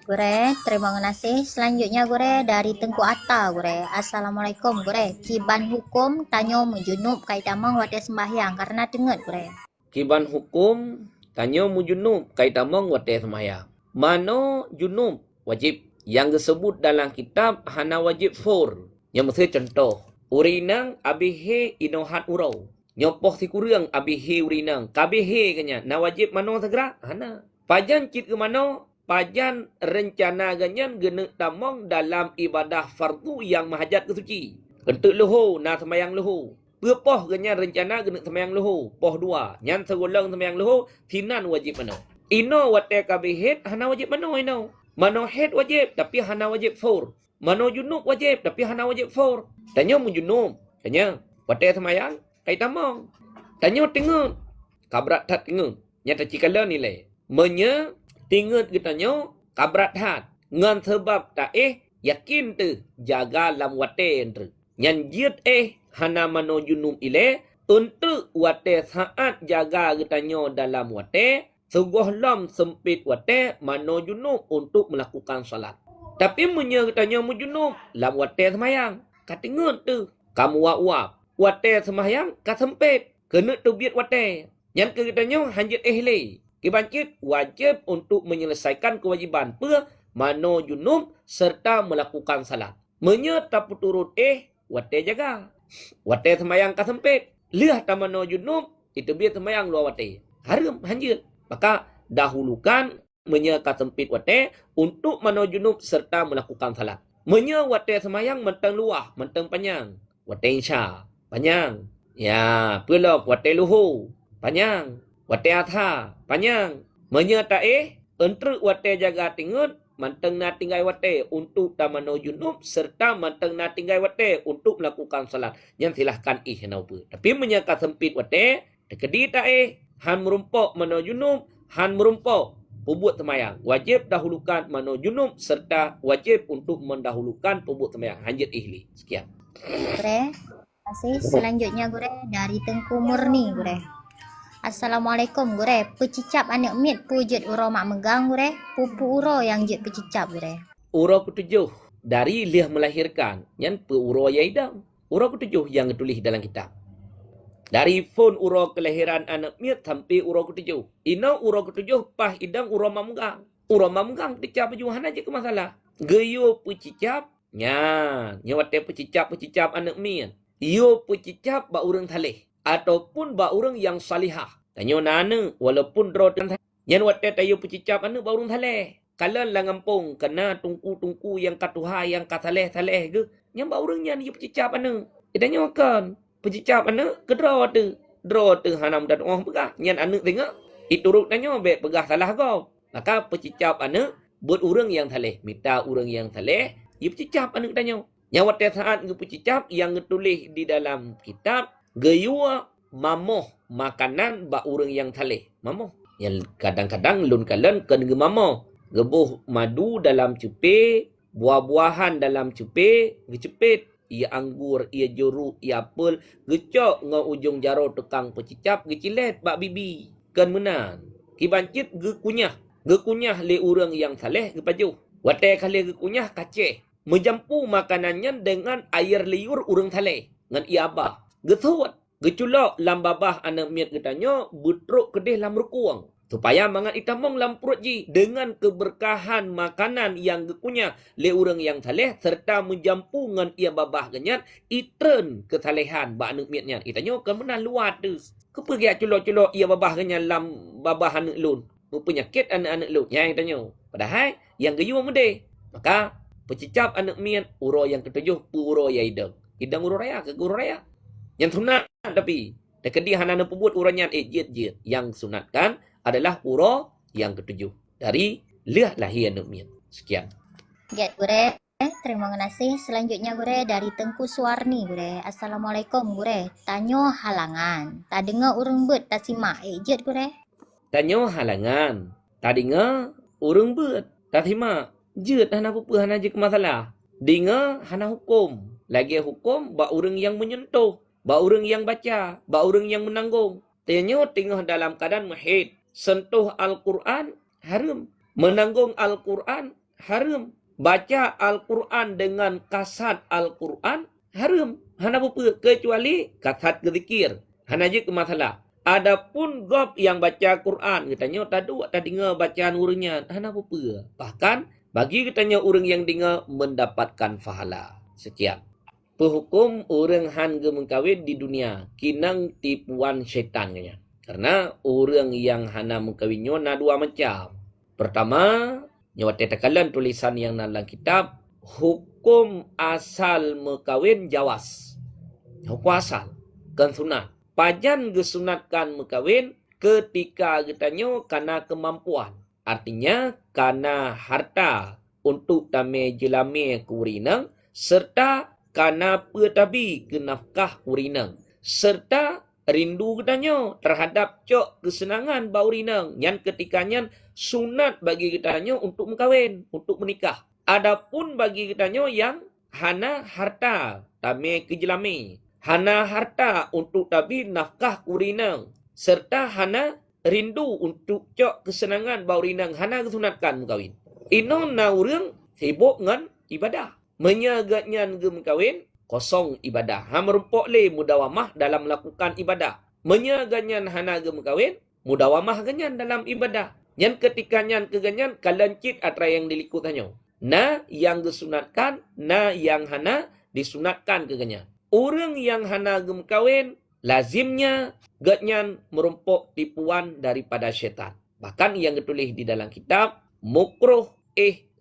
G: Gure, terima kasih. Selanjutnya gure dari Tengku Atta gure. Assalamualaikum gure. Kiban hukum tanyo menjunub kaitamang wate sembahyang karena denget gure.
D: Kiban hukum tanyo mujunub kaitamang wate sembahyang. Mano junub wajib. Yang disebut dalam kitab hana wajib for. Yang mesti contoh. Urinang abihe inohat urau. Nyopoh si kurang abihe urinang. Kabihe kanya. Na wajib mano segera? Hana. Pajan cit ke mano? Pajan rencana ganyan genek tamong dalam ibadah fardu yang mahajat ke suci. Kentuk luhu, na semayang luhu. Pepoh ganyan rencana genek semayang luhu. Poh dua. Nyan segulang semayang luhu, sinan wajib mano. Ino wate kabihet, hana wajib mano ino. Mano head wajib, tapi hana wajib for. Mano junub wajib, tapi hana wajib for. Tanya mu junub. Tanya, wate semayang, kai tamong. Tanya tengut. Kabrat tat tengut. Nyata cikala nilai. Menya tingut kitanya kabrat hat. Ngan sebab tak yakin tu jaga lam wate entre. Nyan jiat hana mano junub ile untuk wate saat jaga kitanya dalam wate. Segoh lam sempit wate mano junub untuk melakukan salat. Tapi menya kitanya mu junub lam wate semayang. Katingut tu kamu wap. Wate semayang kasempit. Kena tu biat wate. Yang kitanya hanjit le. Kibancit wajib untuk menyelesaikan kewajiban per mano junub serta melakukan salat. Menyerta puturut wate jaga. Wate semayang kasempit. Liah ta mano junub itu biar semayang luar wate. Harum hanjit. Maka dahulukan menyerta sempit wate untuk mano junub serta melakukan salat. Menye wate semayang mentang luah, mentang panjang. Wate insya, panjang. Ya, pelok wate luhu, panjang. Wate atha, panjang. Menyerta entre wate jaga tingut, manteng na tinggai wate untuk tamano junub serta manteng na tinggai wate untuk melakukan salat. Yang silahkan henaupe. Tapi menyerta sempit wate, dekedi ta han merumpok mano junub, han merumpok pubut semayang. Wajib dahulukan mano junub serta wajib untuk mendahulukan pubut semayang. Hanjit ihli. Sekian.
G: Gure, kasih. Selanjutnya gure dari Tengku Murni gure. Assalamualaikum gure. Pecicap anak mit pujit uro mak megang gure. Pupu uro yang jit pecicap gure.
D: Uro ketujuh dari liah melahirkan. Yang pe uro yaidang. Uro ketujuh yang ditulis dalam kitab. Dari phone uro kelahiran anak miat sampai uro ketujuh. Ino uro ketujuh pah idang uro mamgang. Uro mamgang pecicap pejuhan aja ke masalah. Geyo pecicap. Nyawate pecicap anak miat. Yo pecicap ba urang thaleh. Ataupun ba urang yang salihah. Tanyo nana walaupun drotan. Yan wate tayo pecicap anak ba urang thaleh. Kalau lah ngampung kena tungku-tungku yang katuhai yang kataleh-taleh ke, yang ba urang nyan dia pecicap ana. Idanya kan pecicap ana ke draw tu hanam dan orang pegah. Nyan ana tengok iturut nanya be pegah salah kau. Maka pecicap ana buat urang yang taleh, minta urang yang taleh, dia pecicap ana tanya. Nyawa saat ke pecicap yang tulis di dalam kitab gayua mamoh makanan ba urang yang taleh. Mamoh. Yang kadang-kadang lun kalen kan ge mamoh. Gebuh madu dalam cupe, buah-buahan dalam cupe, gecepit, ia anggur, ia jeruk, ia apel, gecok ngau ujung jaro tukang pecicap, gecilet bak bibi. Kan menan. Kibancit gekunyah le urang yang saleh gepaju. Wate kali gekunyah kaceh. Menjampu makanannya dengan air liur urang saleh. Ngan ia abah. Getuat. Geculok lam babah anak miat getanya, butruk kedih lam rukuang. Supaya mangat itamong lam perut ji dengan keberkahan makanan yang gekunyah le urang yang saleh serta menjampu ngan ia babah genyat itren kesalehan ba anak miatnya. Itanyo kan menan luat tu. Kepergi culok-culok ia babah genyat lam babah anak lun. Penyakit anak-anak lun. Ya itanyo. Padahal yang geyu mede. Maka pecicap anak miat uro yang ketujuh uro ya idang. Idang uro raya ke uro raya. Yang sunat tapi dekedi hanana pebut uranya jit yang sunatkan adalah uro yang ketujuh dari liah lahir anak miat. Sekian.
G: Get gure. Terima kasih. Selanjutnya gure dari Tengku Suwarni gure. Assalamualaikum gure. Tanyo halangan. Tak dengar urang bet tak simak jet gure.
D: Tanyo halangan. Tak dengar urang bet tak simak. Jet hana apa hana je ke masalah. Dengar hana hukum. Lagi hukum ba urang yang menyentuh, ba urang yang baca, ba urang yang menanggung. Tanyo tengah dalam keadaan mahid. Sentuh Al-Quran haram. Menanggung Al-Quran haram. Baca Al-Quran dengan kasat Al-Quran haram. Hana apa kecuali kasat zikir. Hana je ke masalah. Adapun gob yang baca Quran, katanya tak dengar bacaan urangnya. Hana apa. Bahkan bagi katanya urang yang dengar mendapatkan pahala. Sekian. Pehukum orang han ge mengkawin di dunia kinang tipuan syaitan katanya. Karena orang yang hana mengkawinnya na dua macam. Pertama, nyawa tetakalan tulisan yang dalam kitab, hukum asal mengkawin jawas. Hukum asal. Kan sunat. Pajan gesunatkan mengkawin ketika getanya karena kemampuan. Artinya, karena harta untuk tame jelame kurinang, serta karena petabi ke nafkah kurinang. Serta rindu katanya terhadap cok kesenangan baurinang yang ketikanya sunat bagi katanya untuk mengkawin, untuk menikah. Adapun bagi katanya yang hana harta tame kejelame, hana harta untuk tabi nafkah kurinang, serta hana rindu untuk cok kesenangan baurinang, hana kesunatkan mengkawin. Ino na urang sibuk ngan ibadah. Menyagatnya ke mengkawin kosong ibadah. Ha merumpok le mudawamah dalam melakukan ibadah. Menyaganyan hana ge mengkawin, mudawamah ganyan dalam ibadah. Yang ketikanya keganyan kalancit atra yang dilikutannya. Na yang disunatkan, na yang hana disunatkan keganyan. Orang yang hana ge mengkawin, lazimnya ganyan merumpok tipuan daripada syaitan. Bahkan yang ditulis di dalam kitab, mukruh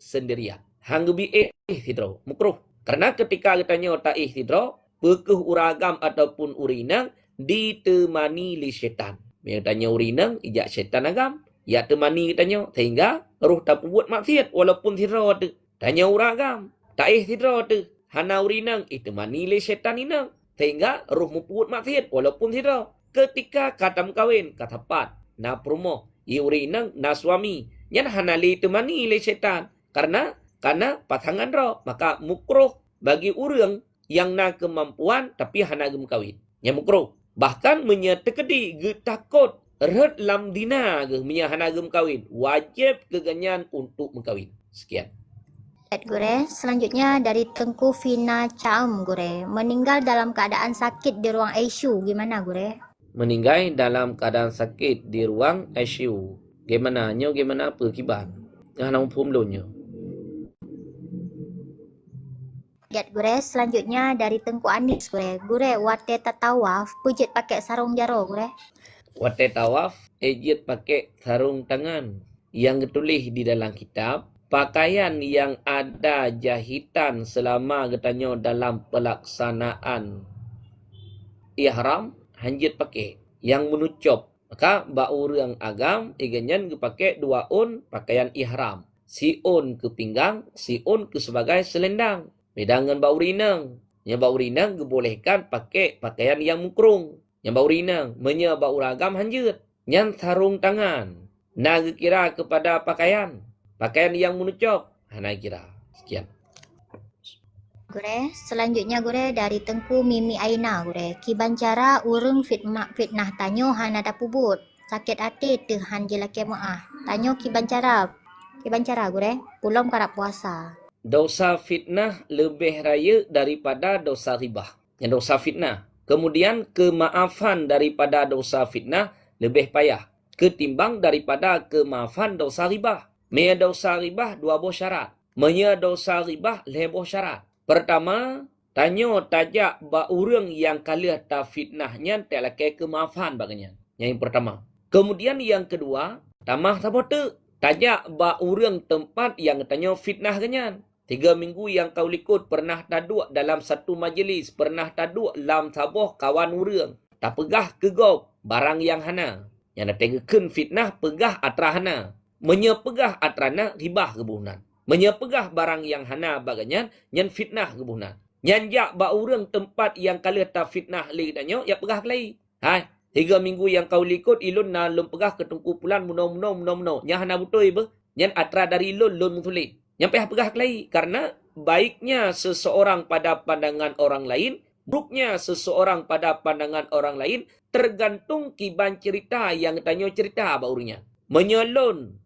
D: sendirian. Hanggebi hidro, mukruh. Karena ketika katanya tak ihtidra, pekeh uragam ataupun urinang ditemani li syaitan. Yang tanya urinang, ijak syaitan agam. Ya temani katanya, sehingga roh tak buat maksiat walaupun hidra tu. Tanya uragam, tak ihtidra tu. Hana urinang, ditemani li syaitan inang. Sehingga roh membuat maksiat walaupun hidra. Ketika kata mengkawin, kata pat, na promo, i urinang, na suami. Yang hana li temani li syaitan. Karena pasangan roh, maka mukruh bagi orang yang na kemampuan tapi hana gem kawin. Yang mukruh. Bahkan menyetekedi ge takut red lam dina ge menya hana gem kawin. Wajib keganyan untuk mengkawin. Sekian.
G: Gure, selanjutnya dari Tengku Fina Caem gure. Meninggal dalam keadaan sakit di ruang ICU, gimana gure?
D: Meninggal dalam keadaan sakit di ruang ICU. Gimana apa kiban? Hana umpum lonyo.
G: Get gure, selanjutnya dari Tengku Anis gure. Gure, wate tatawaf, pujit pakai sarung jaro gure.
D: Wate tawaf, ejit pakai sarung tangan. yang ditulis di dalam kitab, pakaian yang ada jahitan selama katanya dalam pelaksanaan ihram hanjit pakai yang menutup. Maka ba orang agam iganyan ge pakai dua un pakaian ihram. Si un ke pinggang, si un ke sebagai selendang. Beda dengan ba urinang. Yang ba urinang dibolehkan pakai pakaian yang mukrung. Yang ba urinang menya ba uragam hanjit. Yang sarung tangan. Nah kira kepada pakaian yang menutup. Nah kira. Sekian.
G: Gure, selanjutnya gure dari Tengku Mimi Aina gure. Kiban cara urung fitnah tanyo han ada pubut. Sakit hati Tuhan jelaki maah. Tanyo kiban cara gure. Belum karap puasa.
D: Dosa fitnah lebih raya daripada dosa ribah. Yang dosa fitnah. Kemudian kemaafan daripada dosa fitnah lebih payah ketimbang daripada kemaafan dosa ribah. Mea dosa ribah dua buah syarat. Mea dosa ribah leboh syarat. Pertama, tanyo tajak ba urang yang kalah ta fitnahnya tak lakai kemaafan baganya. Yang pertama. Kemudian yang kedua, tamah sabote. Tajak ba urang tempat yang tanyo fitnah ganyan. 3 minggu yang kau likut pernah taduk dalam satu majlis, pernah taduk dalam saboh kawan urang. Tak pegah kegop barang yang hana. Yang nak tegakan fitnah pegah atra hana. Menyepegah atrana ribah kebunan. Menyepegah barang yang hana baganyan, yang fitnah kebunan. Nyanjak ba urang tempat yang kala ta fitnah li danyo, ya pegah kelai. Hai, 3 minggu yang kau likut ilun na lum pegah ke tungkupulan muno. Yang hana butoi be, yang atra dari ilun lun mutulit. Yang pegah kelai karena baiknya seseorang pada pandangan orang lain, buruknya seseorang pada pandangan orang lain tergantung kiban cerita yang tanyo cerita ba urangnya. Menyelon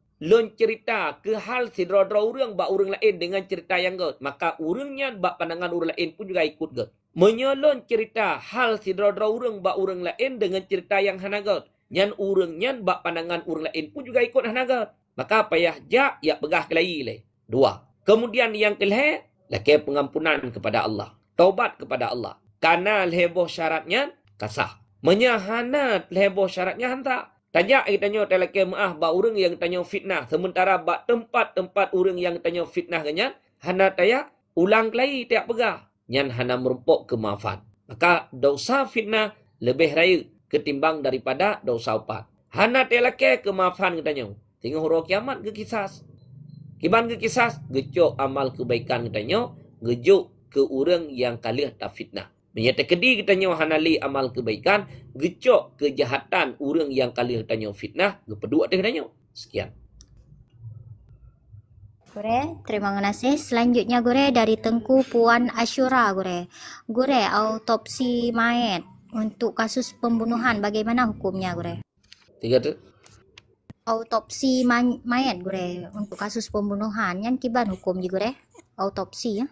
D: cerita ke hal sidra-dra urang ba urang lain dengan cerita yang god, maka urangnya ba pandangan urang lain pun juga ikut god. Menyelon cerita hal sidra-dra urang ba urang lain dengan cerita yang hana god, nyan urangnya ba pandangan urang lain pun juga ikut hana god. Maka payah ja ya pegah kelai le. 2. Kemudian yang kelih, laki pengampunan kepada Allah, taubat kepada Allah. Karena leboh syaratnya kasah. Menyahana leboh syaratnya hantar. Tajak kita tanya telake maah ba urang yang tanya fitnah, sementara ba tempat-tempat urang yang tanya fitnah ganyan hana tayak ulang kelai tak pegah, nyan hana merumpok kemaafan. Maka dosa fitnah lebih raya ketimbang daripada dosa upat. Hana telake kemaafan kita tanya. Tengok huruf kiamat ke kisas. Kiban ke kisas, gecok amal kebaikan kita tanya, gejuk ke urang yang kalih tak fitnah. Menyata kedi kita nyawa hanali amal kebaikan, gecok kejahatan urang yang kali tanya fitnah, gepedua teh nyawa. Sekian.
G: Gure, terima kasih. Selanjutnya gure dari Tengku Puan Asyura gure. Gure, autopsi mayat untuk kasus pembunuhan bagaimana hukumnya gure?
D: 3 tu.
G: Autopsi mayat gure untuk kasus pembunuhan yang kiban hukum ji gure? Autopsi ya.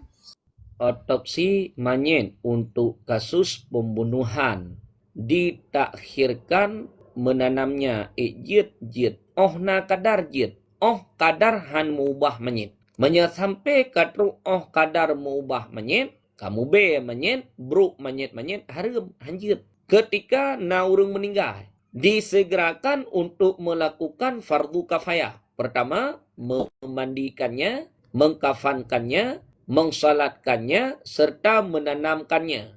D: Autopsi mayat untuk kasus pembunuhan ditakhirkan menanamnya jit na kadar jit kadar han mubah mayat sampai katru kadar mubah mayat kamu be mayat bro mayat haram hanjit ketika na urang meninggal disegerakan untuk melakukan fardu kafayah. Pertama, memandikannya, mengkafankannya, mengsalatkannya, serta menanamkannya.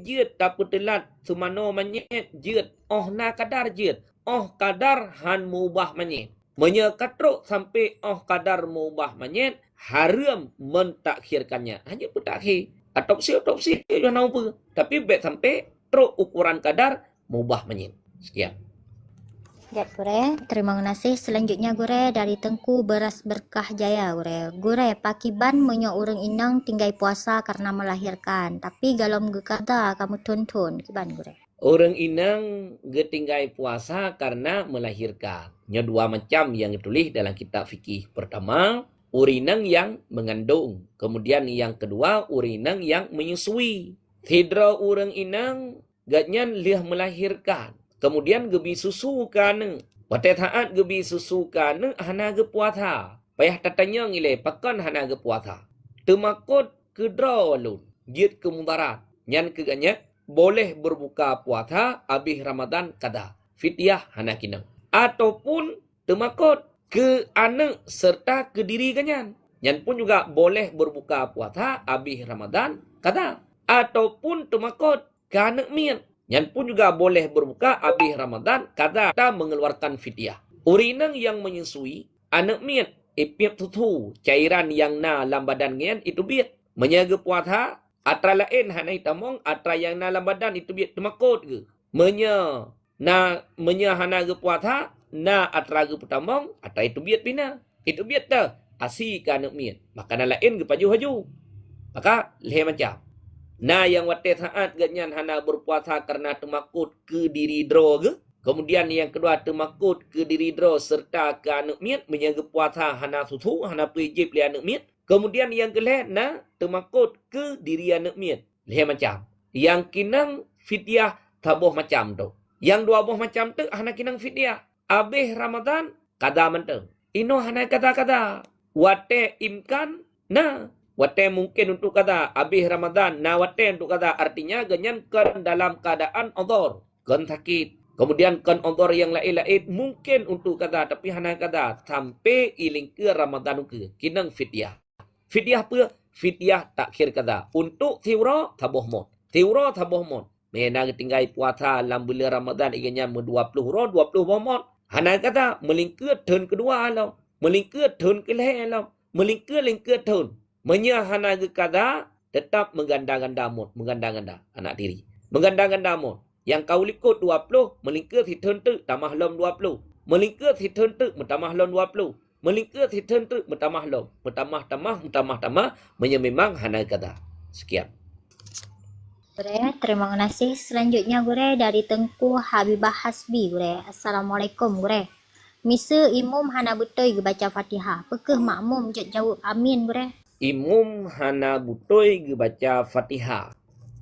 D: Jid tak telat sumano manyet jid, na kadar jid, kadar han mubah manyet. Menyekatruk sampai kadar mubah manyet, haram mentakhirkannya. Hanya putakhir. Autopsi, jangan apa. Tapi bet sampai truk ukuran kadar mubah manyet. Sekian.
G: Ya gure, terima kasih. Selanjutnya gure dari Tengku Beras Berkah Jaya gure. Gure, pakiban menyo urang inang tinggai puasa karena melahirkan. Tapi galom gekada kamu tuntun. Kiban gure?
D: Orang inang getinggai puasa karena melahirkan. Nya 2 macam yang ditulis dalam kitab fikih. Pertama, urinang yang mengandung. Kemudian yang kedua, urinang yang menyusui. Hidra orang inang gatnyan liah melahirkan. Kemudian gebi susu kan. Pada saat gebi susu kan hana ge puasa. Payah tatanya ngile pakan hana ge puasa. Temakut kedra walun. Jid ke mudarat. Nyan keganya boleh berbuka puasa habis Ramadan kada. Fidyah hana kinang. Ataupun temakut ke anak serta ke diri kanyan. Yang pun juga boleh berbuka puasa habis Ramadan kata. Ataupun tumakot ke anak mian. Yang pun juga boleh berbuka habis Ramadan kata mengeluarkan fidyah. Urinang yang menyusui anak mian ipiap tutu cairan yang na dalam badan ngian itu biat. Menyaga puasa atra lain hanai tamong atra yang na dalam badan itu biat tumakot ke. Menya hana ke puasa na atra ke putamong atra itu biat pina. Itu biat dah. Asi ke anak mian. Makanan lain ke paju haju. Maka leh macam. Nah yang wate saat ganyan hana berpuasa karena temakut ke diri dro ke. Kemudian yang kedua temakut ke diri dro serta ke anak miat menjaga puasa hana susu hana pejib li anak miat. Kemudian yang kelih na temakut ke diri anak miat. Leh macam. Yang kinang fidyah tabuh macam tu. Yang dua buah macam tu hana kinang fidyah. Habis Ramadan kada menteng. Ino hana kata-kata. Wate imkan na wate mungkin untuk kata habis Ramadan. Nah wate untuk kata artinya ganyan kan dalam keadaan odor. Kan sakit. Kemudian kan odor yang lain-lain mungkin untuk kata. Tapi hana kata sampai iling ke Ramadan ke. Kinang fidyah. Fidyah apa? Fidyah takhir kata. Untuk tiwra tabuh mon. Tiwra tabuh mon. Mena ketinggai puasa dalam bulan Ramadan. Iganya 20 ro 20 mon. Hana kata melingkir tahun kedua alam. Melingkir tahun kelih alam. Melingkir tahun. Menyahana ke kata tetap mengganda-ganda mod, mengganda-ganda anak diri. Mengganda-ganda mod. Yang kau likut 20, melingkir si tahun tu tambah lom 20. Melingkir si tahun tu bertambah lom 20. Melingkir si tahun tu bertambah lom. Bertambah, memang hana kata. Sekian.
G: Gure, terima kasih. Selanjutnya Gure dari Tengku Habibah Hasbi Gure. Assalamualaikum Gure. Misa imum hana betul baca Fatihah. Pekeh makmum jawab amin Gure.
D: Imum hana butoi ge baca Fatihah.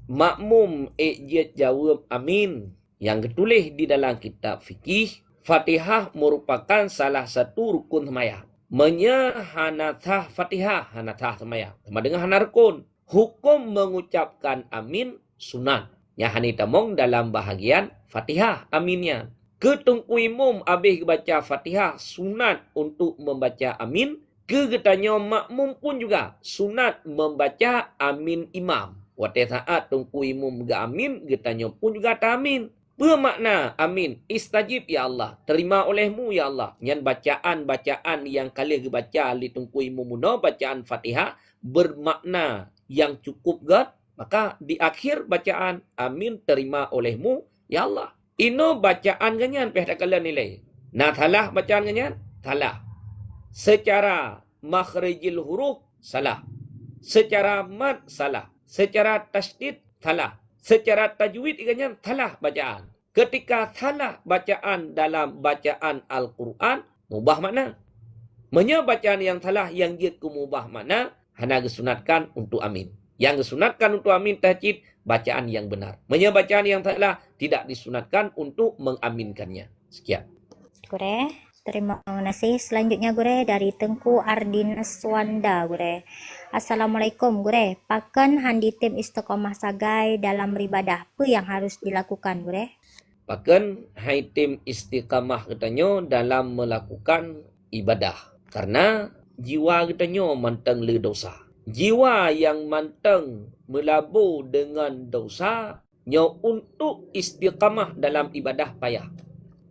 D: Makmum ejit jawab amin. Yang ketulis di dalam kitab fikih, Fatihah merupakan salah satu rukun sembahyang. Menya hana sah Fatihah, hana sah sembahyang. Sama dengan hana rukun. Hukum mengucapkan amin sunat. Yang hani tamong dalam bahagian Fatihah aminnya. Ketungku imum habis baca Fatihah sunat untuk membaca amin. Kegetanya makmum pun juga sunat membaca amin imam. Wate saat tungku imum ga amin, getanya pun juga tak amin. Bermakna amin, istajib ya Allah, terima olehmu ya Allah. Yang bacaan-bacaan yang kalian baca li tungku imum muno, bacaan Fatihah bermakna yang cukup gad. Maka di akhir bacaan amin terima olehmu ya Allah. Ino bacaan ganyan pihak kalian nilai. Nah salah bacaan ganyan? Salah. Secara makhrijil huruf salah. Secara mad salah. Secara tasydid salah. Secara tajwid ganyan salah bacaan. Ketika salah bacaan dalam bacaan Al-Quran, mubah makna. Menya bacaan yang salah yang dia kemubah makna, hana disunatkan untuk amin. Yang disunatkan untuk amin tahjid, bacaan yang benar. Menya bacaan yang salah tidak disunatkan untuk mengaminkannya. Sekian.
G: Gure, terima kasih. Selanjutnya Gure dari Tengku Ardin Aswanda Gure. Assalamualaikum Gure. Pakan handi tim istiqomah sagai dalam beribadah. Apa yang harus dilakukan Gure?
D: Pakan hai tim istiqamah katanya dalam melakukan ibadah. Karena jiwa katanya manteng le dosa. Jiwa yang manteng melabur dengan dosa nya untuk istiqamah dalam ibadah payah.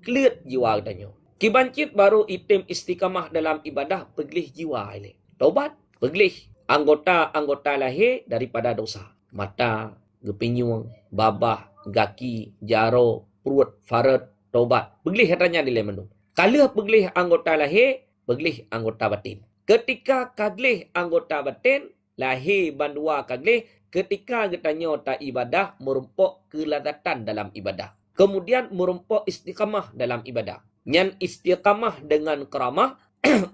D: Clear jiwa katanya. Kibancit baru itim istiqamah dalam ibadah peglih jiwa ini. Taubat, peglih anggota-anggota lahir daripada dosa. Mata, gepinyung, babah, gaki, jaro, perut, farat, taubat. Peglih katanya di lemenu. Kalau peglih anggota lahir, peglih anggota batin. Ketika kaglih anggota batin, lahir bandua kaglih, ketika katanya tak ibadah, merumpuk keladatan dalam ibadah. Kemudian merumpuk istiqamah dalam ibadah. Yang istiqamah dengan keramah,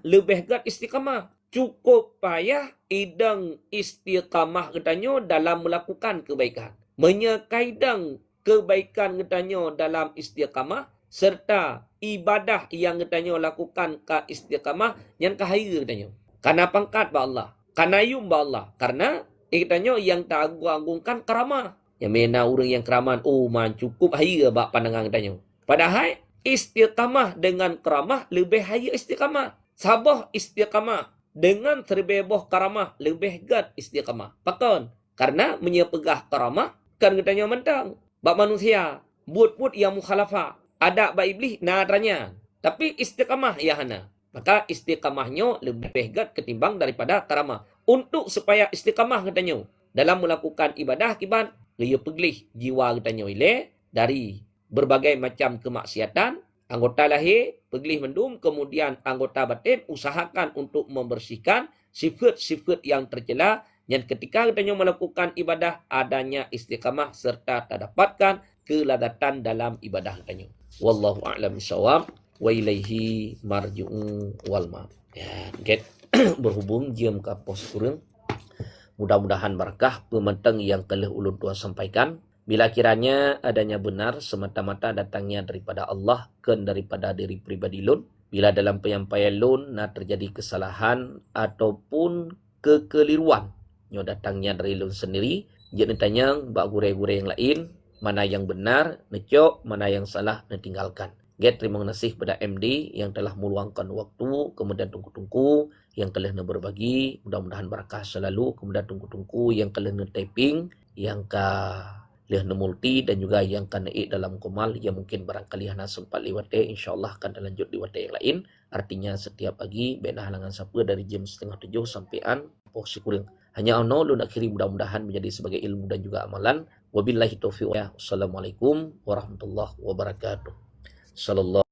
D: lebih gat istiqamah. Cukup payah idang istiqamah katanya dalam melakukan kebaikan. Menyekaidang kebaikan katanya dalam istiqamah, serta ibadah yang katanya lakukan ke istiqamah yang kahaya katanya. Karena pangkat ba Allah, karena yum ba Allah, karena katanya yang tak agung-agungkan keramah. Yang mana orang yang keraman, oh man cukup haya ba pandangan katanya. Padahal Istiqamah dengan karamah lebih haya istiqamah. Sabah istiqamah dengan terbebah karamah lebih gad istiqamah. Pakon. Karena menyepegah karamah kan katanya mentang. Bak manusia. Buat-buat yang mukhalafah. Ada bak iblis nadranya. Tapi istiqamah ya hana. Maka istiqamahnya lebih gad ketimbang daripada karamah. Untuk supaya istiqamah katanya. Dalam melakukan ibadah akibat. Dia peglih jiwa katanya ile. Dari berbagai macam kemaksiatan, anggota lahir, peglih mendung, kemudian anggota batin, usahakan untuk membersihkan sifat-sifat yang tercela, dan ketika katanya melakukan ibadah, adanya istiqamah serta terdapatkan keladatan dalam ibadah katanya. Wallahu a'lam bishawab, wa ilaihi marji'un wal ma'ab. Ya, get berhubung jam ke pos kurang. Mudah-mudahan berkah pementang yang telah ulun tua sampaikan. Bila kiranya adanya benar semata-mata datangnya daripada Allah, ken daripada diri pribadi lun. Bila dalam penyampaian lun na terjadi kesalahan ataupun kekeliruan, nyo datangnya dari lun sendiri. Jadi tanya bak gure-gure yang lain, mana yang benar, necok, mana yang salah, ditinggalkan. Terima kasih pada MD yang telah meluangkan waktu, kemudian tungku-tungku yang telah berbagi, mudah-mudahan berkah selalu, kemudian tungku-tungku yang telah typing, yang lihat multi dan juga yang kan naik dalam komal yang mungkin barangkali hana sempat lewat insyaallah akan lanjut lewat yang lain. Artinya setiap pagi bena halangan siapa dari jam 6:30 sampean posisi kurang. Hanya ono lu nak kirim mudah-mudahan menjadi sebagai ilmu dan juga amalan. Wabillahi taufiq. Wassalamualaikum warahmatullahi wabarakatuh. Sallallahu